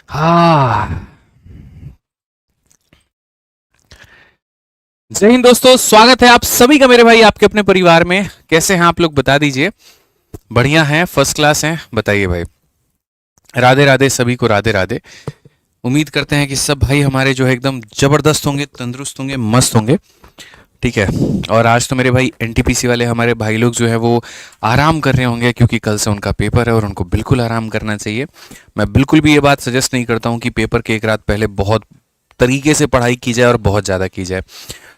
हाँ। जय हिंद दोस्तों, स्वागत है आप सभी का मेरे भाई आपके अपने परिवार में। कैसे हैं आप लोग, बता दीजिए। बढ़िया हैं, फर्स्ट क्लास हैं, बताइए भाई। राधे राधे सभी को, राधे राधे। उम्मीद करते हैं कि सब भाई हमारे जो है एकदम जबरदस्त होंगे, तंदुरुस्त होंगे, मस्त होंगे। ठीक है। और आज तो मेरे भाई एनटीपीसी वाले हमारे भाई लोग जो है वो आराम कर रहे होंगे, क्योंकि कल से उनका पेपर है और उनको बिल्कुल आराम करना चाहिए। मैं बिल्कुल भी ये बात सजेस्ट नहीं करता हूँ कि पेपर के एक रात पहले बहुत तरीके से पढ़ाई की जाए और बहुत ज़्यादा की जाए।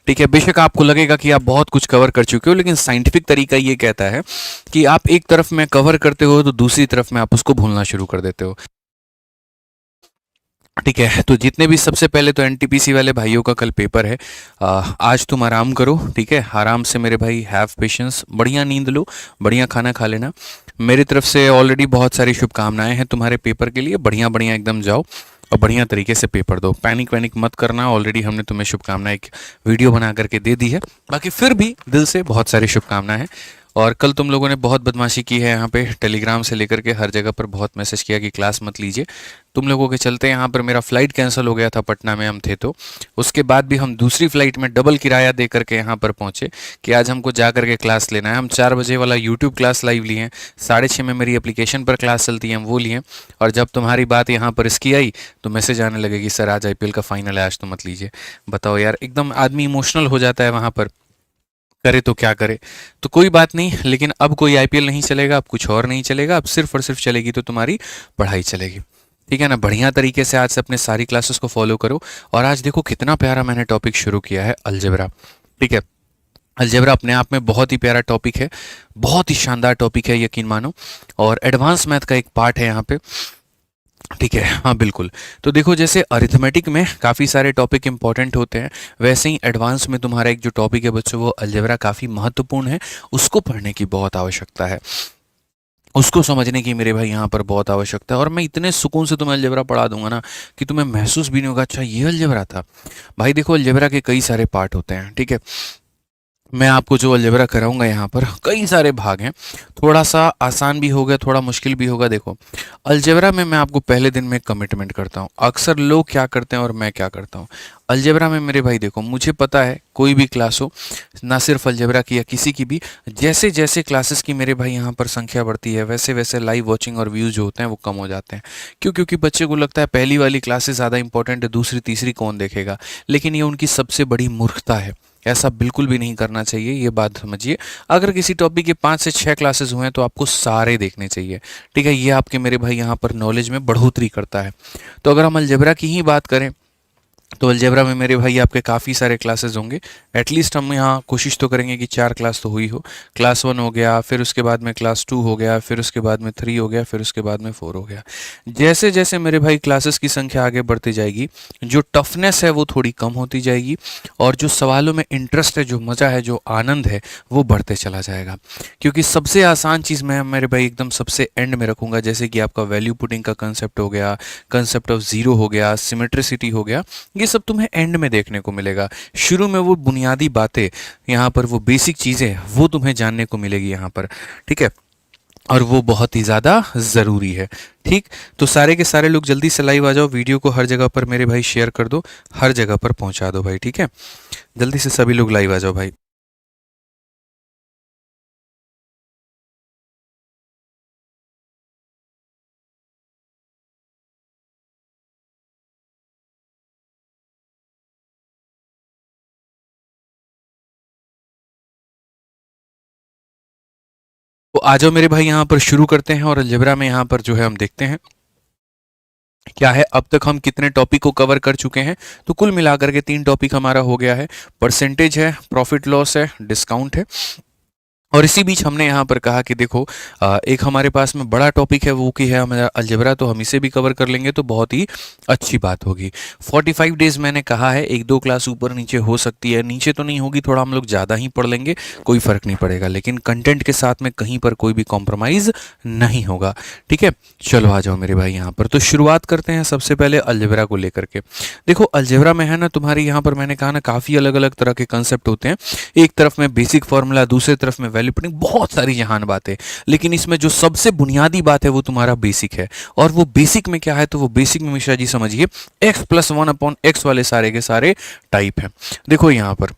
ठीक है, बेशक आपको लगेगा कि आप बहुत कुछ कवर कर चुके हो, लेकिन साइंटिफिक तरीका ये कहता है कि आप एक तरफ में कवर करते हो तो दूसरी तरफ में आप उसको भूलना शुरू कर देते हो। ठीक है, तो जितने भी, सबसे पहले तो एनटीपीसी वाले भाइयों का कल पेपर है। आज तुम आराम करो, ठीक है, आराम से मेरे भाई, हैव पेशेंस, बढ़िया नींद लो, बढ़िया खाना खा लेना। मेरी तरफ से ऑलरेडी बहुत सारी शुभकामनाएं हैं तुम्हारे पेपर के लिए। बढ़िया बढ़िया एकदम जाओ और बढ़िया तरीके से पेपर दो। पैनिक वैनिक मत करना, ऑलरेडी हमने तुम्हें शुभकामनाएं एक वीडियो बना करके दे दी है। बाकी फिर भी दिल से बहुत सारी शुभकामनाएं हैं। और कल तुम लोगों ने बहुत बदमाशी की है यहाँ पे, टेलीग्राम से लेकर के हर जगह पर बहुत मैसेज किया कि क्लास मत लीजिए। तुम लोगों के चलते यहाँ पर मेरा फ़्लाइट कैंसिल हो गया था, पटना में हम थे तो। उसके बाद भी हम दूसरी फ़्लाइट में डबल किराया दे करके यहाँ पर पहुँचे कि आज हमको जा करके क्लास लेना है। हम 4 बजे वाला यूट्यूब क्लास लाइव लिए हैं, 6:30 में मेरी एप्लीकेशन पर क्लास चलती है, हम वो लिए। और जब तुम्हारी बात यहाँ पर इसकी आई तो मैसेज आने लगे कि सर आज आईपीएल का फाइनल है, आज तो मत लीजिए। बताओ यार, एकदम आदमी इमोशनल हो जाता है वहाँ पर। करे तो क्या करे। तो कोई बात नहीं, लेकिन अब कोई आईपीएल नहीं चलेगा, अब कुछ और नहीं चलेगा, अब सिर्फ और सिर्फ चलेगी तो तुम्हारी पढ़ाई चलेगी। ठीक है ना। बढ़िया तरीके से आज से अपने सारी क्लासेस को फॉलो करो। और आज देखो कितना प्यारा मैंने टॉपिक शुरू किया है, अलजेब्रा। ठीक है। अलजेब्रा अपने आप में बहुत ही प्यारा टॉपिक है, बहुत ही शानदार टॉपिक है, यकीन मानो। और एडवांस मैथ का एक पार्ट है यहाँ पे। ठीक है, हाँ बिल्कुल। तो देखो, जैसे अरिथमेटिक में काफ़ी सारे टॉपिक इंपॉर्टेंट होते हैं, वैसे ही एडवांस में तुम्हारा एक जो टॉपिक है बच्चों, वो अलजेब्रा काफ़ी महत्वपूर्ण है। उसको पढ़ने की बहुत आवश्यकता है, उसको समझने की मेरे भाई यहाँ पर बहुत आवश्यकता है। और मैं इतने सुकून से तुम्हें अलजेब्रा पढ़ा दूंगा ना कि तुम्हें महसूस भी नहीं होगा अच्छा ये अलजेब्रा था। भाई देखो, अलजेब्रा के कई सारे पार्ट होते हैं। ठीक है, मैं आपको जो अलजेब्रा कराऊंगा यहाँ पर कई सारे भाग हैं। थोड़ा सा आसान भी होगा, थोड़ा मुश्किल भी होगा। देखो, अलजेब्रा में मैं आपको पहले दिन में कमिटमेंट करता हूँ। अक्सर लोग क्या करते हैं और मैं क्या करता हूँ अलजेब्रा में, मेरे भाई देखो, मुझे पता है कोई भी क्लास हो, ना सिर्फ अलजेब्रा की या किसी की भी, जैसे जैसे क्लासेस की मेरे भाई यहाँ पर संख्या बढ़ती है, वैसे वैसे लाइव वॉचिंग और व्यूज़ जो होते हैं वो कम हो जाते हैं। क्यों? क्योंकि बच्चे को लगता है पहली वाली क्लासेस ज़्यादा इंपॉर्टेंट है, दूसरी तीसरी कौन देखेगा। लेकिन ये उनकी सबसे बड़ी मूर्खता है। ऐसा बिल्कुल भी नहीं करना चाहिए, ये बात समझिए। अगर किसी टॉपिक के 5 से 6 क्लासेस हुए हैं तो आपको सारे देखने चाहिए। ठीक है, ये आपके मेरे भाई यहाँ पर नॉलेज में बढ़ोतरी करता है। तो अगर हम अलजेब्रा की ही बात करें तो अलजेब्रा में मेरे भाई आपके काफ़ी सारे क्लासेस होंगे। एटलीस्ट हम यहाँ कोशिश तो करेंगे कि 4 क्लास तो हुई हो। क्लास 1 हो गया, फिर उसके बाद में क्लास 2 हो गया, फिर उसके बाद में 3 हो गया, फिर उसके बाद में 4 हो गया। जैसे जैसे मेरे भाई क्लासेस की संख्या आगे बढ़ती जाएगी, जो टफनेस है वो थोड़ी कम होती जाएगी, और जो सवालों में इंटरेस्ट है, जो मज़ा है, जो आनंद है, वो बढ़ते चला जाएगा। क्योंकि सबसे आसान चीज़ मैं मेरे भाई एकदम सबसे एंड में रखूँगा, जैसे कि आपका वैल्यू पुटिंग का कंसेप्ट हो गया, कंसेप्ट ऑफ ज़ीरो हो गया, सिमेट्रिसिटी हो गया। ये सब तुम्हें एंड में देखने को मिलेगा। शुरू में वो बुनियादी बातें यहाँ पर, वो बेसिक चीज़ें, वो तुम्हें जानने को मिलेगी यहाँ पर। ठीक है, और वो बहुत ही ज़्यादा ज़रूरी है। ठीक, तो सारे के सारे लोग जल्दी से लाइव आ जाओ, वीडियो को हर जगह पर मेरे भाई शेयर कर दो, हर जगह पर पहुंचा दो भाई। ठीक है, जल्दी से सभी लोग लाइव आ जाओ भाई। तो आ जाओ मेरे भाई, यहाँ पर शुरू करते हैं। और अलजेब्रा में यहाँ पर जो है हम देखते हैं क्या है, अब तक हम कितने टॉपिक को कवर कर चुके हैं। तो कुल मिलाकर के 3 टॉपिक हमारा हो गया है। परसेंटेज है, प्रॉफिट लॉस है, डिस्काउंट है। और इसी बीच हमने यहाँ पर कहा कि देखो, एक हमारे पास में बड़ा टॉपिक है, वो की है हमारा अलजेब्रा, तो हम इसे भी कवर कर लेंगे तो बहुत ही अच्छी बात होगी। 45 डेज मैंने कहा है, 1-2 क्लास ऊपर नीचे हो सकती है, नीचे तो नहीं होगी, थोड़ा हम लोग ज़्यादा ही पढ़ लेंगे, कोई फ़र्क नहीं पड़ेगा, लेकिन कंटेंट के साथ में कहीं पर कोई भी कॉम्प्रोमाइज़ नहीं होगा। ठीक है, चलो आ जाओ मेरे भाई यहाँ पर। तो शुरुआत करते हैं सबसे पहले अलजेब्रा को लेकर के। देखो, अलजेब्रा में है ना तुम्हारी यहाँ पर, मैंने कहा ना, काफ़ी अलग अलग तरह के कंसेप्ट होते हैं। एक तरफ में बेसिक फार्मूला, दूसरी तरफ में वैल्यू पुटिंग, बहुत सारी जहान बातें, लेकिन इसमें जो सबसे बुनियादी बात है वो तुम्हारा बेसिक है। और वो बेसिक में क्या है, तो वो बेसिक में मिश्रा जी समझिए x+1/x वाले सारे के सारे टाइप हैं। देखो यहाँ पर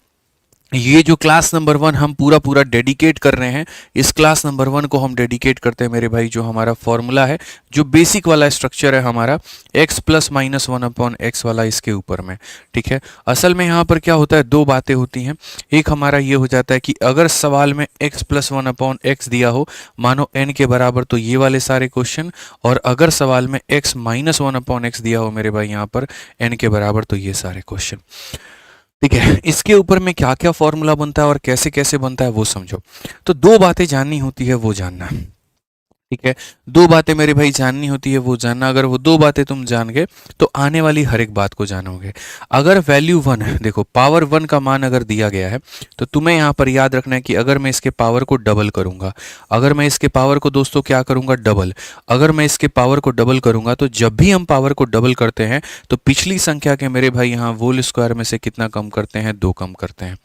ये जो क्लास नंबर 1 हम पूरा पूरा डेडिकेट कर रहे हैं, इस क्लास नंबर 1 को हम डेडिकेट करते हैं मेरे भाई, जो हमारा फॉर्मूला है, जो बेसिक वाला स्ट्रक्चर है हमारा x+-1/x वाला, इसके ऊपर में, ठीक है। असल में यहाँ पर क्या होता है, दो बातें होती हैं। एक हमारा ये हो जाता है कि अगर सवाल में x+1/x दिया हो, मानो n के बराबर, तो ये वाले सारे क्वेश्चन, और अगर सवाल में x-1/x दिया हो मेरे भाई यहाँ पर n के बराबर, तो ये सारे क्वेश्चन, ठीक है। इसके ऊपर में क्या क्या फॉर्मूला बनता है और कैसे कैसे बनता है वो समझो। तो दो बातें जाननी होती है, वो जानना, ठीक है। दो बातें मेरे भाई जाननी होती है, वो जानना। अगर वो दो बातें तुम जान गए तो आने वाली हर एक बात को जानोगे। अगर वैल्यू 1 है, देखो पावर 1 का मान अगर दिया गया है, तो तुम्हें यहाँ पर याद रखना है कि अगर मैं इसके पावर को डबल करूंगा, अगर मैं इसके पावर को दोस्तों क्या करूंगा, डबल, अगर मैं इसके पावर को डबल करूंगा, तो जब भी हम पावर को डबल करते हैं तो पिछली संख्या के मेरे भाई यहाँ होल स्क्वायर में से कितना कम करते हैं, 2 कम करते हैं।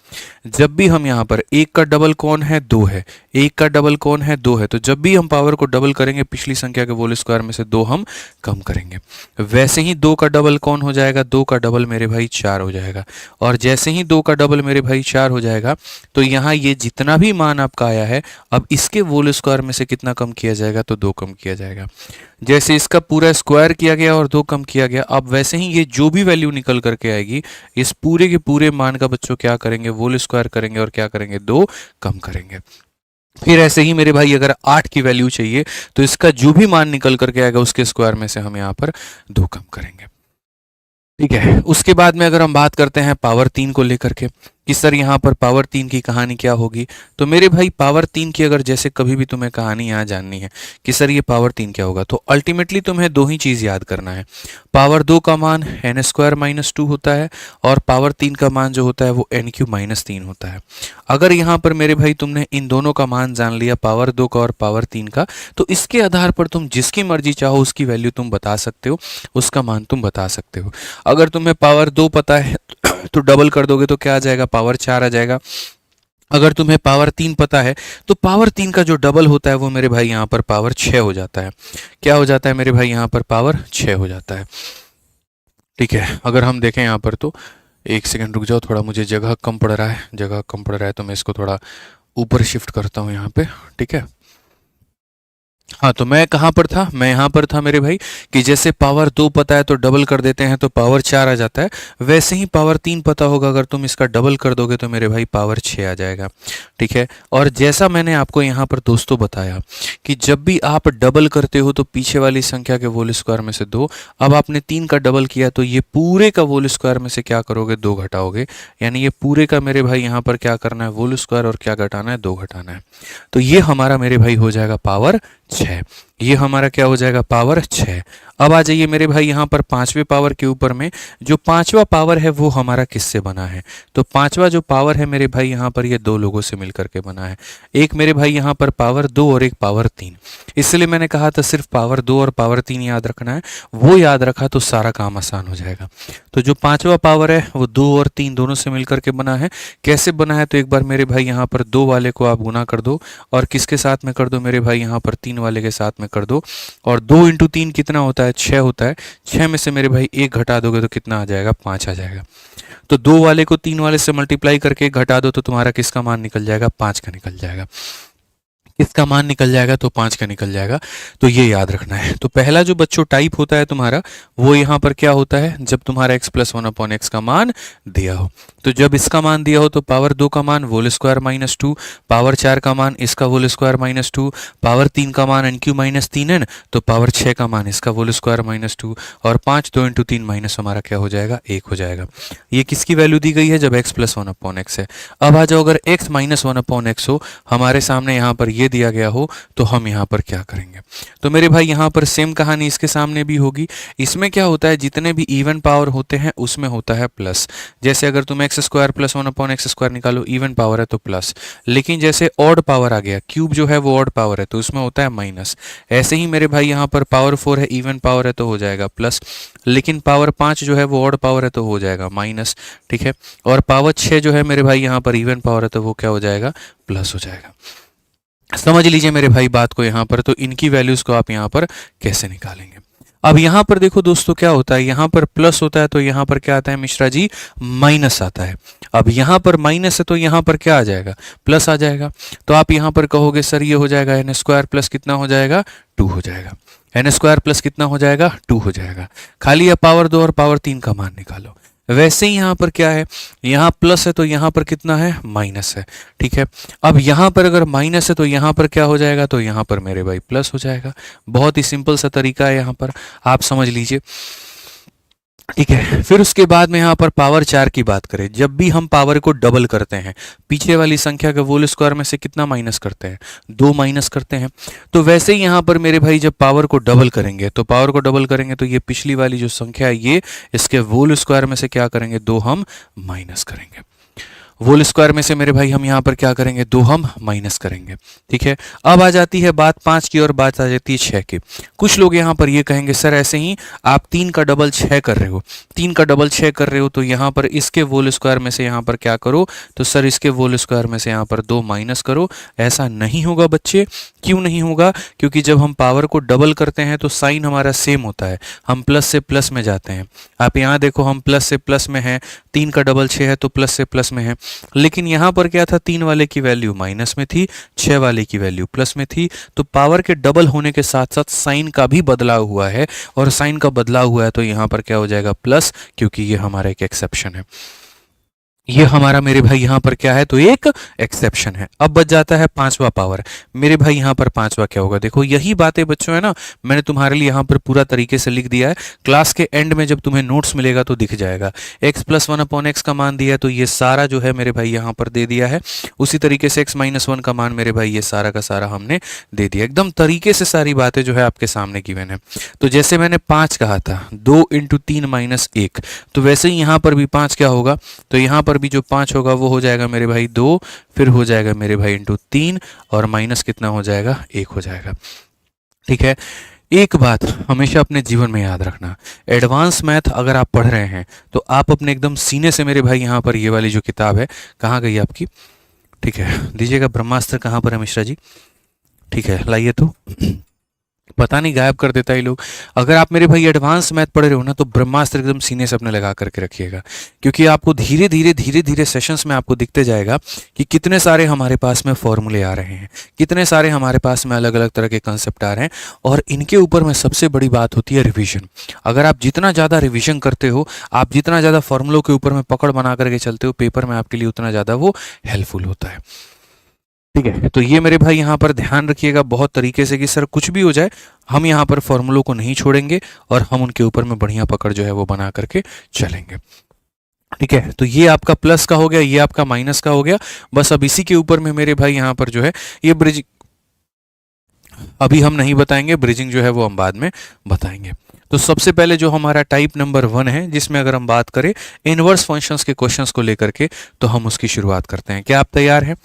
जब भी हम यहाँ पर 1 का डबल कौन है, 2 है, 1 का डबल कौन है, 2 है, तो जब भी हम पावर को डबल करेंगे पिछली संख्या के होल स्क्वायर में से 2 हम कम करेंगे। वैसे ही 2 का डबल कौन हो जाएगा, 2 का डबल मेरे भाई 4 हो जाएगा। और जैसे ही 2 का डबल मेरे भाई 4 हो जाएगा, तो यहाँ ये जितना भी मान आपका आया है, अब इसके होल स्क्वायर में से कितना कम किया जाएगा, तो 2 कम किया जाएगा। जैसे इसका पूरा स्क्वायर किया गया और 2 कम किया गया, अब वैसे ही ये जो भी वैल्यू निकल करके आएगी, इस पूरे के पूरे मान का बच्चों क्या करेंगे, होल स्क्वायर करेंगे और क्या करेंगे, 2 कम करेंगे। फिर ऐसे ही मेरे भाई अगर 8 की वैल्यू चाहिए, तो इसका जो भी मान निकल करके आएगा उसके स्क्वायर में से हम यहाँ पर 2 कम करेंगे, ठीक है। उसके बाद में अगर हम बात करते हैं पावर 3 को लेकर के कि सर यहाँ पर पावर 3 की कहानी क्या होगी, तो मेरे भाई पावर 3 की अगर जैसे कभी भी तुम्हें कहानी यहाँ जाननी है कि सर ये पावर 3 क्या होगा, तो अल्टीमेटली तुम्हें दो ही चीज़ याद करना है। पावर 2 का मान n² - 2 होता है, और पावर 3 का मान जो होता है वो n³ - 3 होता है। अगर यहाँ पर मेरे भाई तुमने इन दोनों का मान जान लिया, पावर 2 का और पावर 3 का, तो इसके आधार पर तुम जिसकी मर्जी चाहो उसकी वैल्यू तुम बता सकते हो, उसका मान तुम बता सकते हो। अगर तुम्हें पावर 2 पता है तो डबल कर दोगे तो क्या आ जाएगा, पावर 4 आ जाएगा। अगर तुम्हें पावर 3 पता है तो पावर 3 का जो डबल होता है वो मेरे भाई यहाँ पर पावर 6 हो जाता है। क्या हो जाता है मेरे भाई, यहाँ पर पावर 6 हो जाता है, ठीक है। अगर हम देखें यहाँ पर, तो एक सेकंड रुक जाओ, थोड़ा मुझे जगह कम पड़ रहा है, जगह कम पड़ रहा है, तो मैं इसको थोड़ा ऊपर शिफ्ट करता हूँ यहाँ पे, ठीक है। हाँ, तो मैं कहाँ पर था, मैं यहाँ पर था मेरे भाई कि जैसे पावर 2 पता है तो डबल कर देते हैं तो पावर 4 आ जाता है, वैसे ही पावर 3 पता होगा, अगर तुम इसका डबल कर दोगे तो मेरे भाई पावर 6 आ जाएगा, ठीक है। और जैसा मैंने आपको यहाँ पर दोस्तों बताया कि जब भी आप डबल करते हो तो पीछे वाली संख्या के होल स्क्वायर में से 2, अब आपने 3 का डबल किया तो ये पूरे का होल स्क्वायर में से क्या करोगे, 2 घटाओगे, यानी ये पूरे का मेरे भाई यहाँ पर क्या करना है, होल स्क्वायर, और क्या घटाना है, 2 घटाना है। तो ये हमारा मेरे भाई हो जाएगा पावर 6, ये हमारा क्या हो जाएगा, पावर 6। अब आ जाइए मेरे भाई यहाँ पर पांचवें पावर के ऊपर में, जो पांचवा पावर है वो हमारा किससे बना है, तो पांचवा जो पावर है मेरे भाई यहाँ पर ये दो लोगों से मिलकर के बना है, एक मेरे भाई यहाँ पर पावर 2 और एक पावर 3। इसलिए मैंने कहा था सिर्फ पावर 2 और पावर 3 याद रखना है, वो याद रखा तो सारा काम आसान हो जाएगा। तो जो पांचवा पावर है वो 2 और 3 दोनों से मिलकर के बना है। कैसे बना है, तो एक बार मेरे भाई यहाँ पर 2 वाले को आप गुना कर दो, और किसके साथ में कर दो मेरे भाई यहाँ पर 3 वाले के साथ में कर दो, और 2 × 3 कितना होता है, 6 होता है। 6 में से मेरे भाई 1 घटा दोगे तो कितना आ जाएगा, 5 आ जाएगा। तो 2 वाले को 3 वाले से मल्टीप्लाई करके 1 घटा दो तो तुम्हारा किसका मान निकल जाएगा, 5 का निकल जाएगा। किसका मान निकल जाएगा, तो 5 का निकल जाएगा। तो ये याद रखना है। तो पहला जो बच्चों टाइप होता है तुम्हारा, वो यहाँ पर क्या होता है, जब तुम्हारा x+1/x का मान दिया हो, तो जब इसका मान दिया हो तो पावर 2 का मान होल स्क्वायर -2, पावर 4 का मान इसका होल स्क्वायर -2, पावर 3 का मान n³ - 3n, तो पावर 6 का मान इसका होल स्क्वायर -2, और 5 2 × 3 माइनस हमारा क्या हो जाएगा, 1 हो जाएगा। ये किसकी वैल्यू दी गई है, जब x+1/x है। अब आ जाओ, अगर x - 1/x हो, हमारे सामने यहाँ पर ये दिया गया हो, तो हम यहाँ पर क्या करेंगे, तो मेरे भाई यहाँ पर सेम कहानी इसके सामने भी होगी। इसमें क्या होता है, जितने भी इवन पावर होते हैं उसमें होता है प्लस। जैसे अगर तुम x² + 1/x² निकालो, इवन पावर है तो प्लस, लेकिन जैसे ऑड पावर आ गया, क्यूब जो है वो ऑड पावर है तो उसमें होता है माइनस। ऐसे ही मेरे भाई यहाँ पर पावर 4 है, इवन पावर है तो हो जाएगा प्लस, लेकिन पावर 5 जो है वो ऑड पावर है तो हो जाएगा माइनस, ठीक है। और पावर 6 जो है मेरे भाई यहाँ पर इवन पावर है तो वो क्या हो जाएगा, प्लस हो जाएगा। समझ लीजिए मेरे भाई बात को यहाँ पर, तो इनकी वैल्यूज को आप यहाँ पर कैसे निकालेंगे। अब यहाँ पर देखो दोस्तों क्या होता है, यहाँ पर प्लस होता है तो यहाँ पर क्या आता है मिश्रा जी, माइनस आता है। अब यहाँ पर माइनस है तो यहाँ पर क्या आ जाएगा, प्लस आ जाएगा। तो आप यहाँ पर कहोगे सर ये हो जाएगा एन स्क्वायर प्लस कितना हो जाएगा, 2 हो जाएगा। एन स्क्वायर प्लस कितना हो जाएगा, 2 हो जाएगा। खाली अब पावर 2 और पावर 3 का मान निकालो। वैसे ही यहाँ पर क्या है, यहाँ प्लस है तो यहाँ पर कितना है, माइनस है। ठीक है, अब यहाँ पर अगर माइनस है तो यहाँ पर क्या हो जाएगा, तो यहाँ पर मेरे भाई प्लस हो जाएगा। बहुत ही सिंपल सा तरीका है यहाँ पर, आप समझ लीजिए। ठीक है, फिर उसके बाद में यहाँ पर पावर 4 की बात करें, जब भी हम पावर को डबल करते हैं, पीछे वाली संख्या के होल स्क्वायर में से कितना माइनस करते हैं, 2 माइनस करते हैं। तो वैसे ही यहाँ पर मेरे भाई जब पावर को डबल करेंगे, तो पावर को डबल करेंगे तो ये पिछली वाली जो संख्या है ये, इसके होल स्क्वायर में से क्या करेंगे, 2 हम माइनस करेंगे। होल स्क्वायर में से मेरे भाई हम यहाँ पर क्या करेंगे, 2 हम माइनस करेंगे। ठीक है, अब आ जाती है बात 5 की और बात आ जाती है 6 की। कुछ लोग यहाँ पर ये कहेंगे सर ऐसे ही आप 3 का डबल 6 कर रहे हो, 3 का डबल 6 कर रहे हो तो यहाँ पर इसके होल स्क्वायर में से यहाँ पर क्या करो, तो सर इसके होल स्क्वायर में से यहाँ पर 2 माइनस करो। ऐसा नहीं होगा बच्चे, क्यों नहीं होगा, क्योंकि जब हम पावर को डबल करते हैं तो साइन हमारा सेम होता है, हम प्लस से प्लस में जाते हैं। आप यहाँ देखो हम प्लस से प्लस में हैं, 3 का डबल 6 है तो प्लस से प्लस में है। लेकिन यहाँ पर क्या था, 3 वाले की वैल्यू माइनस में थी, 6 वाले की वैल्यू प्लस में थी। तो पावर के डबल होने के साथ साथ साइन का भी बदलाव हुआ है, और साइन का बदलाव हुआ है तो यहाँ पर क्या हो जाएगा, प्लस, क्योंकि ये हमारा एक एक्सेप्शन है। ये हमारा मेरे भाई यहाँ पर क्या है, तो एक एक्सेप्शन है। अब बच जाता है 5वां पावर। मेरे भाई यहाँ पर 5वां क्या होगा, देखो यही बातें बच्चों है ना, मैंने तुम्हारे लिए यहाँ पर पूरा तरीके से लिख दिया है। क्लास के एंड में जब तुम्हें नोट्स मिलेगा तो दिख जाएगा। x प्लस 1/x का मान दिया है तो ये सारा जो है मेरे भाई यहाँ पर दे दिया है। उसी तरीके से x माइनस 1 का मान मेरे भाई ये सारा का सारा हमने दे दिया। एकदम तरीके से सारी बातें जो है आपके सामने गिवन है। तो जैसे मैंने 5 कहा था, 2 × 3 - 1, तो वैसे ही यहाँ पर भी 5 क्या होगा, तो यहाँ पर भी जो 5 होगा वो हो जाएगा मेरे भाई 2, फिर हो जाएगा मेरे भाई इंटू 3, और माइनस कितना हो जाएगा, 1 हो जाएगा। ठीक है, एक बात हमेशा अपने जीवन में याद रखना, एडवांस मैथ अगर आप पढ़ रहे हैं तो आप अपने एकदम सीने से मेरे भाई यहाँ पर ये वाली जो किताब है, कहाँ गई आपकी, ठीक है दीजिएगा, ब्रह्मास्त्र कहाँ पर है मिश्रा जी, ठीक है लाइए तो, पता नहीं गायब कर देता है लोग। अगर आप मेरे भाई एडवांस मैथ पढ़ रहे हो ना तो ब्रह्मास्त्र एकदम सीने से अपने लगा करके रखिएगा, क्योंकि आपको धीरे धीरे सेशंस में आपको दिखते जाएगा कि कितने सारे हमारे पास में फॉर्मूले आ रहे हैं, कितने सारे हमारे पास में अलग अलग तरह के कंसेप्ट आ रहे हैं, और इनके ऊपर में सबसे बड़ी बात होती है रिवीजन। अगर आप जितना ज़्यादा रिवीजन करते हो, आप जितना ज़्यादा फॉर्मूलों के ऊपर में पकड़ बना करके चलते हो, पेपर में आपके लिए उतना ज़्यादा वो हेल्पफुल होता है। ठीक है, तो ये मेरे भाई यहाँ पर ध्यान रखिएगा बहुत तरीके से कि सर कुछ भी हो जाए हम यहाँ पर फॉर्मूलों को नहीं छोड़ेंगे, और हम उनके ऊपर में बढ़िया पकड़ जो है वो बना करके चलेंगे। ठीक है, तो ये आपका प्लस का हो गया, ये आपका माइनस का हो गया। बस अब इसी के ऊपर में मेरे भाई यहाँ पर जो है ये ब्रिज अभी हम नहीं बताएंगे, ब्रिजिंग जो है वो हम बाद में बताएंगे। तो सबसे पहले जो हमारा टाइप नंबर 1 है, जिसमें अगर हम बात करें इनवर्स फंक्शंस के क्वेश्चंस को लेकर के, तो हम उसकी शुरुआत करते हैं। क्या आप तैयार हैं,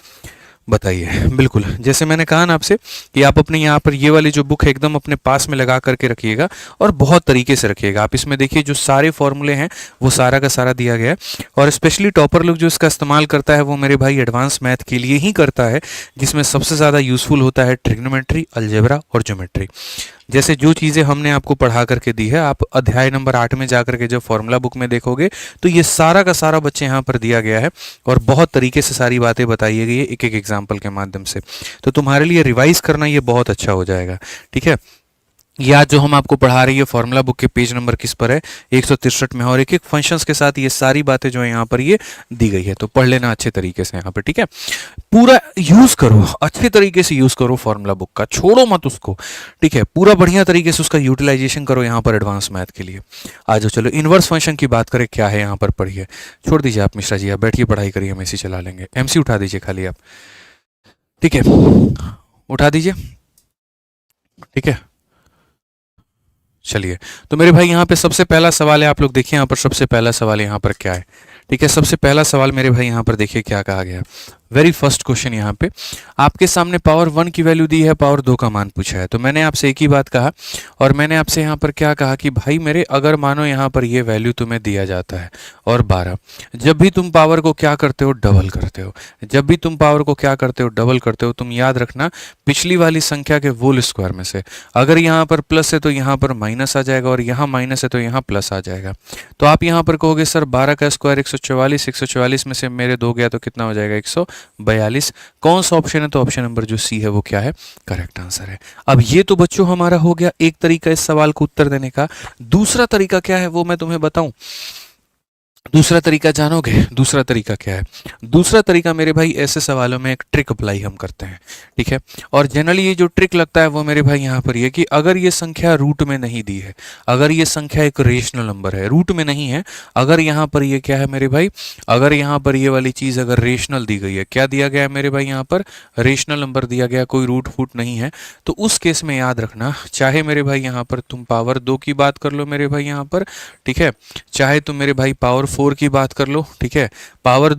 बताइए। बिल्कुल, जैसे मैंने कहा ना आपसे कि आप अपने यहाँ पर ये वाली जो बुक है एकदम अपने पास में लगा करके रखिएगा, और बहुत तरीके से रखिएगा। आप इसमें देखिए जो सारे फॉर्मूले हैं वो सारा का सारा दिया गया है, और स्पेशली टॉपर लोग जो इसका इस्तेमाल करता है वो मेरे भाई एडवांस मैथ के लिए ही करता है, जिसमें सबसे ज़्यादा यूजफुल होता है ट्रिग्नोमेट्री, अलजेब्रा और ज्योमेट्री। जैसे जो चीज़ें हमने आपको पढ़ा करके दी है, आप अध्याय नंबर 8 में जाकर के जब फॉर्मूला बुक में देखोगे तो ये सारा का सारा बच्चे यहाँ पर दिया गया है, और बहुत तरीके से सारी बातें बताई गई है एक एक एग्जाम्पल के माध्यम से। तो तुम्हारे लिए रिवाइज करना ये बहुत अच्छा हो जाएगा। ठीक है, ये आज जो हम आपको पढ़ा रही है फॉर्मूला बुक के पेज नंबर किस पर है, 163 में, और एक एक फंक्शंस के साथ ये सारी बातें जो है यहाँ पर ये दी गई है। तो पढ़ लेना अच्छे तरीके से यहाँ पर। ठीक है, पूरा यूज करो, अच्छे तरीके से यूज करो फॉर्मूला बुक का, छोड़ो मत उसको। ठीक है, पूरा बढ़िया तरीके से उसका यूटिलाइजेशन करो यहाँ पर एडवांस मैथ के लिए। आ जाओ, चलो इनवर्स फंक्शन की बात करें, क्या है यहाँ पर पढ़िए। छोड़ दीजिए आप मिश्रा जी, आप बैठिए पढ़ाई करिए, हम ऐसे चला लेंगे। MC उठा दीजिए खाली आप, ठीक है उठा दीजिए। ठीक है, चलिए, तो मेरे भाई यहाँ पे सबसे पहला सवाल है, आप लोग देखिए यहाँ पर सबसे पहला सवाल यहाँ पर क्या है। ठीक है, सबसे पहला सवाल मेरे भाई यहाँ पर देखिए क्या कहा गया। वेरी फर्स्ट क्वेश्चन यहाँ पे आपके सामने पावर 1 की वैल्यू दी है, पावर 2 का मान पूछा है। तो मैंने आपसे एक ही बात कहा और मैंने आपसे यहाँ पर क्या कहा कि भाई मेरे अगर मानो यहाँ पर ये वैल्यू तुम्हें दिया जाता है और 12, जब भी तुम पावर को क्या करते हो डबल करते हो, जब भी तुम पावर को क्या करते हो डबल करते हो, तुम याद रखना पिछली वाली संख्या के होल स्क्वायर में से अगर यहाँ पर प्लस है तो यहाँ पर माइनस आ जाएगा और यहाँ माइनस है तो यहाँ प्लस आ जाएगा। तो आप यहाँ पर कहोगे सर 12 का स्क्वायर 144, 144 में से मेरे 2 गया तो कितना हो जाएगा 142। कौन सा ऑप्शन है? तो ऑप्शन नंबर जो सी है वो क्या है? करेक्ट आंसर है। अब ये तो बच्चों हमारा हो गया एक तरीका इस सवाल को उत्तर देने का। दूसरा तरीका क्या है वो मैं तुम्हें बताऊं। दूसरा तरीका जानोगे? दूसरा तरीका क्या है? दूसरा तरीका मेरे भाई ऐसे सवालों में एक ट्रिक अप्लाई हम करते हैं, ठीक है। और जनरली ये जो ट्रिक लगता है वो मेरे भाई यहाँ पर ये कि अगर ये संख्या रूट में नहीं दी है, अगर ये संख्या एक रेशनल नंबर है, रूट में नहीं है, अगर यहाँ पर ये क्या है मेरे भाई, अगर यहाँ पर ये वाली चीज़ अगर रेशनल दी गई है, क्या दिया गया है मेरे भाई यहाँ पर? रेशनल नंबर दिया गया, कोई रूट फूट नहीं है, तो उस केस में याद रखना चाहे मेरे भाई यहाँ पर तुम पावर 2 की बात कर लो मेरे भाई यहाँ पर, ठीक है, चाहे तुम मेरे भाई पावर 4 की बात कर लो, ठीक है, पावर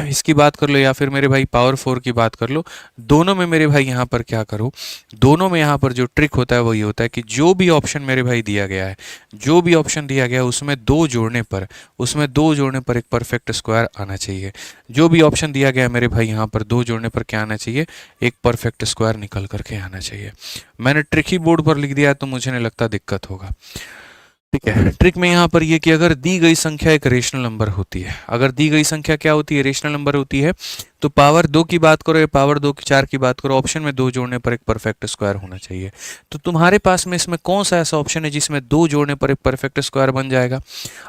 इसकी बात कर लो या फिर मेरे भाई पावर 4 की बात कर लो, दोनों में मेरे भाई यहाँ पर क्या करो, दोनों में यहाँ पर जो ट्रिक होता है वो ये होता है कि जो भी ऑप्शन मेरे भाई दिया गया है, जो भी ऑप्शन दिया गया है उसमें दो जोड़ने पर, उसमें दो जोड़ने पर एक परफेक्ट स्क्वायर आना चाहिए। जो भी ऑप्शन दिया गया है मेरे भाई यहाँ पर दो जोड़ने पर क्या आना चाहिए? एक परफेक्ट स्क्वायर निकल करके आना चाहिए। मैंने ट्रिक ही बोर्ड पर लिख दिया है तो मुझे नहीं लगता दिक्कत होगा, ठीक है। ट्रिक में यहाँ पर ये कि अगर दी गई संख्या एक रेशनल नंबर होती है, अगर दी गई संख्या क्या होती है? रेशनल नंबर होती है, तो पावर 2 की बात करो या पावर 2 की 4 की बात करो, ऑप्शन में दो जोड़ने पर एक परफेक्ट स्क्वायर होना चाहिए। तो तुम्हारे पास में इसमें कौन सा ऐसा ऑप्शन है जिसमें दो जोड़ने पर एक परफेक्ट स्क्वायर बन जाएगा?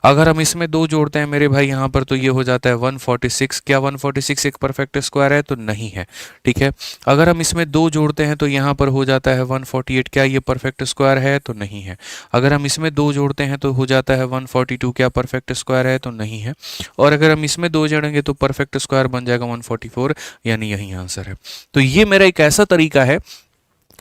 अगर हम इसमें दो जोड़ते हैं मेरे भाई यहाँ पर तो ये हो जाता है 146। क्या 146 एक परफेक्ट स्क्वायर है? तो नहीं है, ठीक है। अगर हम इसमें दो जोड़ते हैं तो यहाँ पर हो जाता है 148। क्या ये परफेक्ट स्क्वायर है? तो नहीं है। अगर हम इसमें दो जोड़ते हैं तो हो जाता है 142। क्या परफेक्ट स्क्वायर है? तो नहीं है। और अगर हम इसमें दो जोड़ेंगे तो परफेक्ट स्क्वायर बन जाएगा 144, यानी यही आंसर है। तो ये मेरा एक ऐसा तरीका है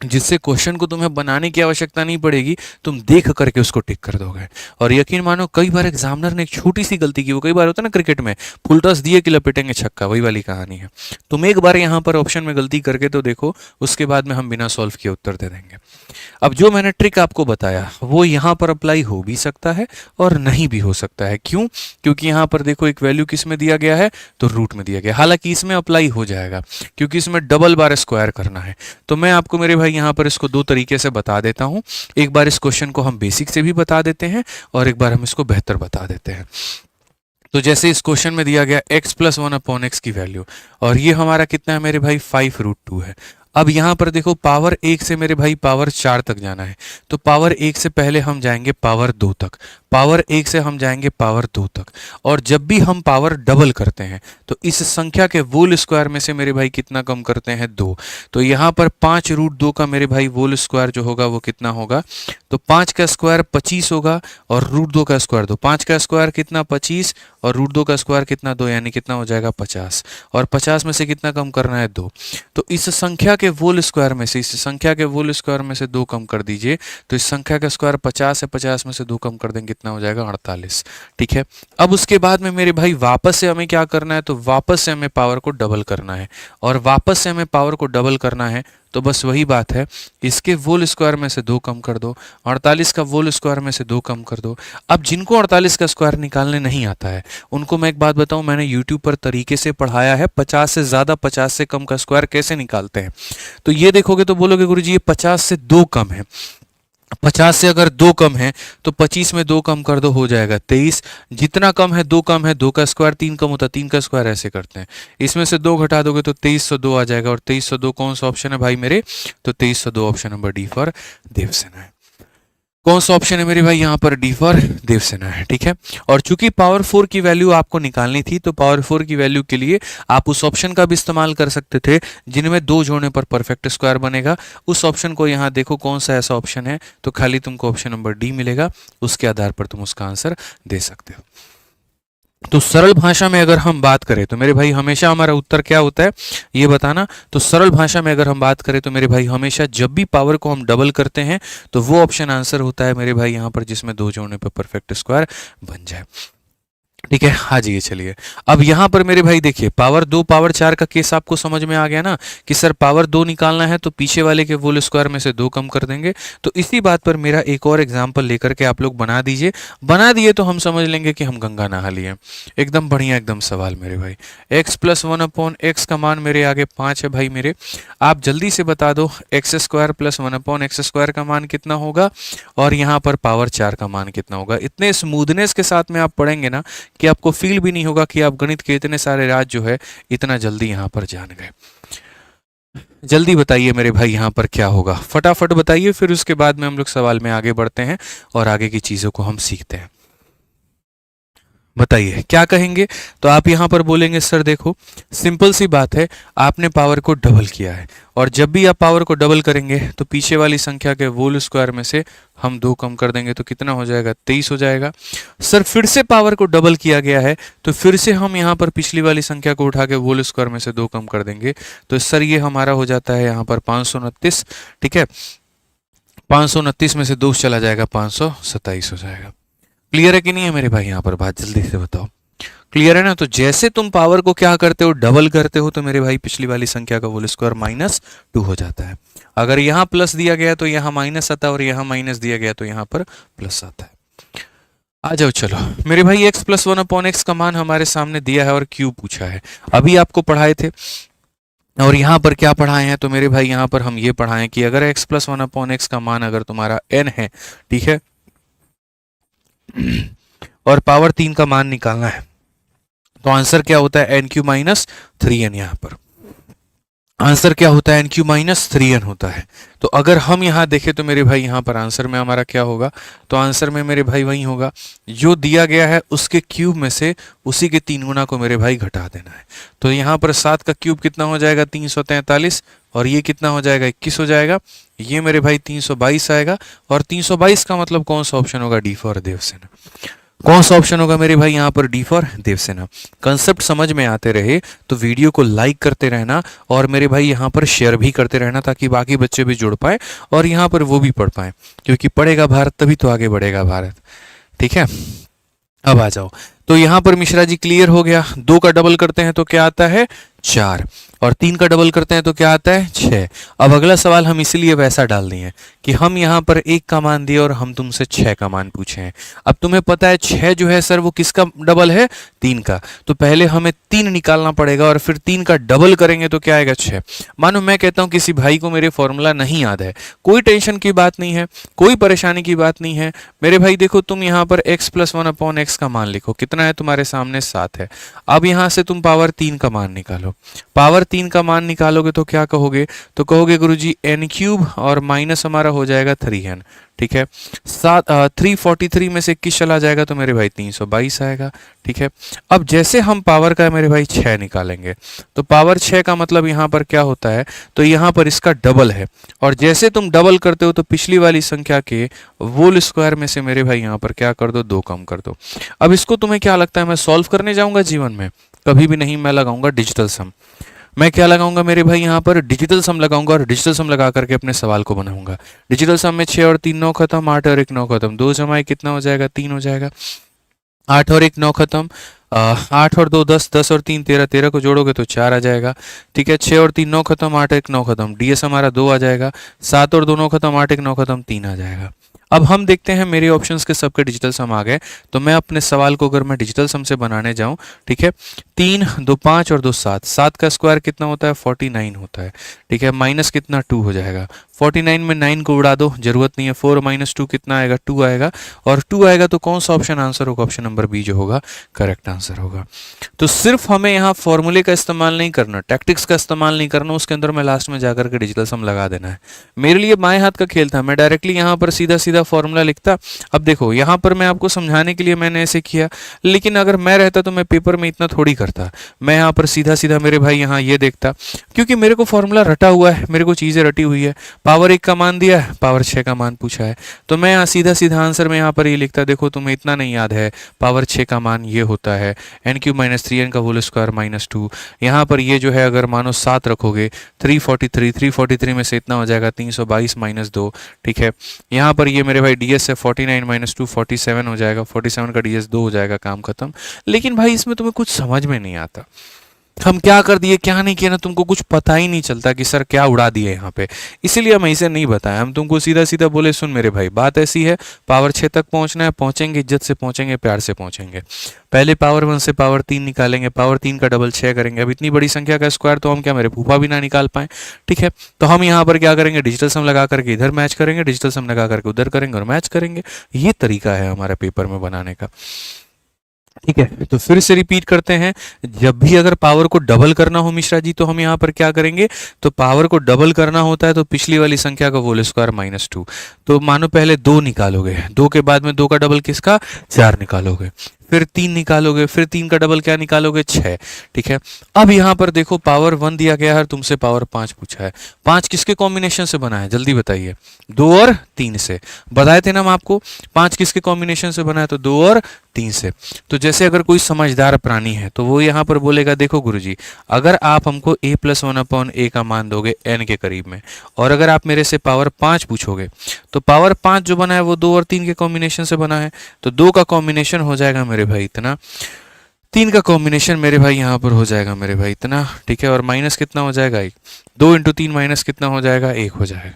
जिससे क्वेश्चन को तुम्हें बनाने की आवश्यकता नहीं पड़ेगी, तुम देख करके उसको टिक कर दोगे। और यकीन मानो कई बार एग्जामिनर ने एक छोटी सी गलती की, वो कई बार होता है ना क्रिकेट में, फुल टॉस दिए कि लपेटेंगे छक्का, वही वाली कहानी है। तुम एक बार यहाँ पर ऑप्शन में गलती करके तो देखो, उसके बाद में हम बिना सॉल्व किए उत्तर दे देंगे। अब जो मैंने ट्रिक आपको बताया वो यहाँ पर अप्लाई हो भी सकता है और नहीं भी हो सकता है। क्यों? क्योंकि यहाँ पर देखो एक वैल्यू किस में दिया गया है? तो रूट में दिया गया। हालांकि इसमें अप्लाई हो जाएगा क्योंकि इसमें डबल बार स्क्वायर करना है। तो मैं आपको मेरे भाई यहाँ पर इसको दो तरीके से बता देता हूँ। एक बार इस क्वेश्चन को हम बेसिक से भी बता देते हैं और एक बार हम इसको बेहतर बता देते हैं। तो जैसे इस क्वेश्चन में दिया गया x + 1/x की वैल्यू, और ये हमारा कितना है मेरे भाई? 5√2 है। अब यहाँ पर देखो पावर 1 से मेरे भाई पावर 4 तक जाना है, तो पावर 1 से पहले हम जाएंगे पावर 2 तक, पावर 1 से हम जाएंगे पावर 2 तक। और जब भी हम पावर डबल करते हैं तो इस संख्या के होल स्क्वायर में से मेरे भाई कितना कम करते हैं? 2। तो यहाँ पर 5√2 का मेरे भाई होल स्क्वायर जो होगा वो कितना होगा? तो 5 का स्क्वायर 25 होगा और √2 का स्क्वायर 2। 5 का स्क्वायर कितना? 25, और √2 का स्क्वायर कितना? 2, यानी कितना हो जाएगा? 50। और 50 में से कितना कम करना है? 2। तो इस संख्या के होल स्क्वायर में से, इस संख्या के होल स्क्वायर में से 2 कम कर दीजिए, तो इस संख्या का स्क्वायर 50 है, 50 में से 2 कम कर देंगे कितना हो जाएगा? 48, ठीक है। अब उसके बाद में मेरे भाई वापस से हमें क्या करना है? तो वापस से हमें पावर को डबल करना है, और वापस से हमें पावर को डबल करना है तो बस वही बात है, इसके होल स्क्वायर में से 2 कम कर दो, 48 का होल स्क्वायर में से 2 कम कर दो। अब जिनको 48 का स्क्वायर निकालने नहीं आता है उनको मैं एक बात बताऊं, मैंने YouTube पर तरीके से पढ़ाया है 50 से ज़्यादा 50 से कम का स्क्वायर कैसे निकालते हैं। तो ये देखोगे तो बोलोगे गुरुजी ये 50 से 2 कम है। 50 से अगर 2 कम है तो 25 में 2 कम कर दो, हो जाएगा 23। जितना कम है 2 कम है, 2 का स्क्वायर 3 कम होता है, 3 का स्क्वायर ऐसे करते हैं। इसमें से 2 घटा दोगे तो 2302 आ जाएगा। और 2302 कौन सा ऑप्शन है भाई मेरे? तो 2302 option number D for Devasena है। कौन सा ऑप्शन है मेरे भाई यहाँ पर? डी फॉर देवसेना है, ठीक है। और चूंकि पावर 4 की वैल्यू आपको निकालनी थी तो पावर 4 की वैल्यू के लिए आप उस ऑप्शन का भी इस्तेमाल कर सकते थे जिनमें 2 जोड़ने पर परफेक्ट स्क्वायर बनेगा। उस ऑप्शन को यहाँ देखो कौन सा ऐसा ऑप्शन है, तो खाली तुमको ऑप्शन नंबर डी मिलेगा, उसके आधार पर तुम उसका आंसर दे सकते हो। तो सरल भाषा में अगर हम बात करें तो मेरे भाई हमेशा हमारा उत्तर क्या होता है ये बताना। तो सरल भाषा में अगर हम बात करें तो मेरे भाई हमेशा जब भी पावर को हम डबल करते हैं तो वो ऑप्शन आंसर होता है मेरे भाई यहाँ पर जिसमें 2 जोड़ने पर परफेक्ट स्क्वायर बन जाए। ठीक है, हाँ जी, ये चलिए। अब यहाँ पर मेरे भाई देखिए, पावर 2 पावर 4 का केस आपको समझ में आ गया ना कि सर पावर 2 निकालना है तो पीछे वाले के होल स्क्वायर में से 2 कम कर देंगे। तो इसी बात पर मेरा एक और एग्जाम्पल लेकर के आप लोग बना दीजिए। बना दिए तो हम समझ लेंगे कि हम गंगा नहा लिए। एकदम बढ़िया एकदम सवाल मेरे भाई। एक्स प्लस 1/x का मान मेरे आगे 5 है भाई मेरे। आप जल्दी से बता दो x square plus 1/x square का मान कितना होगा और यहाँ पर पावर 4 का मान कितना होगा। इतने स्मूथनेस के साथ में आप पढ़ेंगे ना कि आपको फील भी नहीं होगा कि आप गणित के इतने सारे राज जो है इतना जल्दी यहाँ पर जान गए। जल्दी बताइए मेरे भाई यहाँ पर क्या होगा, फटाफट बताइए, फिर उसके बाद में हम लोग सवाल में आगे बढ़ते हैं और आगे की चीज़ों को हम सीखते हैं। बताइए क्या कहेंगे। तो आप यहाँ पर बोलेंगे सर देखो सिंपल सी बात है, आपने पावर को डबल किया है और जब भी आप पावर को डबल करेंगे तो पीछे वाली संख्या के होल स्क्वायर में से हम 2 कम कर देंगे तो कितना हो जाएगा, 23 हो जाएगा। सर फिर से पावर को डबल किया गया है तो फिर से हम यहाँ पर पिछली वाली संख्या को उठा के होल स्क्वायर में से 2 कम कर देंगे तो सर ये हमारा हो जाता है यहाँ पर 529। ठीक है, 529 में से 2 चला जाएगा 527 हो जाएगा। क्लियर है कि नहीं है मेरे भाई, यहाँ पर बात जल्दी से बताओ। क्लियर है ना। तो जैसे तुम पावर को क्या करते हो, डबल करते हो, तो मेरे भाई पिछली वाली संख्या का होल स्क्वायर -2 हो जाता है। अगर यहाँ प्लस दिया गया तो यहाँ माइनस आता है और यहाँ माइनस दिया गया तो यहाँ पर प्लस आता है। आ जाओ चलो मेरे भाई, x प्लस 1/x का मान हमारे सामने दिया है और क्यू पूछा है। अभी आपको पढ़ाए थे और यहाँ पर क्या पढ़ाए हैं, तो मेरे भाई यहाँ पर हम ये पढ़ाएं कि अगर x प्लस 1/x का मान अगर तुम्हारा n है, ठीक है, और पावर 3 का मान निकालना है तो आंसर क्या होता है, एन क्यू माइनस 3n। यहाँ पर आंसर क्या होता है, एन क्यू माइनस 3n होता है। तो अगर हम यहाँ देखें तो मेरे भाई यहाँ पर आंसर में हमारा क्या होगा, तो आंसर में मेरे भाई वही होगा जो दिया गया है उसके क्यूब में से उसी के 3 गुना को मेरे भाई घटा देना है। तो यहाँ पर 7 का क्यूब कितना हो जाएगा, 343, और ये कितना हो जाएगा, 21 हो जाएगा। ये मेरे भाई 322 आएगा और 322 का मतलब कौन सा ऑप्शन होगा, डी फॉर देवसेना। कौन सा ऑप्शन होगा मेरे भाई यहाँ पर, डी फॉर देवसेना। कंसेप्ट समझ में आते रहे तो वीडियो को लाइक करते रहना और मेरे भाई यहाँ पर शेयर भी करते रहना ताकि बाकी बच्चे भी जुड़ पाए और यहाँ पर वो भी पढ़ पाए, क्योंकि पढ़ेगा भारत तभी तो आगे बढ़ेगा भारत। ठीक है, अब आ जाओ। तो यहाँ पर मिश्रा जी क्लियर हो गया। 2 का डबल करते हैं तो क्या आता है, 4, और 3 का डबल करते हैं तो क्या आता है, 6। अब अगला सवाल हम इसीलिए वैसा डाल दिए कि हम यहाँ पर 1 का मान दिए और हम तुमसे 6 का मान पूछे हैं। अब तुम्हें पता है 6 जो है सर वो किसका डबल है, 3 का। तो पहले हमें 3 निकालना पड़ेगा और फिर 3 का डबल करेंगे तो क्या आएगा, 6। मानो मैं कहता हूँ किसी भाई को मेरे फॉर्मूला नहीं याद है, कोई टेंशन की बात नहीं है, कोई परेशानी की बात नहीं है मेरे भाई। देखो तुम यहाँ पर x प्लस 1/x का मान लिखो, कितना है तुम्हारे सामने, 7 है। अब यहाँ से तुम पावर 3 का मान निकालो। पावर 3 का मान निकालोगे तो क्या कहोगे, तो कहोगे गुरुजी n क्यूब और माइनस हमारा हो जाएगा 3n। ठीक है, 343 में से 21 चला जाएगा तो मेरे भाई 322 आएगा। ठीक है, अब जैसे हम पावर का मेरे भाई 6 निकालेंगे तो पावर 6 का मतलब यहाँ पर क्या होता है, तो यहाँ पर इसका डबल है और जैसे तुम डबल करते हो तो पिछली वाली संख्या के होल स्क्वायर में से मेरे भाई यहाँ पर क्या कर दो, 2 कम कर दो। अब इसको तुम्हें क्या लगता है मैं सॉल्व करने जाऊंगा जीवन में, कभी भी नहीं। मैं लगाऊंगा डिजिटल सम। मैं क्या लगाऊंगा मेरे भाई यहाँ पर, डिजिटल सम लगाऊंगा और डिजिटल सम लगा करके अपने सवाल को बनाऊंगा। डिजिटल सम में 6 और 3 9 खत्म, 8 और 1 9 खत्म, 2 जमाए कितना हो जाएगा, 3 हो जाएगा। 8 और 1 9 खत्म, 8 और 2 10, 10 और 3 13, 13 को जोड़ोगे तो 4 आ जाएगा। ठीक है, 6 और 3 9 खत्म, 8 1 9 खत्म, डीएस हमारा 2 आ जाएगा। 7 और 2 9 खत्म, 8 1 9 खत्म, 3 आ जाएगा। अब हम देखते हैं मेरे ऑप्शंस के सबके डिजिटल सम आ गए तो मैं अपने सवाल को अगर मैं डिजिटल सम से बनाने जाऊं, ठीक है, 3 2 5 और 2 7, 7 का स्क्वायर कितना होता है, 49 होता है। ठीक है, माइनस कितना, 2 हो जाएगा। 49 में 9 को उड़ा दो, जरूरत नहीं है। 4 माइनस 2 कितना आएगा, 2 आएगा, और 2 आएगा तो कौन सा ऑप्शन आंसर होगा, ऑप्शन नंबर बी जो होगा करेक्ट आंसर होगा। तो सिर्फ हमें यहाँ फॉर्मूले का इस्तेमाल नहीं करना, टैक्टिक्स का इस्तेमाल नहीं करना, उसके अंदर में लास्ट में जाकर के डिजिटल सम लगा देना है। मेरे लिए बाएं हाथ का खेल था, मैं डायरेक्टली यहाँ पर सीधा सीधा फॉर्मूला लिखता। अब देखो यहाँ पर मैं आपको समझाने के लिए मैंने ऐसे किया, लेकिन अगर मैं रहता तो मैं पेपर में इतना थोड़ी करता। मैं यहाँ पर सीधा सीधा मेरे भाई यहाँ ये देखता, क्योंकि मेरे को फॉर्मूला रटा हुआ है, मेरे को चीज़ें रटी हुई है। पावर 1 का मान दिया है, पावर 6 का मान पूछा है, तो मैं यहाँ सीधा सीधा आंसर में यहाँ पर ये लिखता, देखो तुम्हें इतना नहीं याद है, पावर 6 का मान ये होता है एन क्यूब माइनस 3n का होल स्क्वायर माइनस 2। यहाँ पर ये जो है अगर मानो 7 रखोगे, 343 में से इतना हो जाएगा 322 माइनस 2। ठीक है, यहाँ पर ये मेरे भाई ds है 49 माइनस 2 47 हो जाएगा, 47 का ds 2 हो जाएगा, काम खत्म। लेकिन भाई इसमें तुम्हें कुछ समझ में नहीं आता, हम क्या कर दिए क्या नहीं किया ना, तुमको कुछ पता ही नहीं चलता कि सर क्या उड़ा दिए यहाँ पे। इसीलिए हम ऐसे नहीं बताया, हम तुमको सीधा सीधा बोले सुन मेरे भाई बात ऐसी है, पावर 6 तक पहुंचना है, पहुंचेंगे इज्जत से पहुंचेंगे, प्यार से पहुंचेंगे। पहले पावर 1 से पावर 3 निकालेंगे, पावर 3 का डबल 6 करेंगे। अब इतनी बड़ी संख्या का स्क्वायर तो हम क्या मेरे फूफा भी ना निकाल पाए, ठीक है। तो हम यहाँ पर क्या करेंगे, डिजिटल सम लगा करके इधर मैच करेंगे, डिजिटल सम लगा करके उधर करेंगे और मैच करेंगे। ये तरीका है हमारा पेपर में बनाने का, ठीक है। तो फिर से रिपीट करते हैं, जब भी अगर पावर को डबल करना हो मिश्रा जी तो हम यहाँ पर क्या करेंगे, तो पावर को डबल करना होता है तो पिछली वाली संख्या का होल स्क्वायर माइनस 2। तो मानो पहले 2 निकालोगे, 2 के बाद में 2 का डबल किसका, 4 निकालोगे, फिर 3 निकालोगे, फिर 3 का डबल क्या निकालोगे, 6, ठीक है। अब यहाँ पर देखो पावर 1 दिया गया है, तुमसे पावर 5 पूछा है, 5 किसके कॉम्बिनेशन से बना है, जल्दी बताइए। 2 और 3 से, बताए थे ना हम आपको 5 किसके कॉम्बिनेशन से बना है, तो 2 और 3 से। तो जैसे अगर कोई समझदार प्राणी है तो वो यहाँ पर बोलेगा देखो गुरुजी, अगर आप हमको a + 1/a का मान दोगे n के करीब में, और अगर आप मेरे से पावर 5 पूछोगे, तो पावर 5 जो बना है वो 2 और 3 के कॉम्बिनेशन से बना है, तो 2 का कॉम्बिनेशन हो जाएगा मेरे भाई इतना, 3 का कॉम्बिनेशन मेरे भाई यहाँ पर हो जाएगा मेरे भाई इतना, ठीक है। और माइनस कितना हो जाएगा, 1, 2 × 3 माइनस कितना हो जाएगा, 1 हो जाएगा।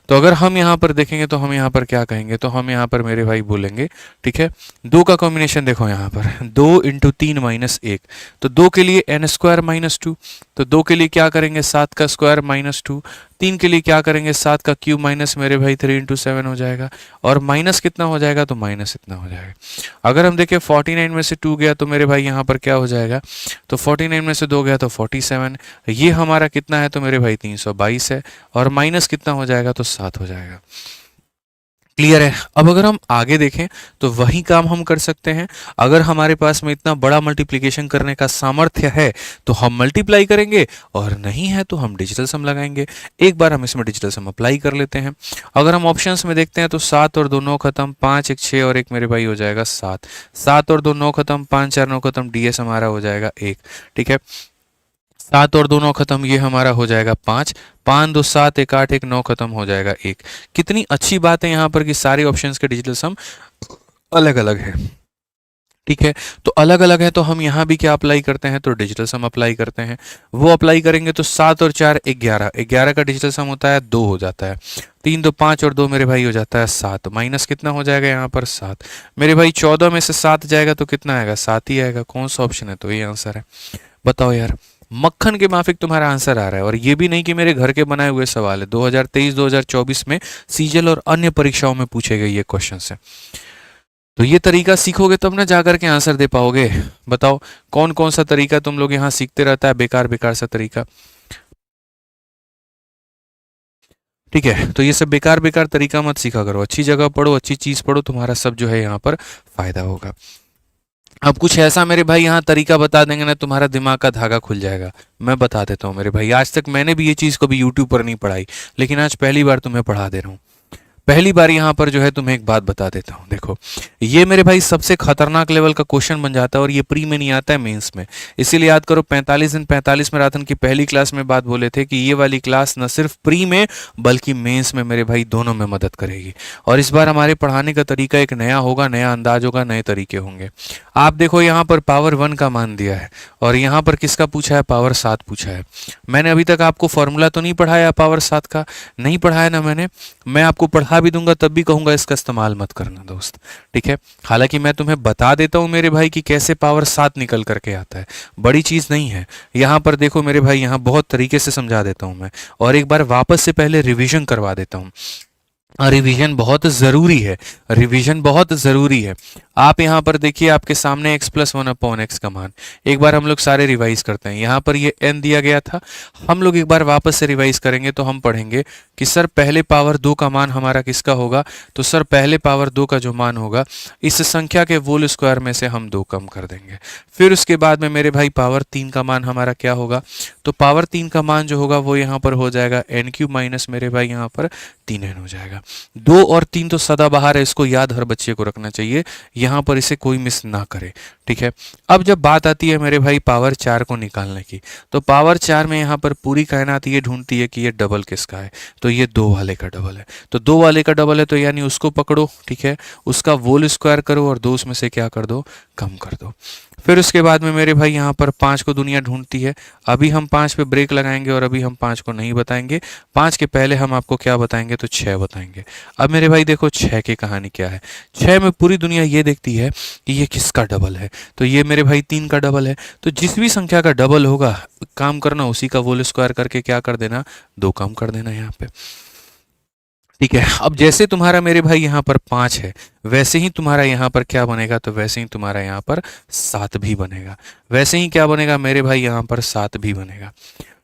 तो अगर हम यहाँ पर देखेंगे तो हम यहाँ पर क्या कहेंगे, तो हम यहाँ पर मेरे भाई बोलेंगे, ठीक है, 2 का कॉम्बिनेशन देखो यहाँ पर 2 × 3 - 1, तो 2 के लिए n² - 2, तो 2 के लिए क्या करेंगे 7 का स्क्वायर -2, 3 के लिए क्या करेंगे 7 का क्यूब माइनस मेरे भाई 3 × 7 हो जाएगा, और माइनस कितना हो जाएगा, तो माइनस इतना हो जाएगा। अगर हम देखें 49 में से 2 गया तो मेरे भाई यहाँ पर क्या हो जाएगा, तो 49 में से 2 गया तो 47, ये हमारा कितना है तो मेरे भाई 322 है, और माइनस कितना हो जाएगा, तो 7 हो जाएगा। क्लियर है। अब अगर हम आगे देखें तो वही काम हम कर सकते हैं, अगर हमारे पास में इतना बड़ा मल्टीप्लिकेशन करने का सामर्थ्य है तो हम मल्टीप्लाई करेंगे, और नहीं है तो हम डिजिटल सम लगाएंगे। एक बार हम इसमें डिजिटल सम अप्लाई कर लेते हैं। अगर हम ऑप्शंस में देखते हैं तो 7 और 2 9 खत्म, 5 1 6 और 1 मेरे भाई हो जाएगा 7, 7 और 2 9 खत्म, 5 4 9 खत्म, ds हमारा हो जाएगा 1, ठीक है। 7 और 2 9 खत्म, ये हमारा हो जाएगा 5, 5 2 7 1 8 1 9 खत्म हो जाएगा 1। कितनी अच्छी बात है यहाँ पर कि सारे ऑप्शंस के डिजिटल सम अलग अलग है, ठीक है। तो अलग अलग है तो हम यहाँ भी क्या अप्लाई करते हैं, तो डिजिटल सम अप्लाई करते हैं। वो अप्लाई करेंगे तो 7 और 4 11, 11 का डिजिटल सम होता है 2 हो जाता है, 3 2 5 और 2 मेरे भाई हो जाता है 7, माइनस कितना हो जाएगा यहाँ पर 7, मेरे भाई 14 में से 7 जाएगा तो कितना आएगा, 7 ही आएगा। कौन सा ऑप्शन है, तो ये आंसर है। बताओ यार, मक्खन के माफिक तुम्हारा आंसर आ रहा है, और ये भी नहीं कि मेरे घर के बनाए हुए सवाल है, 2023-2024 में सीजल और अन्य परीक्षाओं में पूछे गए ये क्वेश्चन है। तो ये तरीका सीखोगे तब ना जाकर के आंसर दे पाओगे। बताओ कौन कौन सा तरीका तुम लोग यहाँ सीखते रहता है, बेकार बेकार सा तरीका, ठीक है। तो ये सब बेकार बेकार तरीका मत सीखा करो, अच्छी जगह पढ़ो, अच्छी चीज पढ़ो, तुम्हारा सब जो है यहाँ पर फायदा होगा। अब कुछ ऐसा मेरे भाई यहाँ तरीका बता देंगे ना, तुम्हारा दिमाग का धागा खुल जाएगा। मैं बता देता हूँ मेरे भाई, आज तक मैंने भी ये चीज़ कभी यूट्यूब पर नहीं पढ़ाई, लेकिन आज पहली बार तुम्हें पढ़ा दे रहा हूँ। पहली बार यहाँ पर जो है तुम्हें एक बात बता देता हूँ। देखो ये मेरे भाई सबसे खतरनाक लेवल का क्वेश्चन बन जाता है, और ये प्री में नहीं आता है, मेंस में। इसीलिए याद करो 45 दिन 45 मैराथन की पहली क्लास में बात बोले थे कि ये वाली क्लास न सिर्फ प्री में बल्कि मेंस में मेरे भाई दोनों में मदद करेगी। और इस बार हमारे पढ़ाने का तरीका एक नया होगा, नया अंदाज होगा, नए तरीके होंगे। आप देखो यहाँ पर पावर 1 का मान दिया है, और यहाँ पर किसका पूछा है, पावर 7 पूछा है। मैंने अभी तक आपको फॉर्मूला तो नहीं पढ़ाया पावर 7 का, नहीं पढ़ाया ना मैंने, मैं आपको पढ़ा भी दूंगा तब भी कहूंगा इसका इस्तेमाल मत करना दोस्त, ठीक है। हालांकि मैं तुम्हें बता देता हूं मेरे भाई कि कैसे पावर 7 निकल करके आता है, बड़ी चीज नहीं है। यहाँ पर देखो मेरे भाई, यहाँ बहुत तरीके से समझा देता हूं मैं, और एक बार वापस से पहले रिवीजन करवा देता हूं। रिवीजन बहुत ज़रूरी है, रिवीजन बहुत ज़रूरी है। आप यहाँ पर देखिए आपके सामने x + 1/x का मान, एक बार हम लोग सारे रिवाइज करते हैं। यहाँ पर ये n दिया गया था, हम लोग एक बार वापस से रिवाइज करेंगे तो हम पढ़ेंगे कि सर पहले पावर 2 का मान हमारा किसका होगा, तो सर पहले पावर 2 का जो मान होगा इस संख्या के होल स्क्वायर में से हम 2 कम कर देंगे। फिर उसके बाद में मेरे भाई पावर 3 का मान हमारा क्या होगा, तो पावर 3 का मान जो होगा वो यहाँ पर हो जाएगा n³ माइनस मेरे भाई यहाँ पर 3n हो जाएगा। 2 और 3 तो सदाबहार है, इसको याद हर बच्चे को रखना चाहिए। यहाँ पर इसे कोई मिस ना करे, ठीक है। अब जब बात आती है मेरे भाई पावर 4 को निकालने की, तो पावर 4 में यहाँ पर पूरी कायनात ये ढूंढती है कि ये डबल किसका है, तो ये 2 वाले का डबल है। तो 2 वाले का डबल है तो यानी उसको पकड़ो, ठीक है, उसका होल स्क्वायर करो और 2 उसमें से क्या कर दो, कम कर दो। फिर उसके बाद में मेरे भाई यहाँ पर 5 को दुनिया ढूंढती है। अभी हम 5 पे ब्रेक लगाएंगे और अभी हम 5 को नहीं बताएंगे। 5 के पहले हम आपको क्या बताएंगे, तो 6 बताएंगे। अब मेरे भाई देखो 6 की कहानी क्या है। 6 में पूरी दुनिया ये देखती है कि ये किसका डबल है, तो ये मेरे भाई 3 का डबल है। तो जिस भी संख्या का डबल होगा, काम करना उसी का होल स्क्वायर करके क्या कर देना, 2 कम कर देना यहाँ पे, ठीक है। अब जैसे तुम्हारा मेरे भाई यहाँ पर 5 है, वैसे ही तुम्हारा यहाँ पर क्या बनेगा, तो वैसे ही तुम्हारा यहाँ पर 7 भी बनेगा। वैसे ही क्या बनेगा मेरे भाई, यहाँ पर 7 भी बनेगा,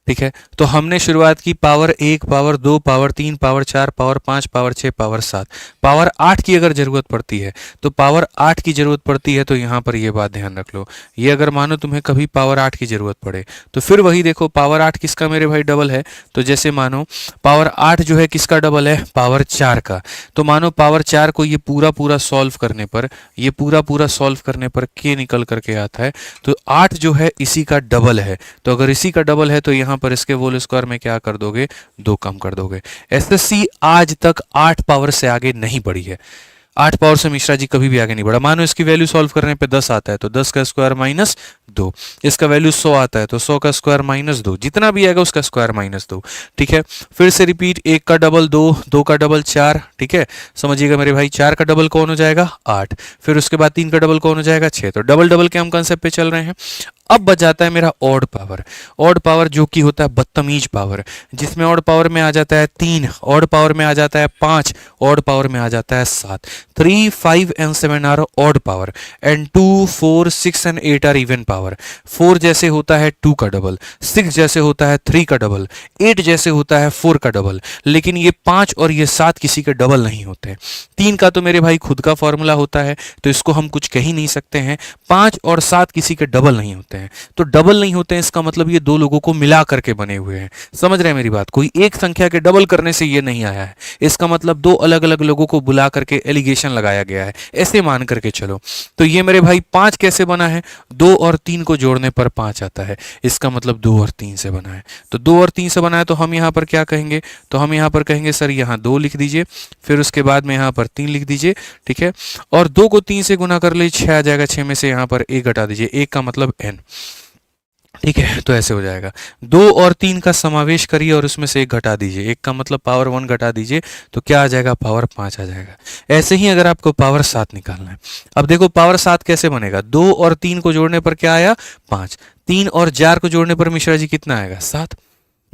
ठीक है। तो हमने शुरुआत की power 1, power 2, power 3, power 4, power 5, power 6, power 7। Power 8 की अगर ज़रूरत पड़ती है, तो पावर 8 की ज़रूरत पड़ती है, तो यहाँ पर ये बात ध्यान रख लो। ये अगर मानो तुम्हें कभी पावर 8 की ज़रूरत पड़े, तो फिर वही देखो पावर 8 किसका मेरे भाई डबल है। तो जैसे मानो पावर 8 जो है किसका डबल है, पावर 4 का। तो मानो पावर 4 को ये पूरा पूरा सॉल्व करने पर, ये पूरा पूरा सॉल्व करने पर के निकल करके आता है, तो 8 जो है इसी का डबल है। तो अगर इसी का डबल है तो यहाँ पर इसके होल स्क्वायर में क्या कर दोगे, 2 कम कर दोगे। एसएससी आज तक 8 पावर से आगे नहीं बढ़ी है। 8 पावर से मिश्रा जी कभी भी आगे नहीं बढ़ा। मानो इसकी वैल्यू सॉल्व करने पे 10 आता है, तो 10 का स्क्वायर माइनस 2। इसका वैल्यू 100 आता है, तो 100 का स्क्वायर माइनस 2। जितना भी आएगा उसका स्क्वायर माइनस 2, ठीक है। फिर से रिपीट, 1 का डबल 2, 2 का डबल 4, ठीक है। समझिएगा मेरे भाई, 4 का डबल कौन हो जाएगा, 8। फिर उसके बाद 3 का डबल कौन हो जाएगा, 6। तो डबल डबल के हम कंसेप्ट पे चल रहे हैं। अब बच जाता है मेरा ऑड पावर। ऑड पावर जो कि होता है बदतमीज पावर, जिसमें ऑड पावर में आ जाता है 3, ऑड पावर में आ जाता है 5, ऑड पावर में आ जाता है 7। 3, 5 and 7 are odd power and 2, 4, 6 and 8 are even power. 4 जैसे होता है 2 का डबल, 6 जैसे होता है 3 का डबल, 8 जैसे होता है 4 का डबल। लेकिन ये 5 और ये 7 किसी के डबल नहीं होते। 3 का तो मेरे भाई खुद का फॉर्मूला होता है, तो इसको हम कुछ कह ही नहीं सकते हैं। 5 और 7 किसी के डबल नहीं होते हैं। तो डबल नहीं होते हैं, इसका मतलब ये 2 लोगों को मिला करके बने हुए हैं। समझ रहे हैं मेरी बात, कोई एक संख्या के डबल करने से ये नहीं आया है। इसका मतलब 2 अलग अलग लोगों को बुला करके एलिगेशन लगाया गया है, ऐसे मान करके चलो। तो ये मेरे भाई 5 कैसे बना है, 2 और 3 को जोड़ने पर 5 आता है। इसका मतलब 2 और 3 से बना है। तो 2 और 3 से बना है, तो हम यहाँ पर क्या कहेंगे, तो हम यहाँ पर कहेंगे सर यहाँ 2 लिख दीजिए, फिर उसके बाद में यहाँ पर 3 लिख दीजिए, ठीक है। और 2 को 3 से गुना कर लीजिए, 6 आ जाएगा। 6 में से यहाँ पर 1 घटा दीजिए, 1 का मतलब n, ठीक है। तो ऐसे हो जाएगा, 2 और 3 का समावेश करिए और उसमें से 1 घटा दीजिए, 1 का मतलब पावर 1 घटा दीजिए, तो क्या आ जाएगा, पावर 5 आ जाएगा। ऐसे ही अगर आपको पावर 7 निकालना है, अब देखो पावर 7 कैसे बनेगा, 2 और 3 को जोड़ने पर क्या आया, 5। 3 और 4 को जोड़ने पर मिश्रा जी कितना आएगा, 7।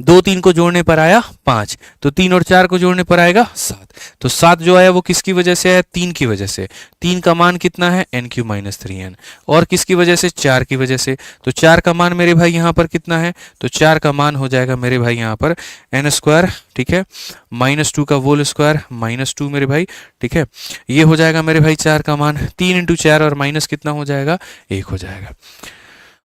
2 3 को जोड़ने पर आया 5, तो 3 और 4 को जोड़ने पर आएगा 7। तो 7 जो आया वो किसकी वजह से आया, 3 की वजह से। 3 का मान कितना है, n³ माइनस 3n। और किसकी वजह से, 4 की वजह से। तो 4 का मान मेरे भाई यहाँ पर कितना है, तो 4 का मान हो जाएगा मेरे भाई यहाँ पर n², ठीक है, -2 का होल स्क्वायर -2 मेरे भाई, ठीक है। ये हो जाएगा मेरे भाई 4 का मान, 3 × 4 और माइनस कितना हो जाएगा, 1 हो जाएगा।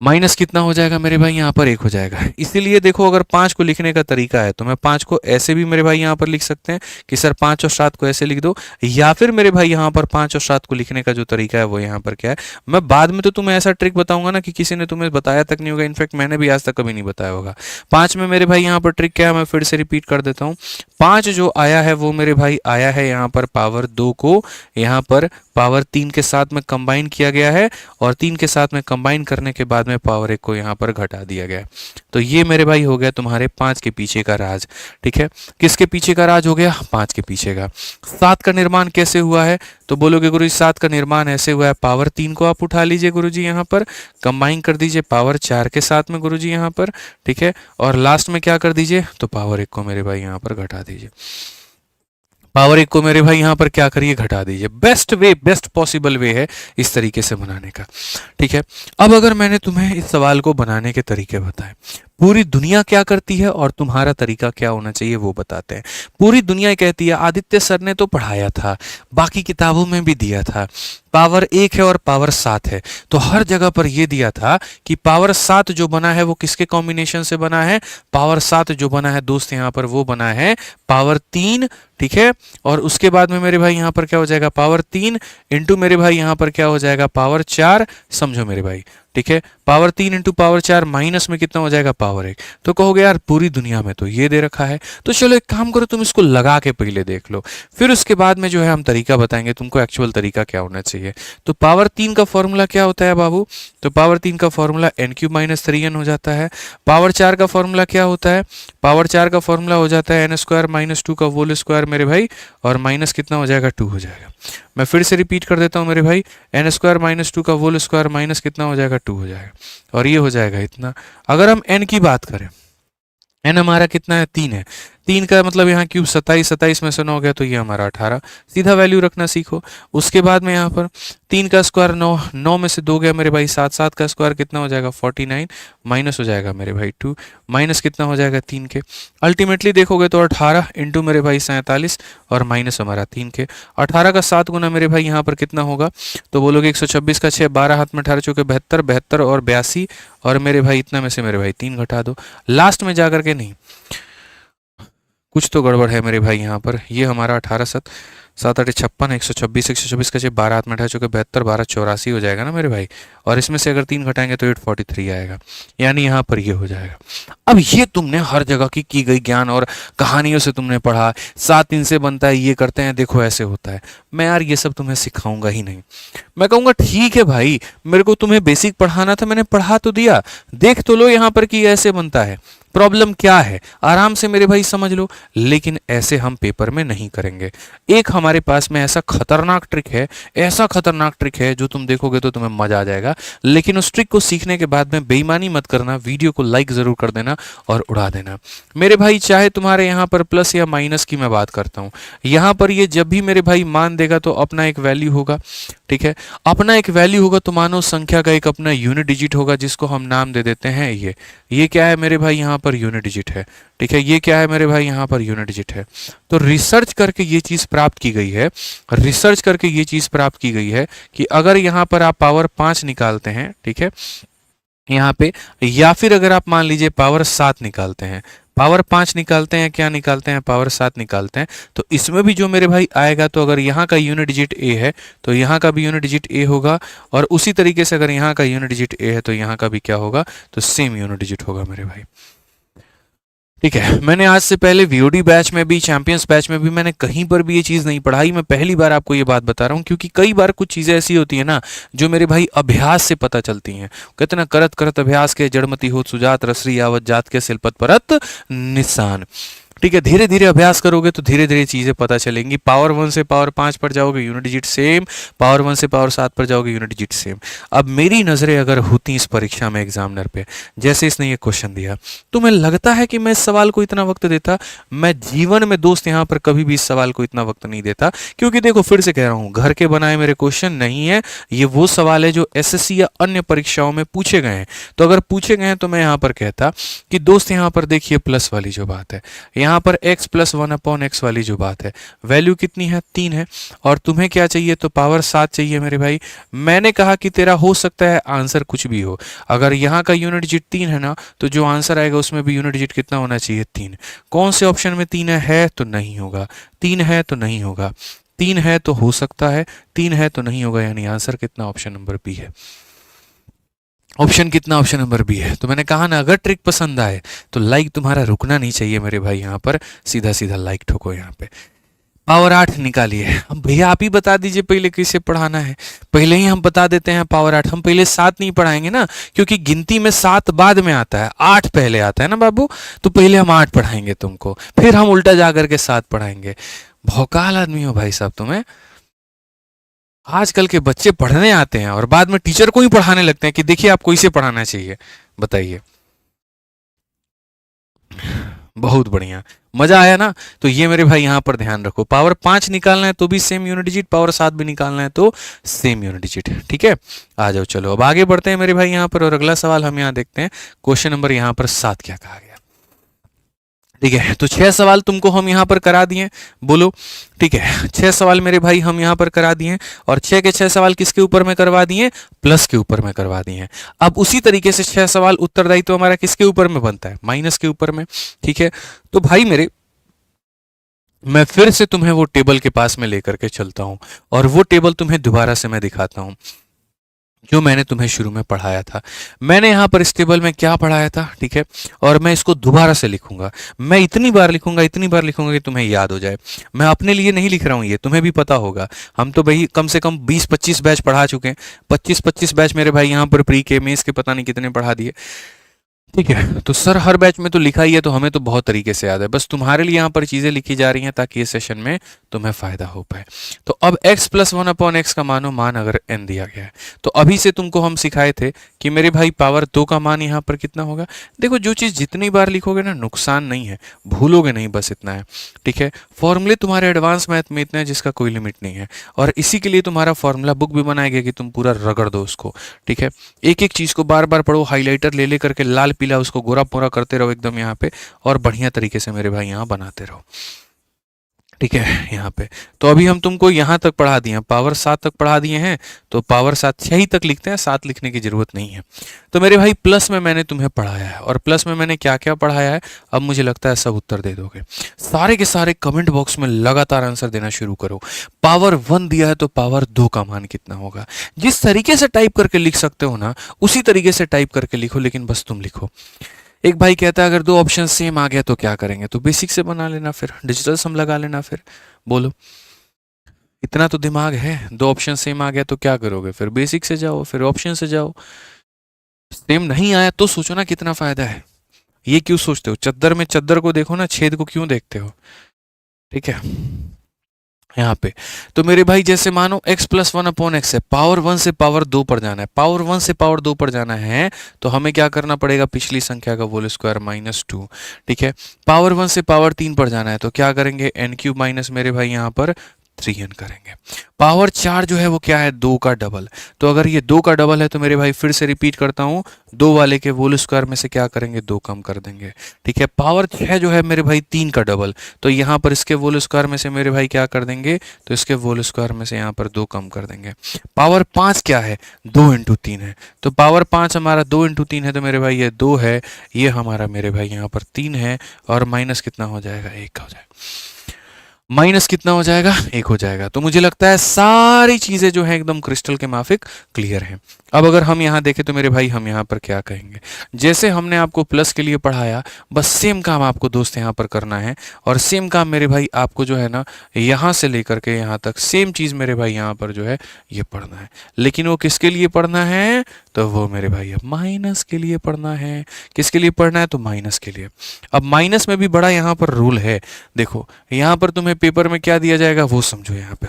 माइनस कितना हो जाएगा मेरे भाई, यहाँ पर 1 हो जाएगा। इसीलिए देखो अगर 5 को लिखने का तरीका है, तो मैं 5 को ऐसे भी मेरे भाई यहाँ पर लिख सकते हैं कि सर 5 और 7 को ऐसे लिख दो, या फिर मेरे भाई यहाँ पर 5 और 7 को लिखने का जो तरीका है वो यहाँ पर क्या है, मैं बाद में तो तुम्हें ऐसा ट्रिक बताऊंगा ना कि किसी ने तुम्हें बताया तक नहीं होगा। इनफैक्ट मैंने भी आज तक कभी नहीं बताया होगा। 5 में मेरे भाई यहाँ पर ट्रिक क्या है, मैं फिर से रिपीट कर देता हूँ। 5 जो आया है वो मेरे भाई आया है यहाँ पर पावर 2 को यहाँ पर पावर 3 के साथ में कंबाइन किया गया है, और 3 के साथ में कंबाइन करने के बाद में पावर 1 को यहाँ पर घटा दिया गया। तो ये मेरे भाई हो गया तुम्हारे 5 के पीछे का राज, ठीक है। किसके पीछे का राज हो गया, 5 के पीछे का। 7 का निर्माण कैसे हुआ है, तो बोलोगे गुरुजी 7 का निर्माण ऐसे हुआ है, पावर 3 को आप उठा लीजिए गुरुजी यहाँ पर, कंबाइन कर दीजिए पावर 4 के साथ में गुरुजी यहाँ पर, ठीक है। और लास्ट में क्या कर दीजिए, तो पावर 1 को मेरे भाई यहाँ पर घटा दीजिए। पावर 1 को मेरे भाई यहाँ पर क्या करिए, घटा दीजिए। Best way, best possible way है इस तरीके से बनाने का, ठीक है। अब अगर मैंने तुम्हें इस सवाल को बनाने के तरीके बताए, पूरी दुनिया क्या करती है और तुम्हारा तरीका क्या होना चाहिए वो बताते हैं। पूरी दुनिया कहती है आदित्य सर ने तो पढ़ाया था, बाकी किताबों में भी दिया था, पावर 1 है और पावर 7 है, तो हर जगह पर यह दिया था कि पावर 7 जो बना है वो किसके कॉम्बिनेशन से बना है, पावर 7 जो बना है दोस्त यहाँ पर वो बना है पावर 3, ठीक है। और उसके बाद में मेरे भाई यहाँ पर क्या हो जाएगा, पावर 3 इंटू मेरे भाई यहाँ पर क्या हो जाएगा, पावर 4, समझो मेरे भाई, ठीक है। पावर 3 इंटू पावर 4 माइनस में कितना हो जाएगा, पावर 1। तो कहोगे यार पूरी दुनिया में तो ये दे रखा है, तो चलो एक काम करो, तुम इसको लगा के पहले देख लो, फिर उसके बाद में जो है हम तरीका बताएंगे तुमको एक्चुअल तरीका क्या होना चाहिए। तो पावर 3 का फॉर्मूला क्या होता है बाबू, तो पावर 3 का फॉर्मूला n³ माइनस 3n हो जाता है। पावर 4 का फॉर्मूला क्या होता है, पावर 4 का फॉर्मूला हो जाता है n² माइनस 2 का होल स्क्वायर मेरे भाई, और माइनस कितना हो जाएगा, 2 हो जाएगा। मैं फिर से रिपीट कर देता हूँ मेरे भाई, n² माइनस 2 का होल स्क्वायर माइनस कितना हो जाएगा, 2 हो जाएगा, और ये हो जाएगा इतना। अगर हम n की बात करें, n हमारा कितना है, 3 है, 3 का मतलब यहाँ क्यूब 27, 27 में से 9 गया तो ये हमारा 18, सीधा वैल्यू रखना सीखो। उसके बाद में यहाँ पर 3 का स्क्वायर 9, 9 में से 2 गया मेरे भाई 7, 7 का स्क्वायर कितना हो जाएगा 49, माइनस हो जाएगा मेरे भाई 2, माइनस कितना हो जाएगा 3 के, अल्टीमेटली देखोगे तो 18 इंटू मेरे भाई 47 और माइनस हमारा 3 के, 18 का 7 गुना मेरे भाई यहाँ पर कितना होगा, तो बोलोगे 126 का 6, 12 हाथ में 18 चौके 72, 72 और 82, और मेरे भाई इतना में से मेरे भाई 3 घटा दो, लास्ट में जाकर के नहीं, कुछ तो गड़बड़ है मेरे भाई यहाँ पर, ये हमारा 18 7 7 8 56, 126, 126 का 6, 12 हाथ में 18 चौके 72, 12 84 हो जाएगा ना मेरे भाई, और इसमें से अगर 3 घटाएंगे तो 843 आएगा, यानी यहाँ पर ये हो जाएगा। अब ये तुमने हर जगह की गई ज्ञान और कहानियों से तुमने पढ़ा, 7 3 से बनता है, ये करते हैं, देखो ऐसे होता है, मैं यार ये सब तुम्हें सिखाऊंगा ही नहीं। मैं कहूँगा ठीक है भाई, मेरे को तुम्हें बेसिक पढ़ाना था, मैंने पढ़ा तो दिया, देख तो लो यहाँ पर कि ऐसे बनता है, प्रॉब्लम क्या है आराम से मेरे भाई समझ लो, लेकिन ऐसे हम पेपर में नहीं करेंगे। एक हमारे पास में ऐसा खतरनाक ट्रिक है, ऐसा खतरनाक ट्रिक है जो तुम देखोगे तो तुम्हें मजा आ जाएगा, लेकिन उस ट्रिक को सीखने के बाद में बेईमानी मत करना, वीडियो को लाइक जरूर कर देना और उड़ा देना मेरे भाई। चाहे तुम्हारे यहाँ पर प्लस या माइनस की मैं बात करता हूँ, यहाँ पर ये जब भी मेरे भाई मान देगा तो अपना एक वैल्यू होगा, ठीक है, अपना एक वैल्यू होगा तो मानो संख्या का एक अपना यूनिट डिजिट होगा जिसको हम नाम दे देते हैं ये क्या है मेरे भाई, यहाँ पर यूनिट डिजिट है, ठीक है, ये क्या है मेरे भाई, यहाँ पर यूनिट डिजिट है। तो रिसर्च करके ये चीज प्राप्त की गई है, रिसर्च करके ये चीज प्राप्त की गई है कि अगर यहाँ पर आप पावर 5 निकालते हैं, ठीक है, यहाँ पे, या फिर अगर आप मान लीजिए पावर 7 निकालते हैं, पावर 5 निकालते हैं, क्या निकालते हैं, पावर 7 निकालते हैं, तो इसमें भी जो मेरे भाई आएगा, तो अगर यहाँ का यूनिट डिजिट ए है तो यहाँ का भी यूनिट डिजिट ए होगा, और उसी तरीके से अगर यहाँ का यूनिट डिजिट ए है तो यहाँ का भी क्या होगा, तो सेम यूनिट डिजिट होगा मेरे भाई, ठीक है। मैंने आज से पहले वीओडी बैच में भी, चैंपियंस बैच में भी मैंने कहीं पर भी ये चीज़ नहीं पढ़ाई, मैं पहली बार आपको ये बात बता रहा हूँ, क्योंकि कई बार कुछ चीज़ें ऐसी होती है ना जो मेरे भाई अभ्यास से पता चलती हैं। कहते ना करत करत अभ्यास के जड़मती होत सुजात, रसरी आवत जात के सिलपत परत निशान, ठीक है, धीरे धीरे अभ्यास करोगे तो धीरे धीरे चीजें पता चलेंगी। पावर 1 से पावर 5 पर जाओगे यूनिट डिजिट सेम, पावर 1 से पावर 7 पर जाओगे यूनिट डिजिट सेम। अब मेरी नजरें अगर होती इस परीक्षा में एग्जामिनर पे, जैसे इसने ये क्वेश्चन दिया, तो मैं लगता है कि मैं इस सवाल को इतना वक्त देता, मैं जीवन में दोस्त यहाँ पर कभी भी इस सवाल को इतना वक्त नहीं देता, क्योंकि देखो फिर से कह रहा हूँ, घर के बनाए मेरे क्वेश्चन नहीं है, ये वो सवाल है जो एसएससी या अन्य परीक्षाओं में पूछे गए हैं। तो अगर पूछे गए हैं तो मैं यहाँ पर कहता कि दोस्त यहाँ पर देखिए प्लस वाली जो बात है, यहाँ पर x प्लस 1/x वाली जो बात है, वैल्यू कितनी है, 3 है, और तुम्हें क्या चाहिए, तो पावर 7 चाहिए मेरे भाई। मैंने कहा कि तेरा हो सकता है आंसर कुछ भी हो, अगर यहाँ का यूनिट डिजिट 3 है ना, तो जो आंसर आएगा उसमें भी यूनिट डिजिट कितना होना चाहिए, 3। कौन से ऑप्शन में 3 है तो नहीं होगा, 3 है तो नहीं होगा, 3 है तो हो सकता है, 3 है तो नहीं होगा, यानी आंसर कितना, ऑप्शन नंबर बी है। ऑप्शन कितना, ऑप्शन नंबर बी है। तो मैंने कहा ना, अगर ट्रिक पसंद आए तो लाइक तुम्हारा रुकना नहीं चाहिए मेरे भाई, यहाँ पर सीधा सीधा लाइक ठोको। यहाँ पे पावर 8 निकालिए। अब भैया आप ही बता दीजिए पहले किसे पढ़ाना है, पहले ही हम बता देते हैं पावर 8। हम पहले 7 नहीं पढ़ाएंगे ना, क्योंकि गिनती में 7 बाद में आता है, 8 पहले आता है ना बाबू, तो पहले हम 8 पढ़ाएंगे तुमको, फिर हम उल्टा जाकर के 7 पढ़ाएंगे। भौकाल आदमी हो भाई साहब तुम्हें। आजकल के बच्चे पढ़ने आते हैं और बाद में टीचर को ही पढ़ाने लगते हैं कि देखिए आपको इसे पढ़ाना चाहिए। बताइए बहुत बढ़िया, मजा आया ना। तो ये मेरे भाई यहाँ पर ध्यान रखो, पावर 5 निकालना है तो भी सेम यूनिट डिजिट, पावर 7 भी निकालना है तो सेम यूनिट डिजिट। ठीक है, आ जाओ, चलो अब आगे बढ़ते हैं मेरे भाई यहाँ पर, और अगला सवाल हम यहाँ देखते हैं। क्वेश्चन नंबर यहाँ पर 7 क्या कहा गया। ठीक है, तो 6 सवाल तुमको हम यहाँ पर करा दिए, बोलो। ठीक है, 6 सवाल मेरे भाई हम यहाँ पर करा दिए, और 6 के 6 सवाल किसके ऊपर में करवा दिए, प्लस के ऊपर में करवा दिए। अब उसी तरीके से 6 सवाल उत्तरदायित्व तो हमारा किसके ऊपर में बनता है, माइनस के ऊपर में। ठीक है, तो भाई मेरे, मैं फिर से तुम्हें वो टेबल के पास में लेकर के चलता हूं, और वो टेबल तुम्हें दोबारा से मैं दिखाता हूं जो मैंने तुम्हें शुरू में पढ़ाया था। मैंने यहाँ पर इस टेबल में क्या पढ़ाया था, ठीक है, और मैं इसको दोबारा से लिखूंगा। मैं इतनी बार लिखूंगा, इतनी बार लिखूंगा कि तुम्हें याद हो जाए। मैं अपने लिए नहीं लिख रहा हूँ, ये तुम्हें भी पता होगा। हम तो भाई कम से कम 20-25 बैच पढ़ा चुके हैं, 25-25 बैच मेरे भाई यहाँ पर प्री के मेंस के पता नहीं कितने पढ़ा दिए। ठीक है, तो सर हर बैच में तो लिखा ही है, तो हमें तो बहुत तरीके से याद है। बस तुम्हारे लिए यहाँ पर चीजें लिखी जा रही हैं ताकि इस सेशन में तुम्हें फायदा हो पाए। तो अब x प्लस 1/x का मानो मान अगर n दिया गया है, तो अभी से तुमको हम सिखाए थे कि मेरे भाई पावर 2 का मान यहाँ पर कितना होगा। देखो, जो चीज जितनी बार लिखोगे ना, नुकसान नहीं है, भूलोगे नहीं, बस इतना है। ठीक है, फॉर्मूले तुम्हारे एडवांस मैथ में इतने हैं जिसका कोई लिमिट नहीं है, और इसी के लिए तुम्हारा फॉर्मूला बुक भी बनाया गया कि तुम पूरा रगड़ दो उसको। ठीक है, एक एक चीज को बार बार पढ़ो, हाईलाइटर ले ले करके लाल पीला उसको गोरा पोरा करते रहो एकदम यहाँ पे, और बढ़िया तरीके से मेरे भाई यहाँ बनाते रहो। ठीक है, यहाँ पे तो अभी हम तुमको यहाँ तक पढ़ा दिए हैं, पावर 7 तक पढ़ा दिए हैं, तो पावर 7 6 ही तक लिखते हैं, 7 लिखने की जरूरत नहीं है। तो मेरे भाई प्लस में मैंने तुम्हें पढ़ाया है, और प्लस में मैंने क्या क्या पढ़ाया है, अब मुझे लगता है सब उत्तर दे दोगे। सारे के सारे कमेंट बॉक्स में लगातार आंसर देना शुरू करो। पावर 1 दिया है तो पावर 2 का मान कितना होगा। जिस तरीके से टाइप करके लिख सकते हो ना, उसी तरीके से टाइप करके लिखो, लेकिन बस तुम लिखो। एक भाई कहता है अगर दो ऑप्शन सेम आ गया तो क्या करेंगे, तो बेसिक से बना लेना, फिर डिजिटल सम लगा लेना। फिर बोलो, इतना तो दिमाग है। दो ऑप्शन सेम आ गया तो क्या करोगे, फिर बेसिक से जाओ, फिर ऑप्शन से जाओ। सेम नहीं आया तो सोचो ना कितना फायदा है। ये क्यों सोचते हो, चद्दर में चद्दर को देखो ना, छेद को क्यों देखते हो। ठीक है, यहाँ पे तो मेरे भाई जैसे मानो x प्लस 1/x है, पावर 1 से पावर 2 पर जाना है, पावर 1 से पावर 2 पर जाना है, तो हमें क्या करना पड़ेगा, पिछली संख्या का होल स्क्वायर -2। ठीक है, पावर 1 से पावर 3 पर जाना है, तो क्या करेंगे, n³ माइनस मेरे भाई यहाँ पर 3n करेंगे। पावर 4 जो है वो क्या है, 2 का डबल। तो अगर ये 2 का डबल है तो मेरे भाई फिर से रिपीट करता हूँ, 2 वाले के होल स्क्वायर में से क्या करेंगे, 2 कम कर देंगे। ठीक है, पावर 6 जो है मेरे भाई 3 का डबल, तो यहाँ पर इसके होल स्क्वायर में से मेरे भाई क्या कर देंगे, तो इसके होल स्क्वायर में से यहाँ पर 2 कम कर देंगे। पावर 5 क्या है, 2 × 3 है, तो पावर 5 हमारा 2 × 3 है, तो मेरे भाई ये 2 है, ये हमारा मेरे भाई यहाँ पर 3 है, और माइनस कितना हो जाएगा, 1 हो जाएगा। माइनस कितना हो जाएगा, 1 हो जाएगा। तो मुझे लगता है सारी चीजें जो है एकदम क्रिस्टल के माफिक क्लियर हैं। अब अगर हम यहाँ देखें तो मेरे भाई हम यहाँ पर क्या कहेंगे, जैसे हमने आपको प्लस के लिए पढ़ाया, बस सेम काम आपको दोस्त यहाँ पर करना है, और सेम काम मेरे भाई आपको जो है ना, यहाँ से लेकर के यहाँ तक सेम चीज मेरे भाई यहाँ पर जो है ये पढ़ना है। लेकिन वो किसके लिए पढ़ना है, तो वो मेरे भाई अब माइनस के लिए पढ़ना है। किसके लिए पढ़ना है, तो माइनस के लिए। अब माइनस में भी बड़ा यहाँ पर रूल है, देखो यहाँ पर तुम्हें पेपर में क्या दिया जाएगा वो समझो। यहाँ पे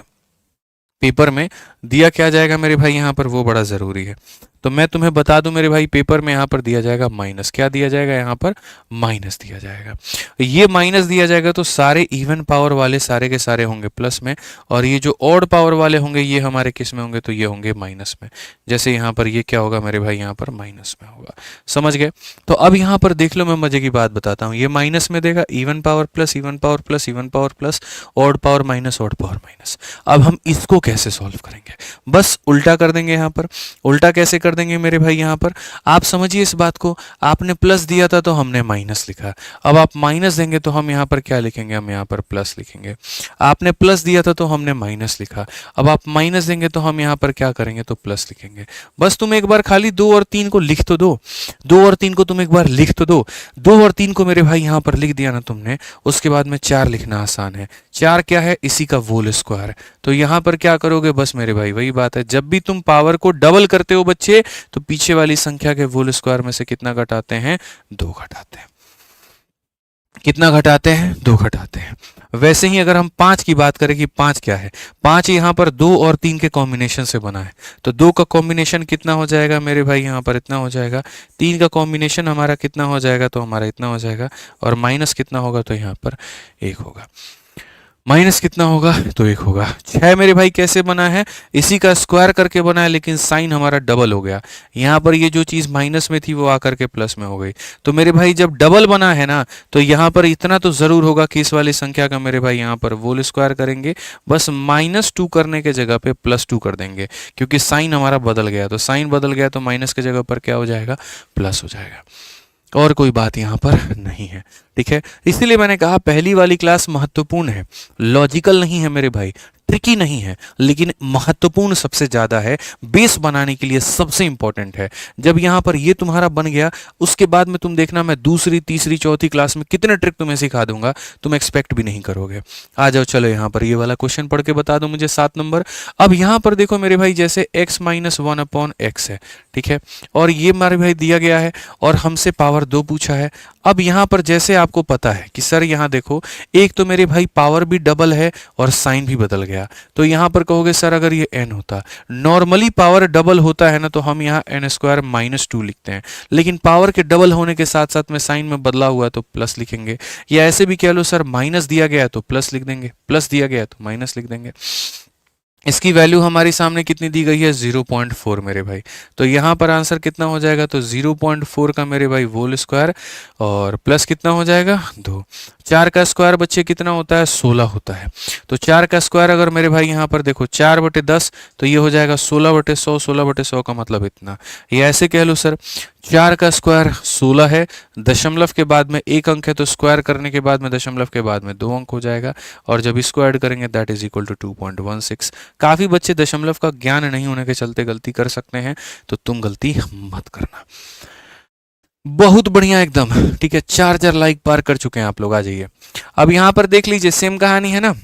पेपर में दिया क्या जाएगा मेरे भाई यहाँ पर, वो बड़ा जरूरी है। तो मैं तुम्हें बता दूं मेरे भाई, पेपर में यहाँ पर दिया जाएगा माइनस। क्या दिया जाएगा, यहाँ पर माइनस दिया जाएगा। ये माइनस दिया जाएगा तो सारे इवन पावर वाले सारे के सारे होंगे प्लस में, और ये जो ऑड पावर वाले होंगे ये हमारे किस में होंगे, तो ये होंगे माइनस में। जैसे यहाँ पर ये क्या होगा मेरे भाई, यहाँ पर माइनस में होगा। समझ गए। तो अब यहाँ पर देख लो, मैं मजे की बात बताता हूँ। ये माइनस में देगा even power plus even power plus even power plus, odd power minus odd power minus. अब हम इसको कैसे सॉल्व करेंगे, बस उल्टा कर देंगे। यहाँ पर उल्टा कैसे कर देंगे मेरे भाई, यहाँ पर आप समझिए इस बात को। आपने प्लस दिया था तो हमने माइनस लिखा, अब आप माइनस देंगे तो हम यहाँ पर क्या लिखेंगे, हम यहाँ पर प्लस लिखेंगे। आपने प्लस दिया था तो हमने माइनस लिखा, अब आप माइनस देंगे तो हम यहाँ पर क्या करेंगे, तो प्लस लिखेंगे। बस तुम एक बार खाली 2 और 3 को लिख तो दो, 2 और 3 को तुम एक बार लिख तो दो। 2 और 3 को मेरे भाई यहाँ पर लिख दिया ना तुमने, उसके बाद में 4 लिखना आसान है। 4 क्या है, इसी का होल स्क्वायर। तो यहाँ पर क्या करोगे, बस मेरे भाई वही बात है, जब भी तुम पावर को डबल करते हो बच्चे, तो पीछे वाली संख्या के होल स्क्वायर में से कितना घटाते हैं, 2 घटाते हैं। कितना घटाते हैं, 2 घटाते हैं। वैसे ही अगर हम 5 की बात करें कि 5 क्या है, 5 यहाँ पर 2 और 3 के कॉम्बिनेशन से बना है, तो 2 का कॉम्बिनेशन कितना हो जाएगा मेरे भाई, यहाँ पर इतना हो जाएगा। 3 का कॉम्बिनेशन हमारा कितना हो जाएगा, तो हमारा इतना हो जाएगा, और माइनस कितना होगा, तो यहाँ पर 1 होगा। माइनस कितना होगा, तो 1 होगा। 6 मेरे भाई कैसे बना है, इसी का स्क्वायर करके बना है, लेकिन साइन हमारा डबल हो गया। यहाँ पर ये जो चीज़ माइनस में थी वो आकर के प्लस में हो गई। तो मेरे भाई जब डबल बना है ना, तो यहाँ पर इतना तो ज़रूर होगा कि इस वाली संख्या का मेरे भाई यहाँ पर होल स्क्वायर करेंगे, बस -2 करने के जगह पे +2 कर देंगे, क्योंकि साइन हमारा बदल गया। तो साइन बदल गया तो माइनस के जगह पर क्या हो जाएगा, प्लस हो जाएगा। और कोई बात यहाँ पर नहीं है, ठीक है। इसीलिए मैंने कहा पहली वाली क्लास महत्वपूर्ण है, लॉजिकल नहीं है मेरे भाई, ट्रिकी नहीं है, लेकिन महत्वपूर्ण सबसे ज़्यादा है, बेस बनाने के लिए सबसे इंपॉर्टेंट है। जब यहाँ पर ये तुम्हारा बन गया, उसके बाद में तुम देखना मैं दूसरी तीसरी चौथी क्लास में कितने ट्रिक तुम्हें सिखा दूंगा, तुम एक्सपेक्ट भी नहीं करोगे। आ जाओ, चलो यहाँ पर ये वाला क्वेश्चन पढ़ के बता दो मुझे 7 नंबर। अब यहाँ पर देखो मेरे भाई, जैसे x - 1/x है, ठीक है, और ये मेरे भाई दिया गया है, और हमसे पावर 2 पूछा है। अब यहाँ पर जैसे आपको पता है कि सर यहाँ देखो, एक तो मेरे भाई पावर भी डबल है और साइन भी बदल गया, तो यहाँ पर कहोगे सर अगर ये n होता, नॉर्मली पावर डबल होता है ना, तो हम यहाँ n² - 2 लिखते हैं, लेकिन पावर के डबल होने के साथ साथ में साइन में बदला हुआ है तो प्लस लिखेंगे। या ऐसे भी कह लो सर, माइनस दिया गया है तो प्लस लिख देंगे, प्लस दिया गया है तो माइनस लिख देंगे। इसकी वैल्यू हमारी सामने कितनी दी गई है, 0.4 मेरे भाई। तो यहाँ पर आंसर कितना हो जाएगा, तो 0.4 का मेरे भाई होल स्क्वायर, और प्लस कितना हो जाएगा, 2। 4 का स्क्वायर बच्चे कितना होता है, 16 होता है। तो 4 का स्क्वायर अगर मेरे भाई यहाँ पर देखो 4/10, तो ये हो जाएगा 16/100। 16/100 का मतलब इतना। ये ऐसे कह लो सर, 4 का स्क्वायर 16 है, दशमलव के बाद में 1 अंक है, तो स्क्वायर करने के बाद में दशमलव के बाद में 2 अंक हो जाएगा, और जब इसको ऐड करेंगे दैट इज इक्वल टू 2.16। काफ़ी बच्चे दशमलव का ज्ञान नहीं होने के चलते गलती कर सकते हैं, तो तुम गलती मत करना। बहुत बढ़िया एकदम, ठीक है। 4000 लाइक पार कर चुके हैं आप लोग, आ जाइए। अब यहाँ पर देख लीजिए, सेम कहानी है ना।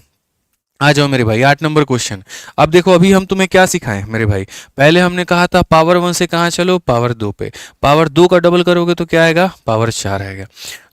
आ जाओ मेरे भाई, 8 नंबर क्वेश्चन। अब देखो, अभी हम तुम्हें क्या सिखाएं मेरे भाई, पहले हमने कहा था पावर 1 से कहाँ चलो, पावर 2 पे। पावर 2 का डबल करोगे तो क्या आएगा, पावर 4 आएगा।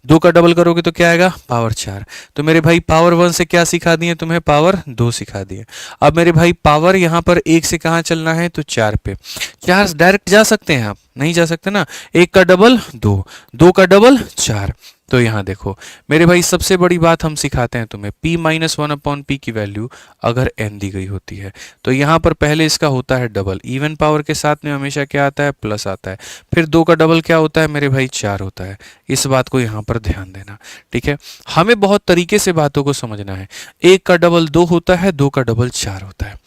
2 का डबल करोगे तो क्या आएगा, पावर 4। तो मेरे भाई पावर 1 से क्या सिखा दिए तुम्हें, पावर 2 सिखा दिए। अब मेरे भाई पावर यहाँ पर 1 से कहाँ चलना है, तो 4 पे। 4 डायरेक्ट जा सकते हैं आप, नहीं जा सकते ना। 1 का डबल 2, 2 का डबल 4। तो यहाँ देखो मेरे भाई, सबसे बड़ी बात हम सिखाते हैं तुम्हें, p - 1/p की वैल्यू अगर n दी गई होती है, तो यहाँ पर पहले इसका होता है डबल। इवन पावर के साथ में हमेशा क्या आता है, प्लस आता है। फिर 2 का डबल क्या होता है मेरे भाई, 4 होता है। इस बात को यहाँ पर ध्यान देना, ठीक है। हमें बहुत तरीके से बातों को समझना है। 1 का डबल 2 होता है, 2 का डबल 4 होता है,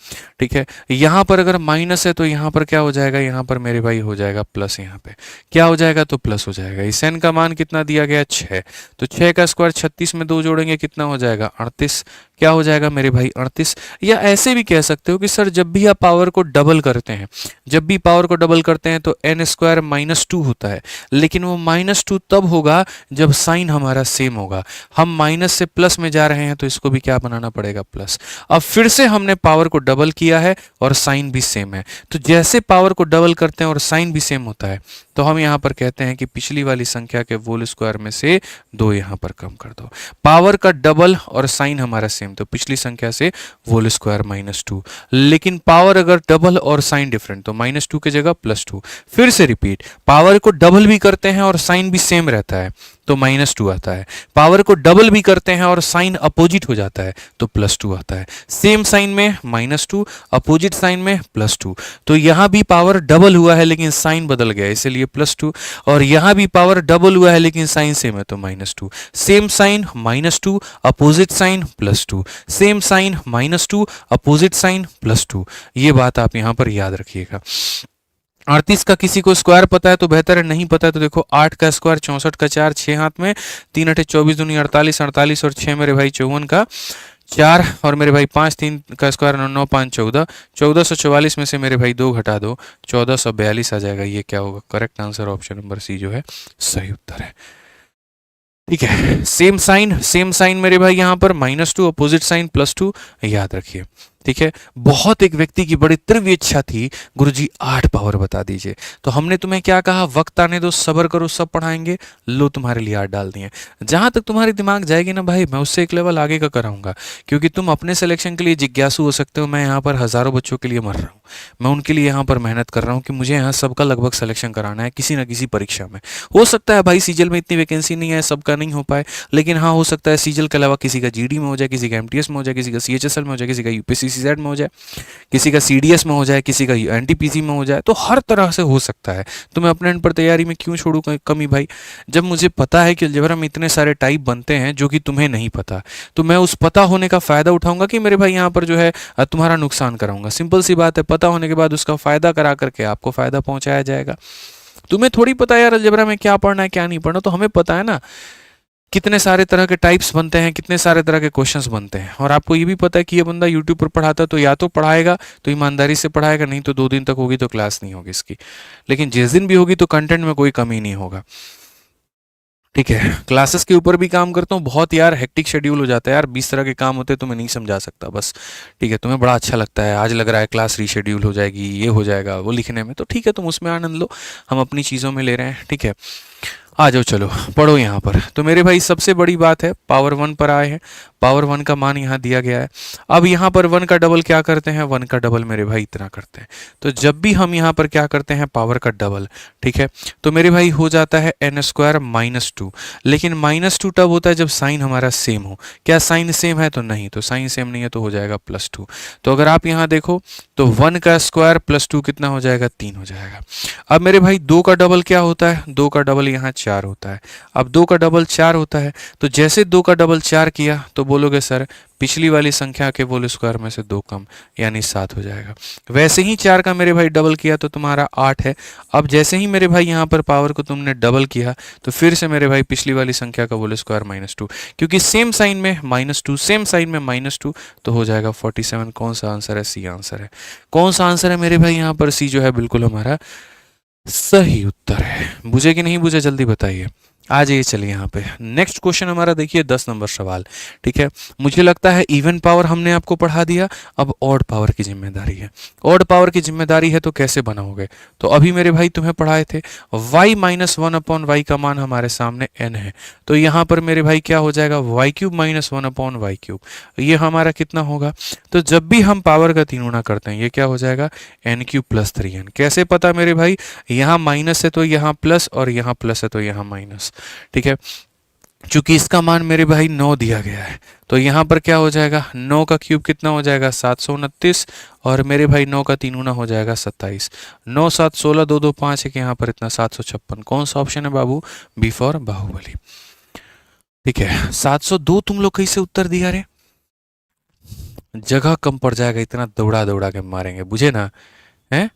ठीक है। यहाँ पर अगर माइनस है तो यहाँ पर क्या हो जाएगा, यहाँ पर मेरे भाई हो जाएगा प्लस। यहाँ पे क्या हो जाएगा, तो प्लस हो जाएगा। इस n का मान कितना दिया गया, 6। तो 6 का स्क्वायर 36 में 2 जोड़ेंगे कितना हो जाएगा, 38। क्या हो जाएगा मेरे भाई, 38। या ऐसे भी कह सकते हो कि सर जब भी आप पावर को डबल करते हैं, जब भी पावर को डबल करते हैं तो n² - 2 होता है, लेकिन वो -2 तब होगा जब साइन हमारा सेम होगा। हम माइनस से प्लस में जा रहे हैं तो इसको भी क्या बनाना पड़ेगा, प्लस। अब फिर से हमने पावर को डबल किया है और साइन भी सेम है, तो जैसे पावर को डबल करते हैं और साइन भी सेम होता है, तो हम यहाँ पर कहते हैं कि पिछली वाली संख्या के होल स्क्वायर में से 2 यहाँ पर कम कर दो। पावर का डबल और साइन हमारा सेम, तो पिछली संख्या से होल स्क्वायर -2। लेकिन पावर अगर डबल और साइन डिफरेंट, तो -2 की जगह +2। फिर से रिपीट, पावर को डबल भी करते हैं और साइन भी सेम रहता है तो -2 आता है। पावर को डबल भी करते हैं और साइन अपोजिट हो जाता है तो +2 आता है। सेम साइन में -2, अपोजिट साइन में +2। तो यहाँ भी पावर डबल हुआ है लेकिन साइन बदल गया, इसलिए +2। और यहाँ भी पावर डबल हुआ है लेकिन साइन सेम है तो -2। Same sign -2, opposite sign +2। Same sign -2, opposite sign +2। ये बात आप यहाँ पर याद रखिएगा। 38 का किसी को स्क्वायर पता है तो बेहतर है, नहीं पता है तो देखो 8 का स्क्वायर 64 का 4, 6 हाथ में, 3 8 24 दूनी 48, 48 और 6 मेरे भाई 54 का 4, और मेरे भाई 5 3 का स्क्वायर 9 9 5 14। 1444 में से मेरे भाई 2 घटा दो, 1442 आ जाएगा। ये क्या होगा, correct answer option number C जो है सही उत्तर है, ठीक है। सेम साइन मेरे भाई यहाँ पर -2, अपोजिट साइन +2, याद रखिए, ठीक है, बहुत एक व्यक्ति की बड़ी तीव्र इच्छा थी, गुरुजी 8 पावर बता दीजिए। तो हमने तुम्हें क्या कहा, वक्त आने दो, सब्र करो, सब पढ़ाएंगे। लो तुम्हारे लिए 8 डाल दिए। जहां तक तुम्हारी दिमाग जाएगी ना भाई, मैं उससे एक लेवल आगे का कराऊंगा, क्योंकि तुम अपने सिलेक्शन के लिए जिज्ञासु हो सकते हो, मैं यहाँ पर हजारों बच्चों के लिए मर रहा हूँ, मैं उनके लिए यहाँ पर मेहनत कर रहा हूँ कि मुझे यहाँ सबका लगभग सिलेक्शन कराना है किसी ना किसी परीक्षा में। हो सकता है भाई सीजल में इतनी वैकेंसी नहीं है, सबका नहीं हो पाए, लेकिन हाँ हो सकता है सीजल के अलावा किसी का जीडी में हो जाए, किसी का एमटीएस में हो जाए, किसी का सीएचएसएल में हो जाए, किसी का यूपीएससी सीजेड में हो जाए, किसी का सीडीएस में हो जाए, किसी का एनटीपीसी में हो जाए। तो हर तरह से हो सकता है। तो मैं अपने एंड पर तैयारी में क्यों छोड़ूं कमी भाई, जब मुझे पता है कि अलजेब्रा में इतने सारे टाइप बनते हैं जो कि तुम्हें नहीं पता। तो मैं उस पता होने का फायदा उठाऊंगा कि मेरे भाई यहाँ पर जो है तुम्हारा नुकसान कराऊंगा। सिंपल सी बात है, पता होने के बाद उसका फायदा करा करके आपको फायदा पहुंचाया जाएगा। तुम्हें थोड़ी पता है यार अलजेब्रा में क्या पढ़ना है क्या नहीं पढ़ना, तो हमें पता है ना कितने सारे तरह के टाइप्स बनते हैं, कितने सारे तरह के क्वेश्चंस बनते हैं। और आपको ये भी पता है कि ये बंदा यूट्यूब पर पढ़ाता है, तो या तो पढ़ाएगा तो ईमानदारी से पढ़ाएगा, नहीं तो 2 दिन तक होगी तो क्लास नहीं होगी इसकी। लेकिन जिस दिन भी होगी तो कंटेंट में कोई कमी नहीं होगा। ठीक है, क्लासेस के ऊपर भी काम करता हूँ बहुत यार, हेक्टिक शेड्यूल हो जाता है यार, 20 तरह के काम होते हैं तो मैं नहीं समझा सकता बस। ठीक है, तुम्हें बड़ा अच्छा लगता है, आज लग रहा है क्लास रीशेड्यूल हो जाएगी, ये हो जाएगा वो लिखने में, तो ठीक है तुम उसमें आनंद लो, हम अपनी चीज़ों में ले रहे हैं। ठीक है, आ जाओ चलो पढ़ो यहाँ पर। तो मेरे भाई सबसे बड़ी बात है, पावर 1 पर आए हैं, पावर 1 का मान यहाँ दिया गया है। अब यहाँ पर 1 का डबल क्या करते हैं, 1 का डबल मेरे भाई इतना करते हैं। तो जब भी हम यहाँ पर क्या करते हैं, पावर का डबल, ठीक है, तो मेरे भाई हो जाता है n² -2। लेकिन -2 तब होता है जब साइन हमारा सेम हो। क्या साइन सेम है, तो नहीं, तो साइन सेम नहीं है तो हो जाएगा +2। तो अगर आप यहाँ देखो तो 1 का स्क्वायर +2 कितना हो जाएगा, 3 हो जाएगा। अब मेरे भाई 2 का डबल क्या होता है, 2 का डबल यहाँ 4 होता है। अब 2 का डबल 4 होता है, तो जैसे 2 का डबल 4 किया तो बोलोगे सर पिछली वाली संख्या के होल स्क्वायर में से 2 कम, यानी 7 हो जाएगा। वैसे ही 4 का मेरे भाई डबल किया तो तुम्हारा 8 है। अब जैसे ही मेरे भाई यहाँ पर पावर को तुमने डबल किया तो फिर से मेरे भाई पिछली वाली संख्या का होल स्क्वायर -2, क्योंकि सेम साइन में -2, सेम साइन में -2, तो हो जाएगा 47। कौन सा आंसर है, सी आंसर है। कौन सा आंसर है मेरे भाई, यहाँ पर सी जो है बिल्कुल हमारा सही उत्तर है। बुझे कि नहीं बुझे, जल्दी बताइए। आ जाइए, चलिए यहाँ पे नेक्स्ट क्वेश्चन हमारा देखिए 10 नंबर सवाल। ठीक है, मुझे लगता है इवन पावर हमने आपको पढ़ा दिया, अब ऑड पावर की जिम्मेदारी है। ऑड पावर की जिम्मेदारी है तो कैसे बनाओगे, तो अभी मेरे भाई तुम्हें पढ़ाए थे y - 1/y का मान हमारे सामने n है, तो यहाँ पर मेरे भाई क्या हो जाएगा, y³ - 1/y³। ये हमारा कितना होगा, तो जब भी हम पावर का 3 गुना करते हैं ये क्या हो जाएगा, n³ + 3n। कैसे पता मेरे भाई, यहाँ माइनस है तो यहाँ प्लस, और यहाँ प्लस है तो यहाँ माइनस। ठीक है, चूंकि इसका मान मेरे भाई 9 दिया गया है, तो यहाँ पर क्या हो जाएगा, 9 का क्यूब कितना हो जाएगा, 729, और मेरे भाई 9 का 3 गुना हो जाएगा 27। 9 7 16, 2 2 5 1, यहाँ पर इतना 756। कौन सा ऑप्शन है बाबू, बी फॉर बाहुबली। ठीक है, 702 तुम लोग कैसे उत्तर दिया रे, जगह कम पड़ जाएगा, इतना दौड़ा दौड़ा के मारेंगे, बुझे ना, है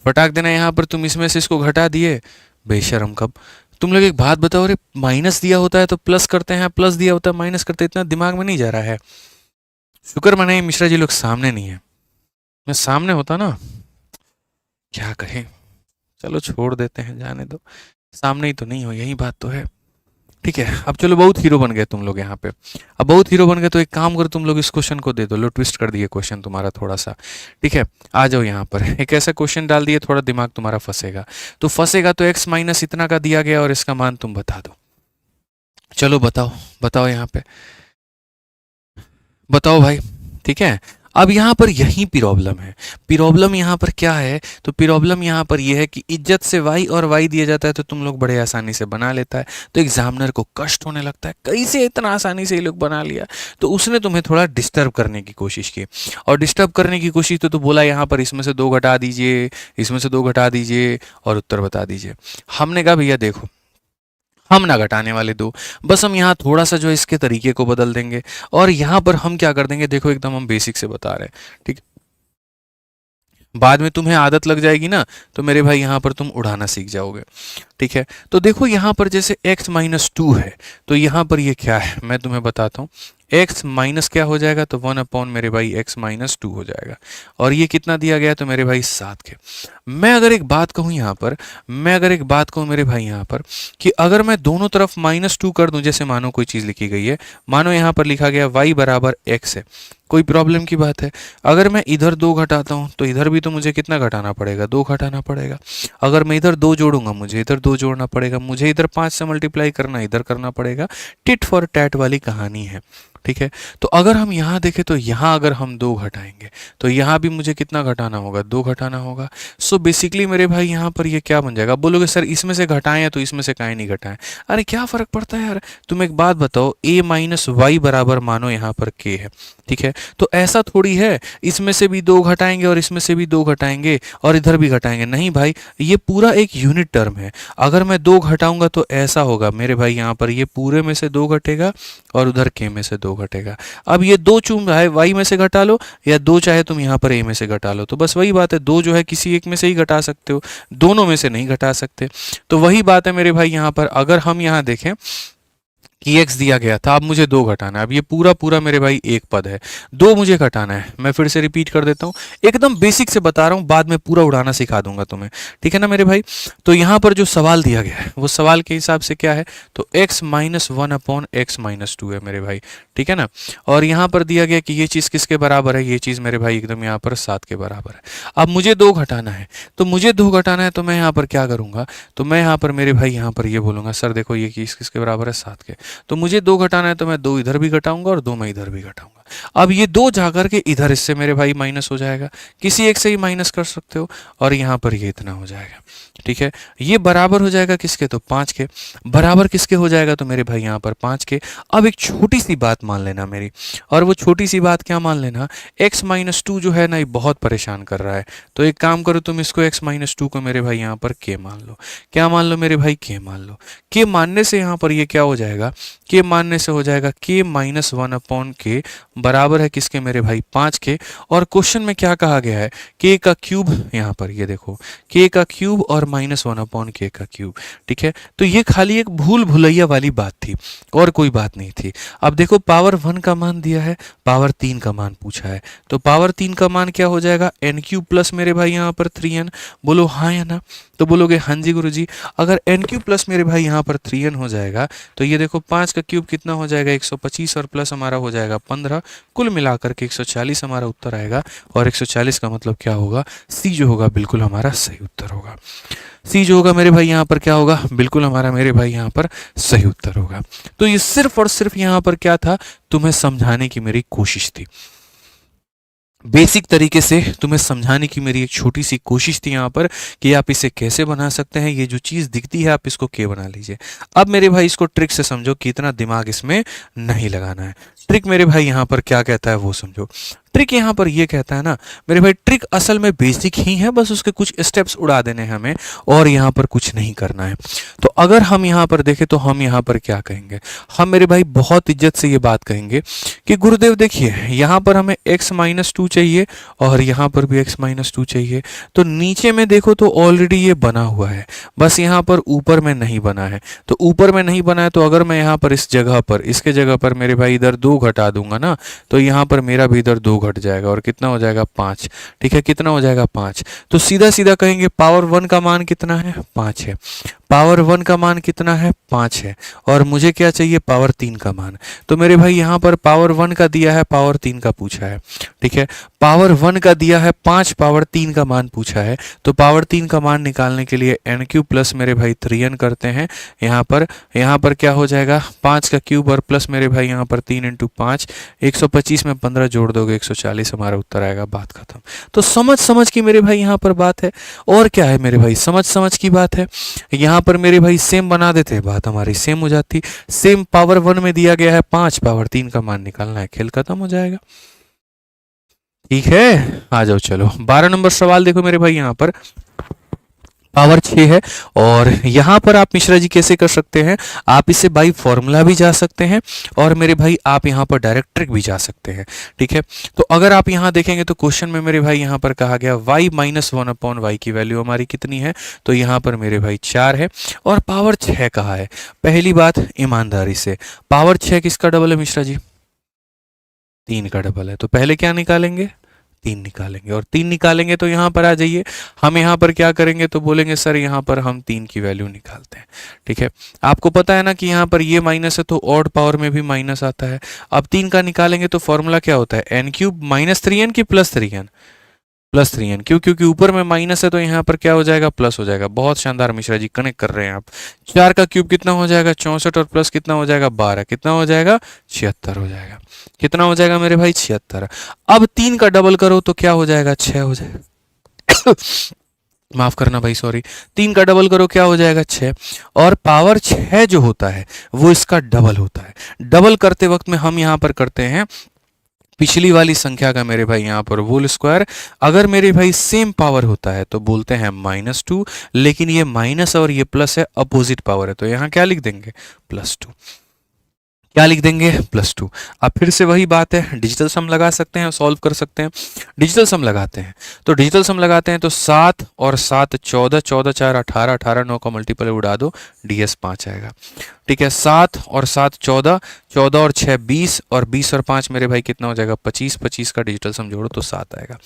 फटाक देना। यहाँ पर तुम इसमें से इसको घटा दिए, बेशरम कब। तुम लोग एक बात बताओ रे, माइनस दिया होता है तो प्लस करते हैं, प्लस दिया होता है माइनस करते हैं, इतना दिमाग में नहीं जा रहा है। शुक्र मनाइए मिश्रा जी लोग सामने नहीं है, मैं सामने होता ना क्या कहें, चलो छोड़ देते हैं, जाने दो, सामने ही तो नहीं हो, यही बात तो है। ठीक है, अब चलो बहुत हीरो बन गए तुम लोग यहाँ पे। अब बहुत हीरो बन गए तो एक काम करो, तुम लोग इस क्वेश्चन को दे दो, लो ट्विस्ट कर दिए क्वेश्चन तुम्हारा थोड़ा सा। ठीक है, आ जाओ यहाँ पर, एक ऐसा क्वेश्चन डाल दिए थोड़ा दिमाग तुम्हारा फंसेगा। तो फंसेगा तो x - इतना का दिया गया और इसका मान तुम बता दो। चलो बताओ, बताओ यहाँ पे, बताओ भाई। ठीक है, अब यहाँ पर यही प्रॉब्लम है। प्रॉब्लम यहाँ पर क्या है, तो प्रॉब्लम यहाँ पर यह है कि इज्जत से y और y दिया जाता है तो तुम लोग बड़े आसानी से बना लेता है, तो एग्जामिनर को कष्ट होने लगता है, कैसे इतना आसानी से ये लोग बना लिया। तो उसने तुम्हें थोड़ा डिस्टर्ब करने की कोशिश की, और डिस्टर्ब करने की कोशिश तो बोला यहाँ पर इसमें से 2 घटा दीजिए, इसमें से 2 घटा दीजिए और उत्तर बता दीजिए। हमने कहा भैया देखो, हम ना घटाने वाले 2, बस हम यहाँ थोड़ा सा जो है इसके तरीके को बदल देंगे, और यहाँ पर हम क्या कर देंगे, देखो एकदम हम बेसिक से बता रहे हैं। ठीक, बाद में तुम्हें आदत लग जाएगी ना, तो मेरे भाई यहाँ पर तुम उड़ाना सीख जाओगे। ठीक है। तो देखो यहाँ पर जैसे x माइनस टू है, तो यहाँ पर ये क्या है मैं तुम्हें बताता हूँ। x माइनस क्या हो जाएगा, तो 1 अपॉन मेरे भाई x माइनस टू हो जाएगा। और ये कितना दिया गया, तो मेरे भाई 7 के। मैं अगर एक बात कहूँ यहाँ पर, मैं अगर एक बात कहूँ मेरे भाई यहाँ पर, कि अगर मैं दोनों तरफ -2 कर दूं, जैसे मानो कोई चीज़ लिखी गई है, मानो यहाँ पर लिखा गया y बराबर x है, कोई प्रॉब्लम की बात है। अगर मैं इधर 2 घटाता हूँ तो इधर भी तो मुझे कितना घटाना पड़ेगा, 2 घटाना पड़ेगा। अगर मैं इधर 2 जोड़ूंगा मुझे इधर 2 जोड़ना पड़ेगा, मुझे इधर 5 से मल्टीप्लाई करना इधर करना पड़ेगा। टिट फॉर टैट वाली कहानी है, ठीक है। तो अगर हम यहाँ देखें तो यहाँ अगर हम 2 घटाएंगे तो यहाँ भी मुझे कितना घटाना होगा, 2 घटाना होगा। सो बेसिकली मेरे भाई यहाँ पर ये क्या बन जाएगा, बोलोगे सर इसमें से घटाएं या तो इसमें से काहे नहीं घटाएं। अरे क्या फ़र्क पड़ता है यार, तुम एक बात बताओ, a माइनस वाई बराबर मानो यहाँ पर k है, ठीक है। तो ऐसा थोड़ी है इसमें से भी 2 घटाएंगे और इसमें से भी 2 घटाएंगे और इधर भी घटाएंगे, नहीं भाई, ये पूरा एक यूनिट टर्म है। अगर मैं 2 घटाऊंगा तो ऐसा होगा मेरे भाई, यहाँ पर ये पूरे में से 2 घटेगा और उधर k में से 2 घटेगा। अब ये 2 चूम है y में से घटा लो या 2 चाहे तुम यहाँ पर a में से घटा लो, तो बस वही बात है, 2 जो है किसी एक में से ही घटा सकते हो, दोनों में से नहीं घटा सकते। तो वही बात है मेरे भाई यहाँ पर, अगर हम यहाँ देखें कि x दिया गया था, अब मुझे 2 घटाना है। अब ये पूरा पूरा मेरे भाई एक पद है, 2 मुझे घटाना है। मैं फिर से रिपीट कर देता हूँ, एकदम बेसिक से बता रहा हूँ, बाद में पूरा उड़ाना सिखा दूंगा तुम्हें, ठीक है ना मेरे भाई। तो यहाँ पर जो सवाल दिया गया है वो सवाल के हिसाब से क्या है, तो x minus 1 upon x minus two है मेरे भाई, ठीक है ना। और यहाँ पर दिया गया कि ये चीज़ किसके बराबर है, ये चीज़ मेरे भाई एकदम यहाँ पर 7 के बराबर है। अब मुझे 2 घटाना है, तो मुझे 2 घटाना है, तो मैं यहाँ पर क्या करूँगा, तो मैं यहाँ पर मेरे भाई यहाँ पर ये बोलूँगा, सर देखो ये चीज़ किसके बराबर है, 7 के। तो मुझे 2 घटाना है, तो मैं 2 इधर भी घटाऊंगा और 2 मैं इधर भी घटाऊंगा। अब ये 2 जाकर के इधर इससे मेरे भाई माइनस हो जाएगा, किसी एक से ही माइनस कर सकते हो, और यहाँ पर ये इतना हो जाएगा, ठीक है। ये बराबर हो जाएगा किसके, तो 5 के। बराबर किसके हो जाएगा, तो मेरे भाई यहाँ पर 5 के। अब एक छोटी सी बात मान लेना मेरी, और वो छोटी सी बात क्या मान लेना, x माइनस टू जो है ना ये बहुत परेशान कर रहा है। तो एक काम करो, तुम इसको x माइनस टू को मेरे भाई यहाँ पर k मान लो। क्या मान लो मेरे भाई, k मान लो। k मानने से यहाँ पर ये क्या हो जाएगा, k मानने से हो जाएगा k माइनस 1 अपॉन k बराबर है किसके मेरे भाई, 5 के। और क्वेश्चन में क्या कहा गया है, k का क्यूब, यहाँ पर ये देखो k का क्यूब और माइनस 1 अपॉन k का क्यूब, ठीक है। तो ये खाली एक भूल भुलैया वाली बात थी और कोई बात नहीं थी। अब देखो पावर 1 का मान दिया है, पावर 3 का मान पूछा है, तो पावर 3 का मान क्या हो जाएगा, n क्यूब प्लस मेरे भाई यहाँ पर 3n। बोलो हाँ या ना, तो बोलोगे हाँ जी गुरुजी। अगर n क्यूब प्लस मेरे भाई यहाँ पर 3n हो जाएगा, तो ये देखो 5 का क्यूब कितना हो जाएगा, 125 और प्लस हमारा हो जाएगा 15, कुल मिलाकर के 140 हमारा उत्तर आएगा। और 140 का मतलब क्या होगा, सी जो होगा बिल्कुल हमारा सही उत्तर होगा। सी जो होगा मेरे भाई यहाँ पर क्या होगा, बिल्कुल हमारा मेरे भाई यहाँ पर सही उत्तर होगा। तो ये सिर्फ और सिर्फ यहाँ पर क्या था, तुम्हें समझाने की मेरी कोशिश थी, बेसिक तरीके से तुम्हें समझाने की मेरी एक छोटी सी कोशिश थी यहाँ पर, कि आप इसे कैसे बना सकते हैं। ये जो चीज़ दिखती है आप इसको के बना लीजिए। अब मेरे भाई इसको ट्रिक से समझो कि इतना दिमाग इसमें नहीं लगाना है। ट्रिक मेरे भाई यहाँ पर क्या कहता है वो समझो। ट्रिक यहाँ पर ये कहता है ना मेरे भाई, ट्रिक असल में बेसिक ही है, बस उसके कुछ स्टेप्स उड़ा देने हैं हमें, और यहाँ पर कुछ नहीं करना है। तो अगर हम यहाँ पर देखें तो हम यहाँ पर क्या कहेंगे, हम मेरे भाई बहुत इज्जत से ये बात कहेंगे कि गुरुदेव देखिए यहाँ पर हमें x माइनस टू चाहिए और यहाँ पर भी x माइनस टू चाहिए। तो नीचे में देखो तो ऑलरेडी ये बना हुआ है, बस यहाँ पर ऊपर में नहीं बना है। तो ऊपर में नहीं बना है, तो अगर मैं यहाँ पर इस जगह पर, इसके जगह पर मेरे भाई इधर 2 घटा दूंगा ना, तो यहाँ पर मेरा भी इधर 2 घट जाएगा और कितना हो जाएगा 5, ठीक है। कितना हो जाएगा 5। तो सीधा सीधा कहेंगे पावर 1 का मान कितना है, 5 है। पावर 1 का मान कितना है, 5 है। और मुझे क्या चाहिए, पावर 3 का मान। तो मेरे भाई यहाँ पर पावर 1 का दिया है, पावर 3 का पूछा है, ठीक है। पावर 1 का दिया है 5, पावर 3 का मान पूछा है। तो पावर 3 का मान निकालने के लिए एन क्यूब प्लस मेरे भाई 3n करते हैं। यहाँ पर क्या हो जाएगा, 5 का क्यूब और प्लस मेरे भाई यहाँ पर 3 इंटू 5, 125 में 15 जोड़ दोगे 140 हमारा उत्तर आएगा, बात खत्म। तो समझ की मेरे भाई यहाँ पर बात है, और क्या है मेरे भाई, समझ की बात है। यहाँ पर मेरे भाई सेम बना देते हैं, बात हमारी सेम हो जाती। सेम पावर 1 में दिया गया है 5, पावर 3 का मान निकालना है, खेल खत्म हो जाएगा। ठीक है, आ जाओ चलो 12 नंबर सवाल देखो मेरे भाई यहाँ पर। पावर 6 है। और यहाँ पर आप मिश्रा जी कैसे कर सकते हैं, आप इसे बाई फॉर्मूला भी जा सकते हैं और मेरे भाई आप यहाँ पर डायरेक्ट ट्रिक भी जा सकते हैं। ठीक है, तो अगर आप यहाँ देखेंगे तो क्वेश्चन में मेरे भाई यहाँ पर कहा गया y माइनस 1/y की वैल्यू हमारी कितनी है, तो यहाँ पर मेरे भाई 4 है और पावर 6 कहा है। पहली बात ईमानदारी से, पावर 6 किसका डबल है मिश्रा जी, 3 का डबल है, तो पहले क्या निकालेंगे, 3 निकालेंगे और 3 निकालेंगे तो यहाँ पर आ जाइए, हम यहाँ पर क्या करेंगे तो बोलेंगे सर यहाँ पर हम 3 की वैल्यू निकालते हैं। ठीक है, आपको पता है ना कि यहाँ पर ये माइनस है तो ऑड पावर में भी माइनस आता है। अब 3 का निकालेंगे तो फॉर्मूला क्या होता है, एन क्यूब माइनस 3n की प्लस 3n, प्लस 3n, क्यों, क्योंकि ऊपर में माइनस है तो यहाँ पर क्या हो जाएगा, प्लस हो जाएगा। बहुत शानदार मिश्रा जी, कनेक्ट कर रहे हैं आप। 4 का क्यूब कितना हो जाएगा, 64 और प्लस कितना हो जाएगा, 12, कितना हो जाएगा, 76 हो जाएगा। कितना हो जाएगा मेरे भाई, 76। अब 3 का डबल करो तो क्या हो जाएगा, 6 हो जाएगा। माफ करना भाई, सॉरी, 3 का डबल करो क्या हो जाएगा, 6। और पावर 6 जो होता है वो इसका डबल होता है। डबल करते वक्त में हम यहाँ पर करते हैं पिछली वाली संख्या का मेरे भाई यहाँ पर होल स्क्वायर। अगर मेरे भाई सेम पावर होता है तो बोलते हैं -2, लेकिन ये माइनस और ये प्लस है, अपोजिट पावर है, तो यहाँ क्या लिख देंगे, +2। क्या लिख देंगे, +2। अब फिर से वही बात है, डिजिटल सम लगा सकते हैं, सॉल्व कर सकते हैं। डिजिटल सम लगाते हैं तो डिजिटल सम लगाते हैं तो 7 और 7 14, 14 4 18, 18 9 का मल्टीपल उड़ा दो, ds 5 आएगा। ठीक है, 7 और 7 14, 14 और 6 20 और 20 और 5 मेरे भाई कितना हो जाएगा, 25, 25 का डिजिटल सम जोड़ो तो 7 आएगा।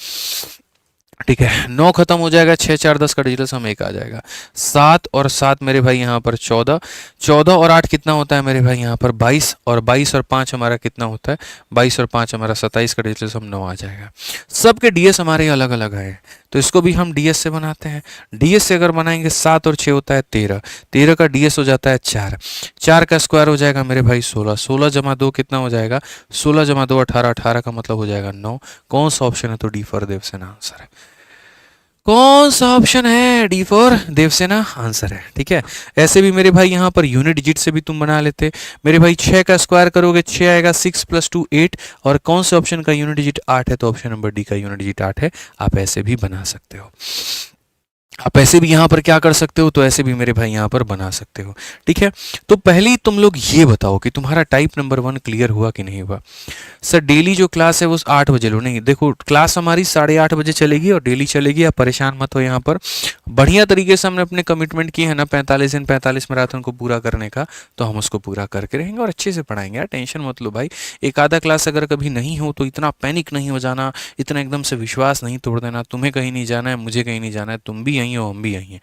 ठीक है, 9 खत्म हो जाएगा, 6 4 10 का डिजिटल सम 1 आ जाएगा। 7 और 7 मेरे भाई यहाँ पर 14, 14 और 8 कितना होता है मेरे भाई यहाँ पर 22, और 22 और 5 हमारा कितना होता है, 22 और 5 हमारा 27 का डिजिटल सम 9 आ जाएगा। सबके डीएस हमारे अलग अलग आए तो इसको भी हम डीएस से बनाते हैं। डीएस से अगर बनाएंगे 7 और 6 होता है 13, 13 का डीएस हो जाता है 4, 4 का स्क्वायर हो जाएगा मेरे भाई 16, 16 जमा 2 कितना हो जाएगा, 16 जमा 2 18, 18 का मतलब हो जाएगा 9। कौन सा ऑप्शन है, तो डी फॉर देवसेना आंसर है। कौन सा ऑप्शन है, डी फॉर देवसेना आंसर है। ठीक है, ऐसे भी मेरे भाई यहाँ पर यूनिट डिजिट से भी तुम बना लेते मेरे भाई। 6 का स्क्वायर करोगे 6 आएगा, 6 + 2 8, और कौन से ऑप्शन का यूनिट डिजिट 8 है, तो ऑप्शन नंबर डी का यूनिट डिजिट 8 है। आप ऐसे भी बना सकते हो, आप ऐसे भी यहाँ पर क्या कर सकते हो, तो ऐसे भी मेरे भाई यहाँ पर बना सकते हो। ठीक है, तो पहले ही तुम लोग ये बताओ कि तुम्हारा टाइप नंबर 1 क्लियर हुआ कि नहीं हुआ। सर डेली जो क्लास है वो 8 बजे लो, नहीं देखो क्लास हमारी 8:30 बजे चलेगी और डेली चलेगी, आप परेशान मत हो। यहाँ पर बढ़िया तरीके से हमने अपने कमिटमेंट किए हैं ना 45 दिन 45 मैराथन को पूरा करने का, तो हम उसको पूरा करके रहेंगे और अच्छे से पढ़ाएंगे यार, टेंशन मत लो भाई। एक आधा क्लास अगर कभी नहीं हो तो इतना पैनिक नहीं हो जाना, इतना एकदम से विश्वास नहीं तोड़ देना। तुम्हें कहीं नहीं जाना है, मुझे कहीं नहीं जाना है, तुम भी यहीं हो हम भी यहीं हैं।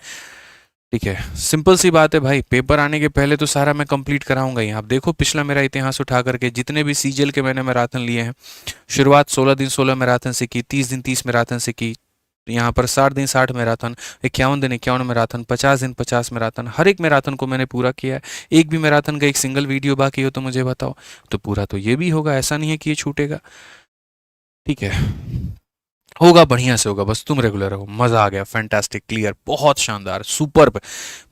ठीक है, सिंपल सी बात है भाई, पेपर आने के पहले तो सारा मैं कंप्लीट कराऊंगा ही। आप देखो पिछला मेरा इतिहास उठा करके, जितने भी सीजीएल के मैंने मैराथन लिए हैं, शुरुआत 16 दिन 16 मैराथन से की, 30 दिन 30 मैराथन से की, यहाँ पर 60 दिन 60 मैराथन, 51 दिन 51 मैराथन, 50 दिन 50 मैराथन, हर एक मैराथन को मैंने पूरा किया है। एक भी मैराथन का एक सिंगल वीडियो बाकी हो तो मुझे बताओ, तो पूरा तो ये भी होगा, ऐसा नहीं है कि ये छूटेगा। ठीक है, होगा, बढ़िया से होगा, बस तुम रेगुलर रहो। मज़ा आ गया, फैंटास्टिक, क्लियर, बहुत शानदार, सुपर्ब,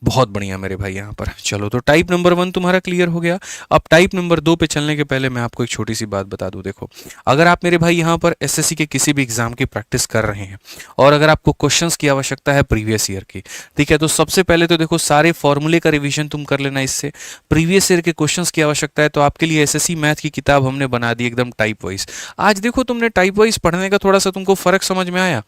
बहुत बढ़िया मेरे भाई यहाँ पर। चलो, तो टाइप नंबर 1 तुम्हारा क्लियर हो गया। अब टाइप नंबर 2 पे चलने के पहले मैं आपको एक छोटी सी बात बता दूं। देखो, अगर आप मेरे भाई यहाँ पर एसएससी के किसी भी एग्जाम की प्रैक्टिस कर रहे हैं और अगर आपको क्वेश्चंस की आवश्यकता है प्रीवियस ईयर की, ठीक है, तो सबसे पहले तो देखो सारे फॉर्मूले का रिविजन तुम कर लेना इससे। प्रीवियस ईयर के क्वेश्चंस की आवश्यकता है तो आपके लिए एसएससी मैथ की किताब हमने बना दी एकदम टाइप वाइज। आज देखो तुमने टाइप वाइज पढ़ने का थोड़ा सा तुमको फर्क समझ में आया।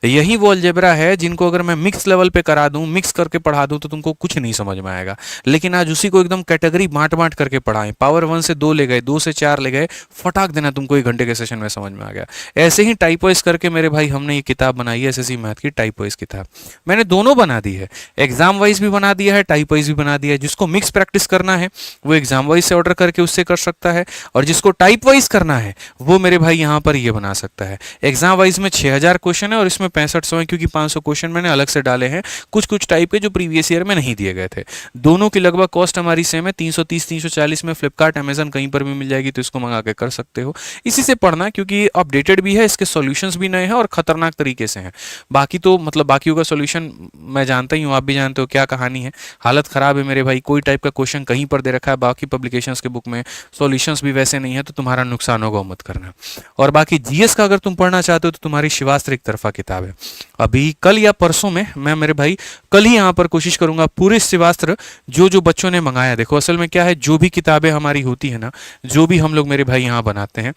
यही वो अलजेब्रा है जिनको अगर मैं मिक्स लेवल पे करा दूं, मिक्स करके पढ़ा दूं, तो तुमको कुछ नहीं समझ में आएगा। लेकिन आज उसी को एकदम कैटेगरी बांट बांट करके पढ़ाएं, पावर 1 से 2 ले गए, 2 से 4 ले गए, फटाक देना तुमको 1 घंटे के सेशन में समझ में आ गया। ऐसे ही टाइप वाइज करके मेरे भाई हमने ये किताब बनाई है, एसएससी मैथ की टाइप वाइज किताब। मैंने दोनों बना दी है, एग्जाम वाइज भी बना दिया है, टाइप वाइज भी बना दिया है। जिसको मिक्स प्रैक्टिस करना है वो एग्जाम वाइज से ऑर्डर करके उससे कर सकता है, और जिसको टाइप वाइज करना है वो मेरे भाई यहाँ पर ये बना सकता है। एग्जाम वाइज में 6000 क्वेश्चन है और इसमें 6500 है, क्योंकि 500 क्वेश्चन मैंने अलग से डाले हैं, कुछ कुछ टाइप के जो प्रीवियस ईयर में नहीं दिए गए थे। दोनों की लगभग कॉस्ट हमारी सेम है, 330 340 में। फ्लिपकार्ट अमेजन कहीं पर भी मिल जाएगी, तो इसको मंगा के कर सकते हो। इसी से पढ़ना, क्योंकि अपडेटेड भी है, इसके सॉल्यूशंस भी नए हैं और खतरनाक तरीके से हैं। बाकी तो मतलब बाकियों का सॉल्यूशन मैं जानता ही हूँ, आप भी जानते हो क्या कहानी है, हालत खराब है मेरे भाई। कोई टाइप का क्वेश्चन कहीं पर दे रखा है, बाकी पब्लिकेशंस के बुक में सॉल्यूशंस भी वैसे नहीं है, तो तुम्हारा नुकसान होगा, मत करना। और बाकी जीएस का अगर तुम पढ़ना चाहते हो तो तुम्हारी शिवास्त्र एक तरफा किताब है। अभी कल या परसों में मैं मेरे भाई कल ही यहाँ पर कोशिश करूंगा पूरे शिवास्त्र जो जो बच्चों ने मंगाया, देखो असल में क्या है, जो भी किताबें हमारी होती है ना, जो भी हम लोग मेरे भाई यहाँ बनाते हैं,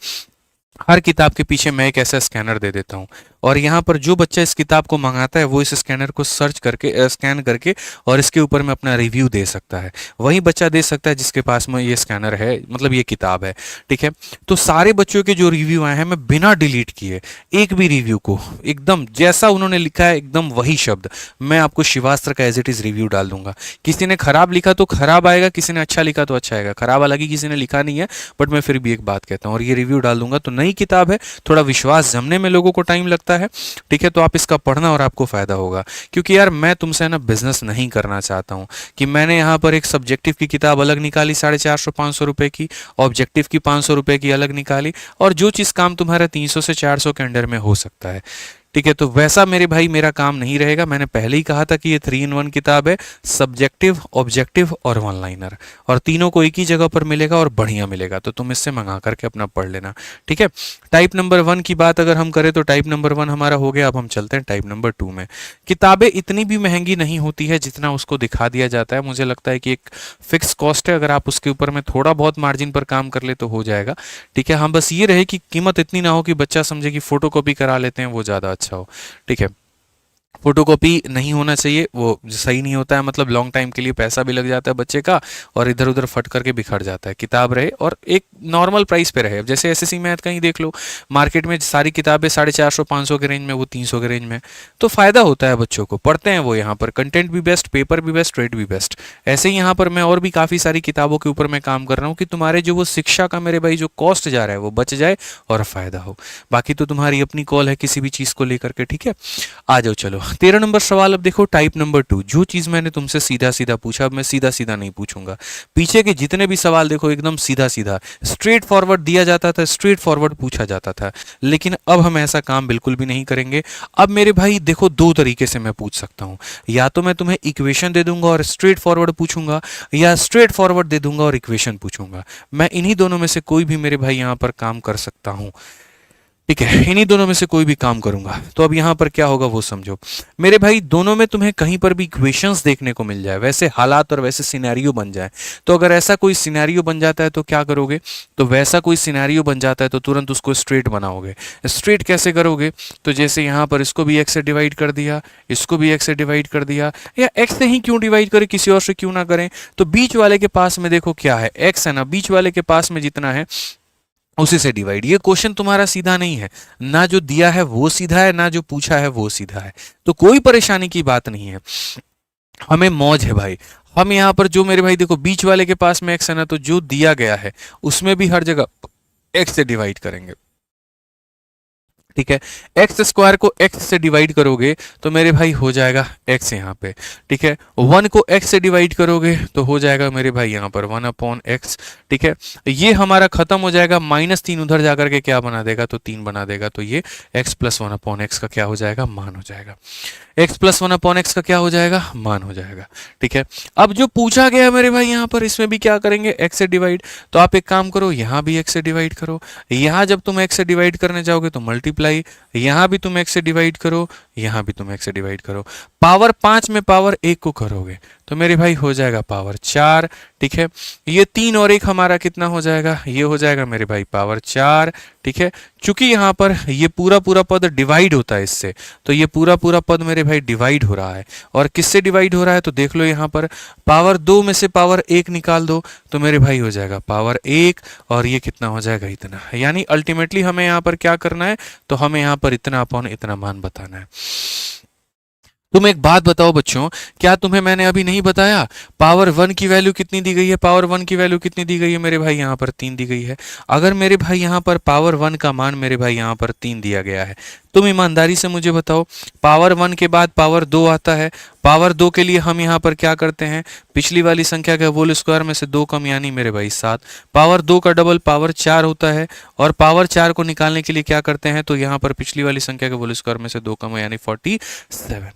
हर किताब के पीछे मैं एक ऐसा स्कैनर दे देता हूँ, और यहाँ पर जो बच्चा इस किताब को मंगाता है वो इस स्कैनर को सर्च करके स्कैन करके और इसके ऊपर में अपना रिव्यू दे सकता है। वही बच्चा दे सकता है जिसके पास में ये स्कैनर है, मतलब ये किताब है, ठीक है। तो सारे बच्चों के जो रिव्यू आए हैं मैं बिना डिलीट किए एक भी रिव्यू को एकदम जैसा उन्होंने लिखा है एकदम वही शब्द मैं आपको शिवास्त्र का एज इट इज रिव्यू डाल दूंगा। किसी ने खराब लिखा तो खराब आएगा, किसी ने अच्छा लिखा तो अच्छा आएगा। खराब हालांकि किसी ने लिखा नहीं है, बट मैं फिर भी एक बात कहता हूँ और ये रिव्यू डाल दूंगा। तो नई किताब है, थोड़ा विश्वास जमने में लोगों को टाइम लगता है, ठीक है, तो आप इसका पढ़ना और आपको फायदा होगा। क्योंकि यार मैं तुमसे ना बिजनेस नहीं करना चाहता हूँ कि मैंने यहाँ पर एक सब्जेक्टिव की किताब अलग निकाली 450-500 रुपए की, ऑब्जेक्टिव की 500 रुपए की अलग निकाली, और जो चीज़ काम तुम्हारा 300 से 400 के अंडर में हो सकता है, ठीक है, तो वैसा मेरे भाई मेरा काम नहीं रहेगा। मैंने पहले ही कहा था कि ये 3 in 1 किताब है, सब्जेक्टिव, ऑब्जेक्टिव और वन लाइनर, और तीनों को एक ही जगह पर मिलेगा और बढ़िया मिलेगा, तो तुम इससे मंगा करके अपना पढ़ लेना, ठीक है। टाइप नंबर 1 की बात अगर हम करें तो टाइप नंबर 1 हमारा हो गया। अब हम चलते हैं टाइप नंबर 2 में। किताबें इतनी भी महंगी नहीं होती है जितना उसको दिखा दिया जाता है। मुझे लगता है कि एक फिक्स कॉस्ट है, अगर आप उसके ऊपर में थोड़ा बहुत मार्जिन पर काम कर ले तो हो जाएगा, ठीक है। हाँ, बस ये रहे कि कीमत इतनी ना हो कि बच्चा समझे कि फोटो कॉपी करा लेते हैं वो ज़्यादा अच्छा हो, ठीक है। फोटोकॉपी नहीं होना चाहिए, वो सही नहीं होता है, मतलब लॉन्ग टाइम के लिए पैसा भी लग जाता है बच्चे का और इधर उधर फट करके बिखर जाता है। किताब रहे और एक नॉर्मल प्राइस पे रहे। अब जैसे एसएससी मैथ कहीं देख लो, मार्केट में सारी किताबें 450-500 के रेंज में, वो 300 के रेंज में, तो फायदा होता है बच्चों को, पढ़ते हैं वो यहाँ पर, कंटेंट भी बेस्ट, पेपर भी बेस्ट, रेट भी बेस्ट। ऐसे ही यहाँ पर मैं और भी काफ़ी सारी किताबों के ऊपर मैं काम कर रहा हूँ कि तुम्हारे जो वो शिक्षा का मेरे भाई जो कॉस्ट जा रहा है वो बच जाए और फायदा हो। बाकी तो तुम्हारी अपनी कॉल है किसी भी चीज़ को लेकर के, ठीक है। आ जाओ चलो 13 नंबर सवाल। अब देखो टाइप नंबर 2, जो चीज मैंने तुमसे सीधा सीधा पूछा अब मैं सीधा सीधा नहीं पूछूंगा। पीछे के जितने भी सवाल देखो एकदम सीधा सीधा स्ट्रेट फॉरवर्ड दिया जाता था, स्ट्रेट फॉरवर्ड पूछा जाता था, लेकिन अब हम ऐसा काम बिल्कुल भी नहीं करेंगे। अब मेरे भाई देखो 2 तरीके से मैं पूछ सकता हूं, या तो मैं तुम्हें इक्वेशन दे दूंगा और स्ट्रेट फॉरवर्ड पूछूंगा, या स्ट्रेट फॉरवर्ड दे दूंगा और इक्वेशन पूछूंगा। मैं इन्हीं दोनों में से कोई भी मेरे भाई यहां पर काम कर सकता हूं, ठीक है, इन्हीं दोनों में से कोई भी काम करूंगा। तो अब यहां पर क्या होगा वो समझो मेरे भाई, दोनों में तुम्हें कहीं पर भी इक्वेशंस देखने को मिल जाए, वैसे हालात और वैसे सिनेरियो बन जाए। तो अगर ऐसा कोई सिनेरियो बन जाता है तो क्या करोगे, तो वैसा कोई सिनेरियो बन जाता है तो तुरंत उसको स्ट्रेट बनाओगे। स्ट्रेट कैसे करोगे, तो जैसे यहां पर इसको भी एक्स से डिवाइड कर दिया, इसको भी एक्स से डिवाइड कर दिया, या एक्स से ही क्यों डिवाइड करें, किसी और से क्यों ना करें। तो बीच वाले के पास में देखो क्या है, एक्स है ना, बीच वाले के पास में जितना है उसी से डिवाइड। ये क्वेश्चन तुम्हारा सीधा नहीं है, ना जो दिया है वो सीधा है, ना जो पूछा है वो सीधा है, तो कोई परेशानी की बात नहीं है, हमें मौज है भाई। हम यहाँ पर जो मेरे भाई देखो बीच वाले के पास में एक्स है ना, तो जो दिया गया है उसमें भी हर जगह एक्स से डिवाइड करेंगे, ठीक है। एक्स स्क्वायर को एक्स से डिवाइड करोगे तो मेरे भाई हो जाएगा एक्स यहाँ पे, ठीक है। 1 को एक्स से डिवाइड करोगे तो हो जाएगा मेरे भाई यहाँ पर 1/x, ठीक है। ये हमारा खत्म हो जाएगा, -3 उधर जाकर के क्या बना देगा, तो 3 बना देगा, तो ये x + 1/x का क्या हो जाएगा, मान हो जाएगा। x + 1/x का क्या हो जाएगा, मान हो जाएगा, ठीक है। अब जो पूछा गया मेरे भाई यहाँ पर इसमें भी क्या करेंगे, x से डिवाइड। तो आप एक काम करो, यहाँ भी x से डिवाइड करो, यहाँ जब तुम x से डिवाइड करने जाओगे तो मल्टीप्लाई, यहाँ भी तुम x से डिवाइड करो, यहाँ भी तुम x से डिवाइड करो, पावर 5 में पावर 1 को करोगे तो मेरे भाई हो जाएगा पावर 4, ठीक है। ये 3 और 1 हमारा कितना हो जाएगा, ये हो जाएगा मेरे भाई पावर 4, ठीक है। चूंकि यहाँ पर ये पूरा पूरा पद डिवाइड होता है इससे, तो ये पूरा पूरा पद मेरे भाई डिवाइड हो रहा है, और किससे डिवाइड हो रहा है तो देख लो यहाँ पर पावर 2 में से पावर 1 निकाल दो तो मेरे भाई हो जाएगा पावर 1, और ये कितना हो जाएगा, इतना। यानी अल्टीमेटली हमें यहाँ पर क्या करना है, तो हमें यहाँ पर इतना अपॉन इतना मान बताना है। तुम एक बात बताओ बच्चों, क्या तुम्हें मैंने अभी नहीं बताया पावर 1 की वैल्यू कितनी दी गई है, पावर 1 की वैल्यू कितनी दी गई है मेरे भाई, यहाँ पर 3 दी गई है। अगर मेरे भाई यहाँ पर पावर 1 का मान मेरे भाई यहाँ पर 3 दिया गया है, तुम ईमानदारी से मुझे बताओ, पावर 1 के बाद पावर 2 आता है, पावर 2 के लिए हम यहाँ पर क्या करते हैं, पिछली वाली संख्या का होल स्क्वायर में से 2 कम, यानी मेरे भाई 7, पावर 2 का डबल पावर 4 होता है, और पावर 4 को निकालने के लिए क्या करते हैं, तो यहाँ पर पिछली वाली संख्या के होल स्क्वायर में से 2 कम यानी 47।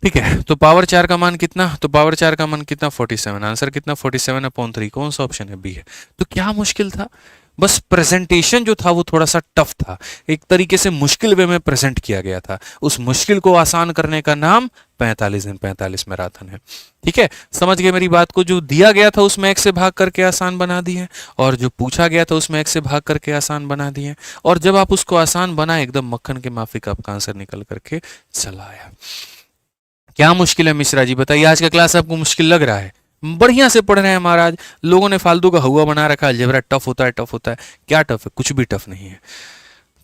ठीक है, तो पावर 4 का मान कितना, तो पावर 4 का मान कितना 47, आंसर कितना 47/3, कौन सा ऑप्शन है, बी है। तो क्या मुश्किल था, बस प्रेजेंटेशन जो था वो थोड़ा सा टफ था, एक तरीके से मुश्किल वे में प्रेजेंट किया गया था, उस मुश्किल को आसान करने का नाम 45 दिन 45 मैराथन है। ठीक है, समझ गए मेरी बात को, जो दिया गया था उसमें x से भाग करके आसान बना दिए, और जो पूछा गया था उसमें x से भाग करके आसान बना दिए, और जब आप उसको आसान बनाए एकदम मक्खन के माफिक आपका आंसर निकल करके चला आया। क्या मुश्किल है मिश्रा जी, बताइए, आज का क्लास आपको मुश्किल लग रहा है? बढ़िया से पढ़ रहे हैं महाराज, लोगों ने फालतू का हुआ बना रखा है, अलजेब्रा टफ होता है, टफ होता है, क्या टफ है, कुछ भी टफ नहीं है।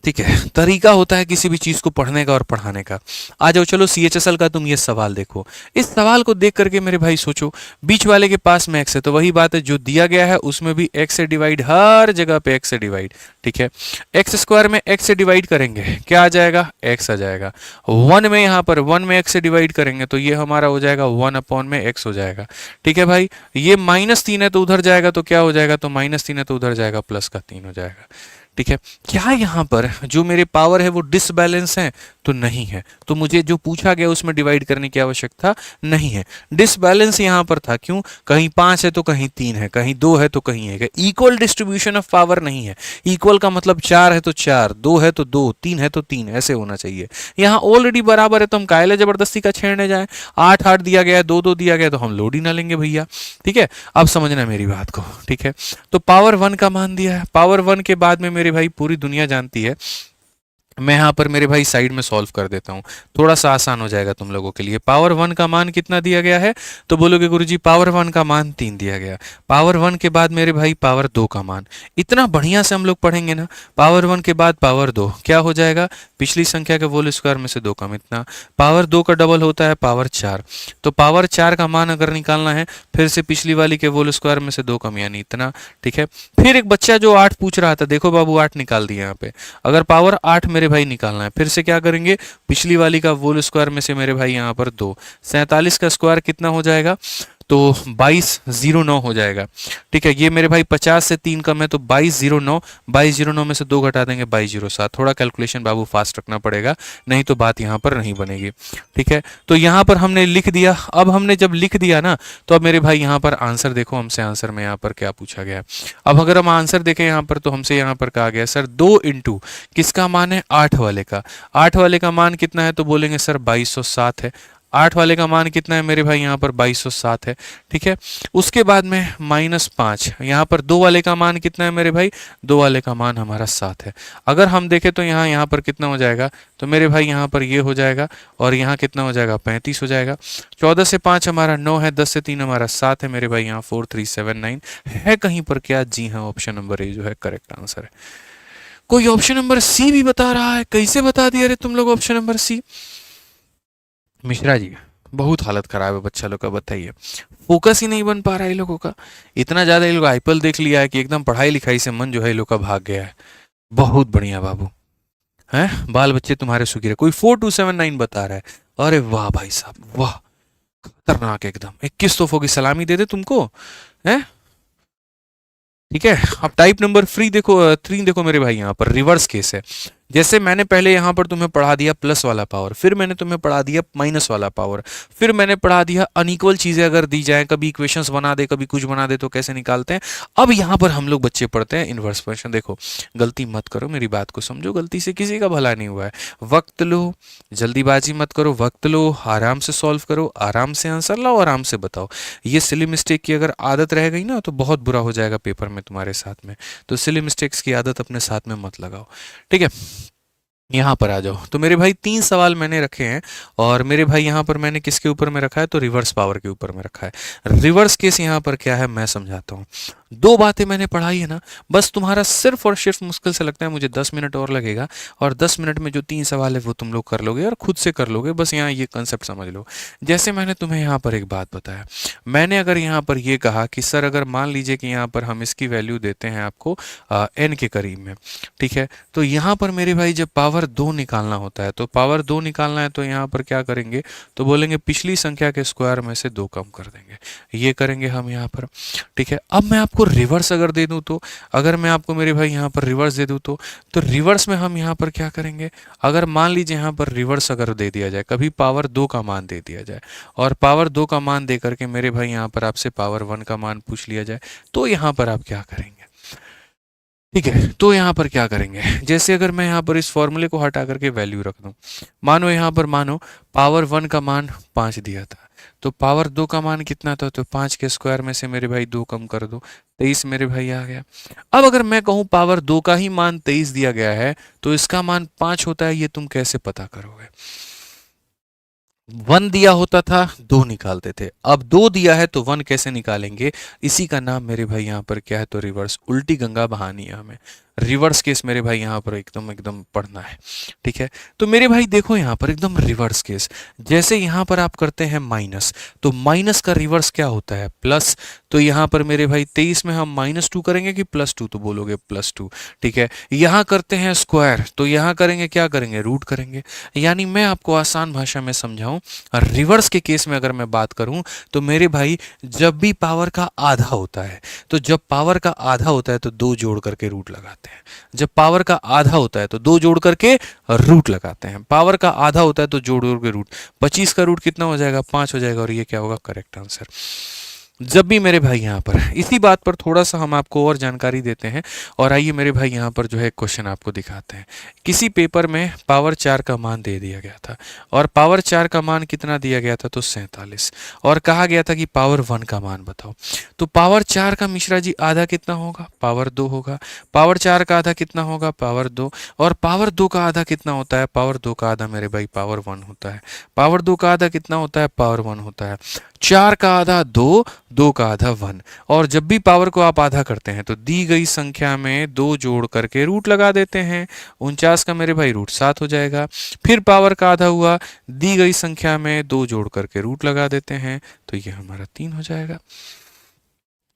ठीक है, तरीका होता है किसी भी चीज को पढ़ने का और पढ़ाने का। आ जाओ, चलो CHSL का तुम ये सवाल देखो, इस सवाल को देख करके मेरे भाई सोचो, बीच वाले के पास में x है, तो वही बात है जो दिया गया है उसमें भी x से डिवाइड, हर जगह पे x से डिवाइड। ठीक है, x स्क्वायर में x से डिवाइड करेंगे, क्या आ जाएगा, x आ जाएगा। 1 में, यहाँ पर 1 में x से डिवाइड करेंगे तो ये हमारा हो जाएगा 1 में x हो जाएगा। ठीक है भाई, ये -3 है तो उधर जाएगा तो क्या हो जाएगा, तो -3 है तो उधर जाएगा +3 हो जाएगा। ठीक है, क्या यहाँ पर जो मेरे पावर है वो डिसबैलेंस है, तो नहीं है, तो मुझे जो पूछा गया उसमें डिवाइड करने की आवश्यकता नहीं है। डिसबैलेंस यहाँ पर था, क्यों, कहीं 5 है तो कहीं 3 है, कहीं 2 है तो कहीं 1 है, इक्वल डिस्ट्रीब्यूशन ऑफ पावर नहीं है। इक्वल का मतलब 4 है तो 4, 2 है तो 2, 3 है तो 3, ऐसे होना चाहिए। यहाँ ऑलरेडी बराबर है तो हम कायले जबरदस्ती का छेड़ने जाए, 8 8 दिया गया है, 2 2 दिया गया, तो हम लोड ही ना लेंगे भैया। ठीक है, अब समझना मेरी बात को। ठीक है, तो पावर 1 का मान दिया है, पावर 1 के बाद में मेरे भाई पूरी दुनिया जानती है, मैं यहाँ पर मेरे भाई साइड में सॉल्व कर देता हूँ, थोड़ा सा आसान हो जाएगा तुम लोगों के लिए। पावर 1 का मान कितना दिया गया है, तो बोलोगे गुरुजी पावर 1 का मान 3 दिया गया, पावर 1 के बाद मेरे भाई पावर 2 का मान, इतना बढ़िया से हम लोग पढ़ेंगे ना, पावर 1 के बाद पावर 2 क्या हो जाएगा, पिछली संख्या के होल स्क्वायर में से 2 कम, इतना, पावर 2 का डबल होता है पावर 4, तो पावर 4 का मान अगर निकालना है फिर से पिछली वाली के होल स्क्वायर में से 2 कम, यानी इतना। ठीक है, फिर एक बच्चा जो 8 पूछ रहा था, देखो बाबू 8 निकाल दिया यहाँ पे, अगर पावर 8 मेरे भाई निकालना है फिर से क्या करेंगे, पिछली वाली का होल स्क्वायर में से मेरे भाई यहाँ पर 2, 47 का स्क्वायर कितना हो जाएगा, तो 2209 हो जाएगा। ठीक है, ये मेरे भाई 50 से 3 कम है तो 2209, 2209 में से 2 घटा देंगे 2207, थोड़ा कैलकुलेशन बाबू फास्ट रखना पड़ेगा, नहीं तो बात यहाँ पर नहीं बनेगी। ठीक है, तो यहाँ पर हमने लिख दिया, अब हमने जब लिख दिया ना, तो अब मेरे भाई यहाँ पर आंसर देखो, हमसे आंसर में यहाँ पर क्या पूछा गया है। अब अगर हम आंसर देखें यहाँ पर, तो हमसे यहाँ पर कहा गया सर 2 इंटू किसका मान है, 8 वाले का, 8 वाले का मान कितना है, तो बोलेंगे सर 2207 है, 8 वाले का मान कितना है मेरे भाई, यहाँ पर 2207 है। ठीक है, उसके बाद में -5, यहाँ पर 2 वाले का मान कितना है मेरे भाई, 2 वाले का मान हमारा 7 है। अगर हम देखें तो यहाँ पर कितना हो जाएगा, तो मेरे भाई यहाँ पर ये हो जाएगा, और यहाँ कितना हो जाएगा, 35 हो जाएगा। 14 से 5 हमारा 9 है, 10 से 3 हमारा 7 है मेरे भाई, यहाँ 4379 है कहीं पर क्या, जी हाँ, ऑप्शन नंबर ए जो है करेक्ट आंसर है। कोई ऑप्शन नंबर सी भी बता रहा है, कैसे बता दिया रे तुम लोग ऑप्शन नंबर सी। मिश्रा जी बहुत हालत खराब है बच्चा लोग का, बताइए, फोकस ही नहीं बन पा रहा है इन लोगों का, इतना ज्यादा ये लोग IPL देख लिया है कि एकदम पढ़ाई लिखाई से मन जो है इन लोग का भाग गया है। बहुत बढ़िया बाबू, हैं बाल बच्चे तुम्हारे सुखी रहे। कोई 4279 बता रहा है, अरे वाह भाई साहब वाह, खतरनाक एकदम, 21 तोहफों की सलामी दे दे तुमको, हैं। ठीक है, अब टाइप नंबर 3 देखो, 3 देखो मेरे भाई, यहाँ पर रिवर्स केस है। जैसे मैंने पहले यहाँ पर तुम्हें पढ़ा दिया प्लस वाला पावर, फिर मैंने तुम्हें पढ़ा दिया माइनस वाला पावर, फिर मैंने पढ़ा दिया अनइक्वल चीजें अगर दी जाए, कभी इक्वेशंस बना दे कभी कुछ बना दे तो कैसे निकालते हैं। अब यहाँ पर हम लोग बच्चे पढ़ते हैं इनवर्स फंक्शन। देखो गलती मत करो, मेरी बात को समझो, गलती से किसी का भला नहीं हुआ है। वक्त लो, जल्दीबाजी मत करो, वक्त लो, आराम से सॉल्व करो, आराम से आंसर लाओ, आराम से बताओ। ये सिली मिस्टेक की अगर आदत रह गई ना तो बहुत बुरा हो जाएगा पेपर में तुम्हारे साथ में, तो सिली मिस्टेक्स की आदत अपने साथ में मत लगाओ। ठीक है, यहाँ पर आ जाओ। तो मेरे भाई 3 सवाल मैंने रखे हैं, और मेरे भाई यहाँ पर मैंने किसके ऊपर में रखा है, तो रिवर्स पावर के ऊपर में रखा है। रिवर्स केस यहाँ पर क्या है मैं समझाता हूँ। 2 बातें मैंने पढ़ाई है ना, बस तुम्हारा सिर्फ और सिर्फ मुश्किल से लगता है मुझे 10 मिनट और लगेगा, और 10 मिनट में जो 3 सवाल है वो तुम लोग कर लोगे और खुद से कर लोगे। बस यहाँ ये कंसेप्ट समझ लो। जैसे मैंने तुम्हें यहाँ पर एक बात बताया, मैंने अगर यहाँ पर ये कहा कि सर अगर मान लीजिए कि यहाँ पर हम इसकी वैल्यू देते हैं आपको n के करीब में, ठीक है, तो यहाँ पर मेरे भाई जब पावर 2 निकालना होता है, तो पावर 2 निकालना है तो यहाँ पर क्या करेंगे, तो बोलेंगे पिछली संख्या के स्क्वायर में से 2 कम कर देंगे, ये करेंगे हम यहाँ पर। ठीक है, अब मैं आपको आपको रिवर्स अगर दे दूं तो, अगर मैं आपको मेरे भाई यहाँ पर रिवर्स दे दूं तो रिवर्स में हम यहाँ पर क्या करेंगे, अगर मान लीजिए यहाँ पर रिवर्स अगर दे दिया जाए, कभी पावर 2 का मान दे दिया जाए और पावर 2 का मान दे करके मेरे भाई यहाँ पर आपसे पावर 1 का मान पूछ लिया जाए, तो यहाँ पर आप क्या करेंगे? ठीक है, तो यहाँ पर क्या करेंगे, जैसे अगर मैं यहाँ पर इस फॉर्मूले को हटा करके वैल्यू रख दूं, मानो यहाँ पर मानो पावर 1 का मान 5 दिया था, तो पावर 2 का मान कितना था, तो 5 के स्क्वायर में से मेरे भाई 2 कम कर दो, 23 मेरे भाई आ गया। अब अगर मैं कहूँ पावर 2 का ही मान 23 दिया गया है तो इसका मान 5 होता है, ये तुम कैसे पता करोगे? 1 दिया होता था 2 निकालते थे, अब 2 दिया है तो 1 कैसे निकालेंगे? इसी का नाम मेरे भाई यहाँ पर क्या है, तो रिवर्स, उल्टी गंगा बहानी है हमें, रिवर्स केस मेरे भाई यहाँ पर एकदम एकदम पढ़ना है। ठीक है, तो मेरे भाई देखो यहाँ पर एकदम रिवर्स केस, जैसे यहाँ पर आप करते हैं माइनस, तो माइनस का रिवर्स क्या होता है? प्लस। तो यहाँ पर मेरे भाई 23 में हम -2 करेंगे कि +2? तो बोलोगे +2। ठीक है, यहाँ करते हैं स्क्वायर, तो यहाँ करेंगे क्या करेंगे? रूट करेंगे। यानी मैं आपको आसान भाषा में समझाऊं, रिवर्स के केस में अगर मैं बात करूं तो मेरे भाई जब भी पावर का आधा होता है, तो जब पावर का आधा होता है तो 2 जोड़ करके रूट लगाते हैं, जब पावर का आधा होता है तो 2 जोड़ करके रूट लगाते हैं, पावर का आधा होता है तो जोड़ जोड़ के रूट, 25 का रूट कितना हो जाएगा? 5 हो जाएगा, और ये क्या होगा? Correct answer. जब भी मेरे भाई यहाँ पर इसी बात पर थोड़ा सा हम आपको और जानकारी देते हैं, और आइए मेरे भाई यहाँ पर जो है क्वेश्चन आपको दिखाते हैं। किसी पेपर में पावर 4 का मान दे दिया गया था, और पावर 4 का मान कितना दिया गया था? तो 47, और कहा गया था कि पावर 1 का मान बताओ। तो पावर 4 का मिश्रा जी आधा कितना होगा? पावर 2 होगा। पावर 4 का आधा कितना होगा? पावर 2। और पावर 2 का आधा कितना होता है? पावर 2 का आधा मेरे भाई पावर 1 होता है। पावर 2 का आधा कितना होता है? पावर 1 होता है। 4 का आधा 2, 2 का आधा 1, और जब भी पावर को आप आधा करते हैं तो दी गई संख्या में 2 जोड़ करके रूट लगा देते हैं। 49 का मेरे भाई रूट 7 हो जाएगा। फिर पावर का आधा हुआ, दी गई संख्या में 2 जोड़ करके रूट लगा देते हैं, तो ये हमारा 3 हो जाएगा।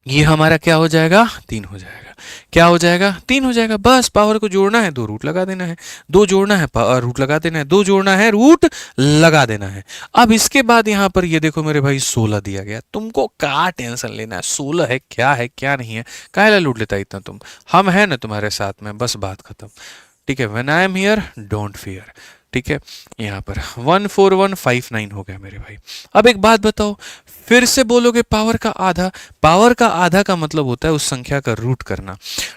ये हमारा क्या हो जाएगा? 3 हो जाएगा। क्या हो जाएगा? 3 हो जाएगा। बस पावर को जोड़ना है, 2 रूट लगा देना है, 2 जोड़ना है रूट लगा देना है, 2 जोड़ना है रूट लगा देना है। अब इसके बाद यहाँ पर ये देखो मेरे भाई 16 दिया गया, तुमको क्या टेंशन लेना है? 16 है क्या नहीं है, काहे ला लूट लेता है इतना तुम? हम है ना तुम्हारे साथ में, बस बात खत्म। ठीक है, when I am here don't fear. ठीक है, यहाँ पर 14159 हो गया मेरे भाई। अब एक बात बताओ, फिर से बोलोगे पावर का आधा, पावर का आधा का मतलब होता है उस संख्या का रूट करना।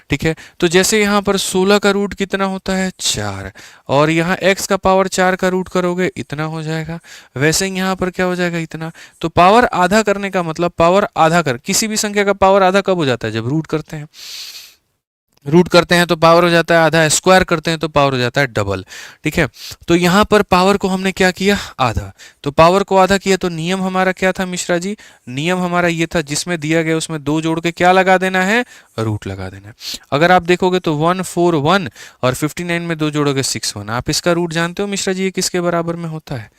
ठीक है, तो जैसे यहाँ पर 16 का रूट कितना होता है? 4, और यहाँ x का पावर 4 का रूट करोगे इतना हो जाएगा, वैसे ही यहाँ पर क्या हो जाएगा? इतना। तो पावर आधा करने का मतलब, पावर आधा कर, किसी भी संख्या का पावर आधा कब हो जाता है? जब रूट करते हैं। रूट करते हैं तो पावर हो जाता है आधा, स्क्वायर करते हैं तो पावर हो जाता है डबल। ठीक है, तो यहाँ पर पावर को हमने क्या किया? आधा। तो पावर को आधा किया तो नियम हमारा क्या था मिश्रा जी? नियम हमारा ये था, जिसमें दिया गया उसमें 2 जोड़ के क्या लगा देना है? रूट लगा देना है। अगर आप देखोगे तो 141 और 59 में 2 जोड़ोगे 61। आप इसका रूट जानते हो मिश्रा जी, ये किसके बराबर में होता है?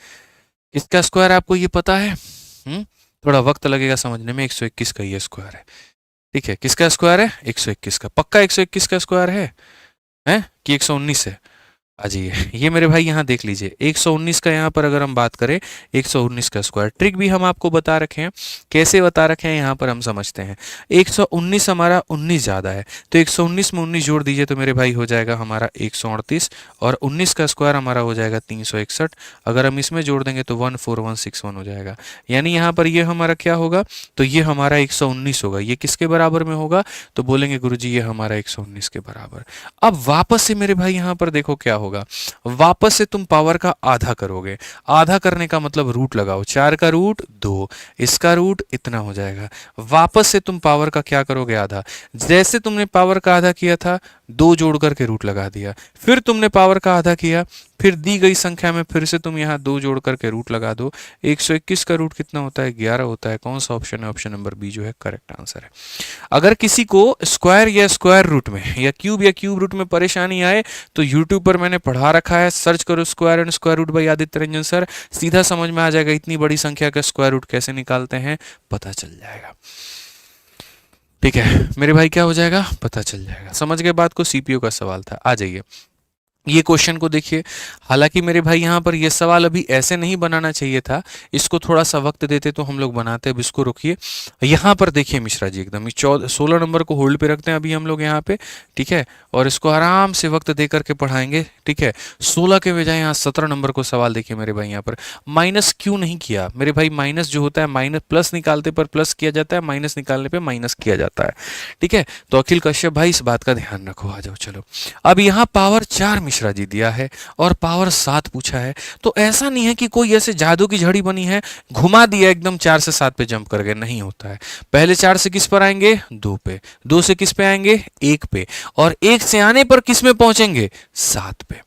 इसका स्क्वायर आपको ये पता है? थोड़ा वक्त लगेगा समझने में। 121 का ये स्क्वायर है। ठीक है, किसका स्क्वायर है? 121 का। पक्का 121 का स्क्वायर है? हैं कि 119 है? आ जाइए, ये मेरे भाई यहाँ देख लीजिए, 119 का यहाँ पर अगर हम बात करें, 119 का स्क्वायर, ट्रिक भी हम आपको बता रखे हैं, कैसे बता रखे हैं यहाँ पर हम समझते हैं। 119 हमारा 19 ज़्यादा है, तो 119 में 19 जोड़ दीजिए तो मेरे भाई हो जाएगा हमारा 138, और 19 का स्क्वायर हमारा हो जाएगा 361। अगर हम इसमें जोड़ देंगे तो 14161 हो जाएगा। यानी यहाँ पर ये हमारा क्या होगा? तो ये हमारा 119 होगा। ये किसके बराबर में होगा? तो बोलेंगे गुरुजी ये हमारा 119 के बराबर। अब वापस से मेरे भाई यहाँ पर देखो क्या होगा, वापस से तुम पावर का आधा करोगे। आधा करने का मतलब रूट लगाओ, 4 का रूट 2, इसका रूट इतना हो जाएगा। वापस से तुम पावर का क्या करोगे? आधा। जैसे तुमने पावर का आधा किया था, 2 जोड़ करके रूट लगा दिया, फिर तुमने पावर का आधा किया, फिर दी गई संख्या में फिर से तुम यहाँ 2 जोड़ करके रूट लगा दो। 121 का रूट कितना होता है? 11 होता है। कौन सा ऑप्शन है? ऑप्शन नंबर बी जो है करेक्ट आंसर है। अगर किसी को स्क्वायर या स्क्वायर रूट में या क्यूब रूट में परेशानी आए तो यूट्यूब पर मैंने पढ़ा रखा है, सर्च करो square and square root by Aditya Ranjan sir, सीधा समझ में आ जाएगा इतनी बड़ी संख्या का स्क्वायर रूट कैसे निकालते हैं, पता चल जाएगा। ठीक है मेरे भाई, क्या हो जाएगा? पता चल जाएगा। समझ गए बात को? सीपीयू का सवाल था। आ जाइए, ये क्वेश्चन को देखिए, हालांकि मेरे भाई यहाँ पर ये सवाल अभी ऐसे नहीं बनाना चाहिए था, इसको थोड़ा सा वक्त देते तो हम लोग बनाते। अब इसको रुकिए, यहाँ पर देखिए मिश्रा जी एकदम 16 नंबर को होल्ड पे रखते हैं अभी हम लोग यहाँ पे, ठीक है, और इसको आराम से वक्त दे करके पढ़ाएंगे, ठीक है। 16 के बजाय यहाँ 17 नंबर को सवाल देखिए मेरे भाई, यहाँ पर माइनस क्यों नहीं किया मेरे भाई? माइनस जो होता है, माइनस प्लस निकालते पर प्लस किया जाता है, माइनस निकालने पर माइनस किया जाता है, ठीक है। तो अखिल कश्यप भाई इस बात का ध्यान रखो, आ जाओ चलो। अब यहाँ पावर 4 मिश्रा जी दिया है और पावर 7 पूछा है, तो ऐसा नहीं है कि कोई ऐसे जादू की झड़ी बनी है, घुमा दिया एकदम 4 से 7 पे जंप कर गए, नहीं होता है। पहले 4 से किस पर आएंगे? 2 पे, 2 से किस पे आएंगे? 1 पे, और 1 से आने पर किस में पहुंचेंगे? 7 पे।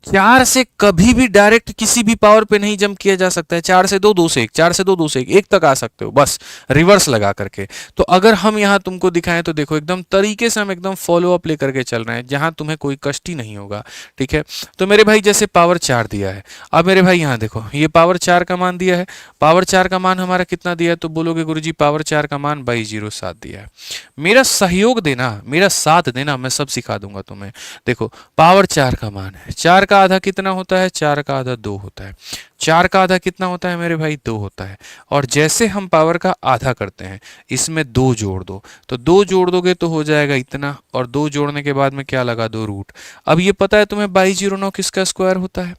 4 से कभी भी डायरेक्ट किसी भी पावर पे नहीं जंप किया जा सकता है। 4 से 2, 2 से 1, 4 से 2, 2 से 1, 1 तक आ सकते हो बस रिवर्स लगा करके। तो अगर हम यहाँ तुमको दिखाएं तो देखो एकदम तरीके से हम एकदम फॉलो अप लेकर के चल रहे हैं, जहां तुम्हें कोई कष्ट ही नहीं होगा, ठीक है। तो मेरे भाई जैसे पावर 4 दिया है, अब मेरे भाई यहाँ देखो ये पावर 4 का मान दिया है, पावर 4 का मान हमारा कितना दिया है? तो बोलोगे गुरुजी पावर 4 का मान 2207 दिया है। मेरा सहयोग देना, मेरा साथ देना, मैं सब सिखा दूंगा तुम्हें। देखो पावर 4 का मान है, 4 का आधा कितना होता है? 4 का आधा 2 होता है। 4 का आधा कितना होता है मेरे भाई? 2 होता है। और जैसे हम पावर का आधा करते हैं, इसमें 2 जोड़ दो, तो 2 जोड़ दोगे तो हो जाएगा इतना, और 2 जोड़ने के बाद में क्या लगा दो? रूट। अब ये पता है तुम्हें 2209 किसका स्क्वायर होता है?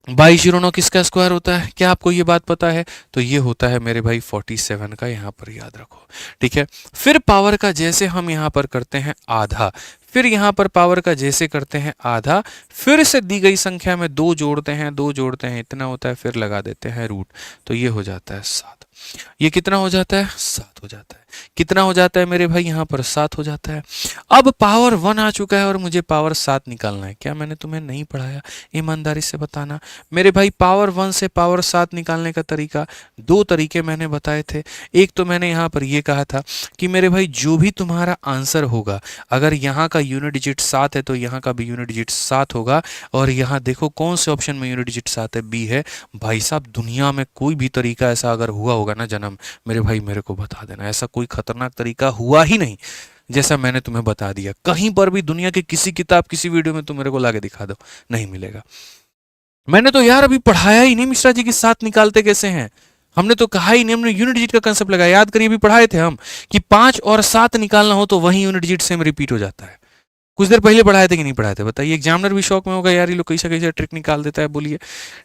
2209 किसका स्क्वायर होता है? क्या आपको ये बात पता है? तो ये होता है मेरे भाई 47 का, यहाँ पर याद रखो, ठीक है। फिर पावर का जैसे हम यहाँ पर करते हैं आधा, फिर यहाँ पर पावर का जैसे करते हैं आधा, फिर से दी गई संख्या में 2 जोड़ते हैं, 2 जोड़ते हैं इतना होता है, फिर लगा देते हैं रूट, तो ये हो जाता है 7। ये कितना हो जाता है? 7 हो जाता है। कितना हो जाता है मेरे भाई? यहाँ पर 7 हो जाता है। अब पावर 1 आ चुका है और मुझे पावर 7 निकालना है। क्या मैंने तुम्हें नहीं पढ़ाया? ईमानदारी से बताना मेरे भाई। पावर 1 से पावर 7 निकालने का तरीका, 2 तरीके मैंने बताए थे। एक तो मैंने यहाँ पर ये कहा था कि मेरे भाई जो भी तुम्हारा आंसर होगा, अगर यहाँ का यूनिट डिजिट 7 है तो यहाँ का भी यूनिट डिजिट 7 होगा। और यहाँ देखो कौन से ऑप्शन में यूनिट डिजिट 7 है? बी है। भाई साहब दुनिया में कोई भी तरीका ऐसा अगर हुआ होगा ना जन्म, मेरे भाई मेरे को बता देना। ऐसा कोई खतरनाक तरीका हुआ ही नहीं जैसा मैंने तुम्हें बता दिया। कहीं पर भी दुनिया की किसी किताब, किसी वीडियो में तुम मेरे को लाके दिखा दो, नहीं मिलेगा। मैंने तो यार अभी पढ़ाया ही नहीं मिश्रा जी कि 7 निकालते कैसे हैं। हमने तो कहा ही नहीं, हमने यूनिट डिजिट का कंसेप्ट लगाया। याद करिए अभी पढ़ाए थे हम कि 5 और 7 निकालना हो तो वही यूनिट डिजिट सेम रिपीट हो जाता है। कुछ देर पहले पढ़ाए थे कि नहीं पढ़ाए थे? बताइए। एग्जामिनर भी शौक में होगा यार, ये लोग कैसा कैसा ट्रिक निकाल देता है, बोलिए,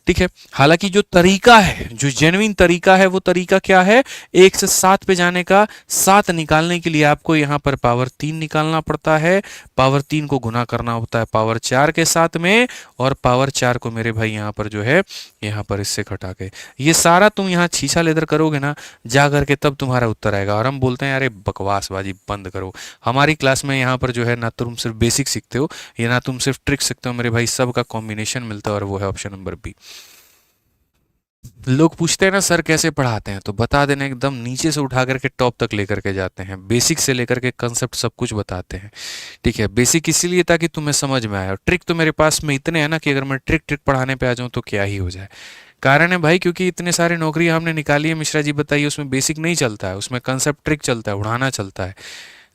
ठीक है। हालांकि जो तरीका है, जो जेन्युइन तरीका है, वो तरीका क्या है? 1 से 7 पे जाने का। 7 निकालने के लिए आपको यहाँ पर पावर 3 निकालना पड़ता है, पावर 3 को गुना करना होता है पावर 4 के साथ में, और पावर 4 को मेरे भाई यहाँ पर जो है, यहाँ पर इससे घटा के, ये सारा तुम यहाँ छीछा लेदर करोगे ना जा करके, तब तुम्हारा उत्तर आएगा। और हम बोलते हैं अरे बकवासबाजी बंद करो। हमारी क्लास में यहाँ पर जो है ना तुम सिर्फ बेसिक सीखते हो, या ना तुम सिर्फ ट्रिक सीखते हो मेरे भाई, सब का कॉम्बिनेशन मिलता है, और वो है ऑप्शन नंबर बी। लोग पूछते हैं ना सर कैसे पढ़ाते हैं, तो बता देना एकदम नीचे से उठा करके टॉप तक लेकर के जाते हैं, बेसिक से लेकर के कंसेप्ट सब कुछ बताते हैं, ठीक है। बेसिक इसीलिए ताकि तुम्हें समझ में आए, और ट्रिक तो मेरे पास में इतने हैं ना कि अगर मैं ट्रिक ट्रिक पढ़ाने पे आ जाऊं तो क्या ही हो जाए। कारण है भाई क्योंकि इतने सारे नौकरी हमने निकाली है मिश्रा जी, बताइए, उसमें बेसिक नहीं चलता है, उसमें कंसेप्ट ट्रिक चलता है, उड़ाना चलता है।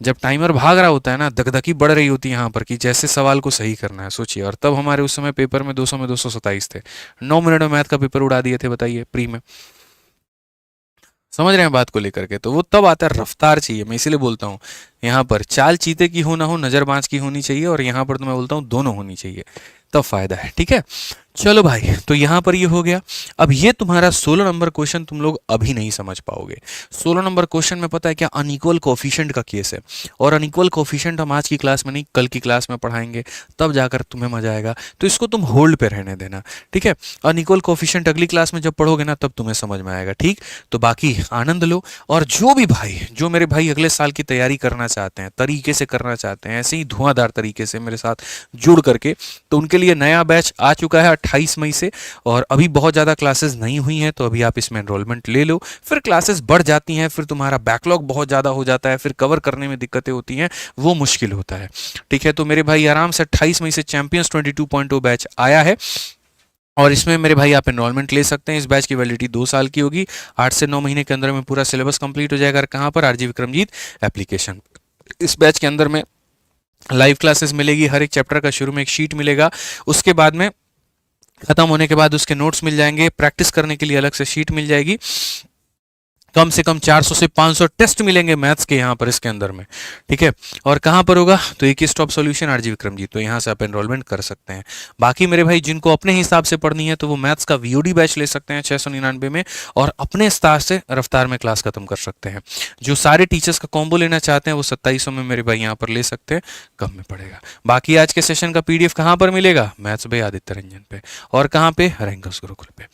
जब टाइमर भाग रहा होता है ना, धकधकी बढ़ रही होती है यहाँ पर कि जैसे सवाल को सही करना है, सोचिए। और तब हमारे उस समय पेपर में 200 में 227 थे, 9 मिनट में मैथ का पेपर उड़ा दिए थे, बताइए, प्री में। समझ रहे हैं बात को लेकर के? तो वो तब आता है, रफ्तार चाहिए। मैं इसीलिए बोलता हूँ यहाँ पर चाल चीते की हो ना हो, नजर बाज की होनी चाहिए, और यहाँ पर तो मैं बोलता हूँ दोनों होनी चाहिए, तब फायदा है, ठीक है। चलो भाई, तो यहाँ पर ये हो गया। अब ये तुम्हारा 16 नंबर क्वेश्चन तुम लोग अभी नहीं समझ पाओगे। 16 नंबर क्वेश्चन में पता है क्या? अनइक्वल कोफिशिएंट का केस है, और अनइक्वल कोफिशिएंट हम आज की क्लास में नहीं, कल की क्लास में पढ़ाएंगे, तब जाकर तुम्हें मजा आएगा। तो इसको तुम होल्ड पे रहने देना, ठीक है। अनइक्वल कोफिशिएंट अगली क्लास में जब पढ़ोगे ना, तब तुम्हें समझ में आएगा, ठीक। तो बाकी आनंद लो। और जो भी भाई, जो मेरे भाई अगले साल की तैयारी करना चाहते हैं, तरीके से करना चाहते हैं, ऐसे ही धुआंधार तरीके से मेरे साथ जुड़ करके, तो उनके लिए नया बैच आ चुका है 28 मई से, और अभी बहुत ज़्यादा क्लासेस नहीं हुई हैं, तो अभी आप इसमें एनरोलमेंट ले लो। फिर क्लासेस बढ़ जाती हैं, फिर तुम्हारा बैकलॉग बहुत ज़्यादा हो जाता है, फिर कवर करने में दिक्कतें होती हैं, वो मुश्किल होता है, ठीक है। तो मेरे भाई आराम से 28 मई से चैंपियंस 22.0 बैच आया है, और इसमें मेरे भाई आप एनरोलमेंट ले सकते हैं। इस बैच की वैलिडिटी 2 साल की होगी, 8 से 9 महीने के अंदर में पूरा सिलेबस कंप्लीट हो जाएगा। कहाँ पर? RG Vikramjeet application. इस बैच के अंदर में लाइव क्लासेस मिलेगी, हर एक चैप्टर का शुरू में एक शीट मिलेगा, उसके बाद में खत्म होने के बाद उसके नोट्स मिल जाएंगे, प्रैक्टिस करने के लिए अलग से शीट मिल जाएगी, कम से कम 400 से 500 टेस्ट मिलेंगे मैथ्स के यहाँ पर इसके अंदर में, ठीक है। और कहाँ पर होगा, तो एक ही स्टॉप सॉल्यूशन आरजी विक्रमजीत, तो यहाँ से आप एनरोलमेंट कर सकते हैं। बाकी मेरे भाई जिनको अपने हिसाब से पढ़नी है तो वो मैथ्स का वीओडी बैच ले सकते हैं 699 में, और अपने स्टार से रफ्तार में क्लास खत्म कर सकते हैं। जो सारे टीचर्स का कॉम्बो लेना चाहते हैं वो 2700 में मेरे भाई यहाँ पर ले सकते हैं, कम में पड़ेगा। बाकी आज के सेशन का पीडीएफ कहाँ पर मिलेगा, मैथ्स भाई आदित्य रंजन पे, और कहाँ पे, रैंकर्स गुरुकुल पे।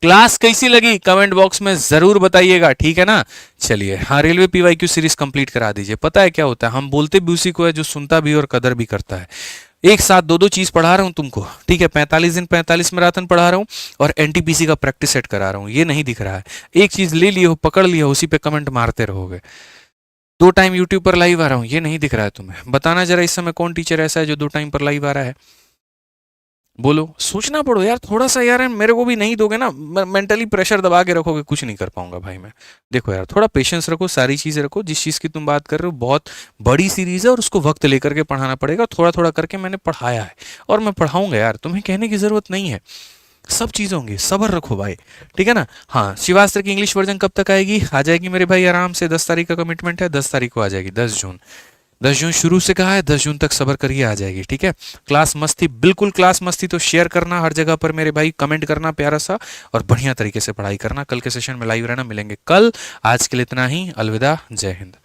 क्लास कैसी लगी कमेंट बॉक्स में जरूर बताइएगा, ठीक है ना। चलिए, हाँ, रेलवे पीवाईक्यू सीरीज कंप्लीट करा दीजिए। पता है क्या होता है, हम बोलते भी उसी को है जो सुनता भी और कदर भी करता है। एक साथ दो दो चीज पढ़ा रहा हूं तुमको, ठीक है। 45 दिन 45 मैराथन पढ़ा रहा हूं और एनटीपीसी का प्रैक्टिस सेट करा रहा हूं, ये नहीं दिख रहा है। एक चीज ले लिए हो, पकड़ लिया हो, उसी पे कमेंट मारते रहोगे। 2 टाइम यूट्यूब पर लाइव आ रहा हूं, ये नहीं दिख रहा है तुम्हें। बताना जरा इस समय कौन टीचर ऐसा है जो 2 टाइम पर लाइव आ रहा है, बोलो। सोचना पड़ो यार थोड़ा सा यार, मेरे को भी नहीं दोगे ना, मेंटली प्रेशर दबा के रखोगे, कुछ नहीं कर पाऊंगा भाई मैं। देखो यार, थोड़ा पेशेंस रखो, सारी चीजें रखो। जिस चीज की तुम बात कर रहे हो बहुत बड़ी सीरीज है और उसको वक्त लेकर के पढ़ाना पड़ेगा। थोड़ा थोड़ा करके मैंने पढ़ाया है और मैं पढ़ाऊंगा यार, तुम्हें कहने की जरूरत नहीं है। सब चीज होंगी, सब्र रखो भाई, ठीक है ना। हाँ, शिवास्त्र की इंग्लिश वर्जन कब तक आएगी, आ जाएगी मेरे भाई आराम से। 10 तारीख का कमिटमेंट है, 10 तारीख को आ जाएगी, 10 जून। 10 जून शुरू से कहा है, 10 जून तक सब्र करिए, आ जाएगी, ठीक है। क्लास मस्ती, बिल्कुल क्लास मस्ती, तो शेयर करना हर जगह पर मेरे भाई, कमेंट करना प्यारा सा, और बढ़िया तरीके से पढ़ाई करना। कल के सेशन में लाइव रहना, मिलेंगे कल। आज के लिए इतना ही, अलविदा, जय हिंद।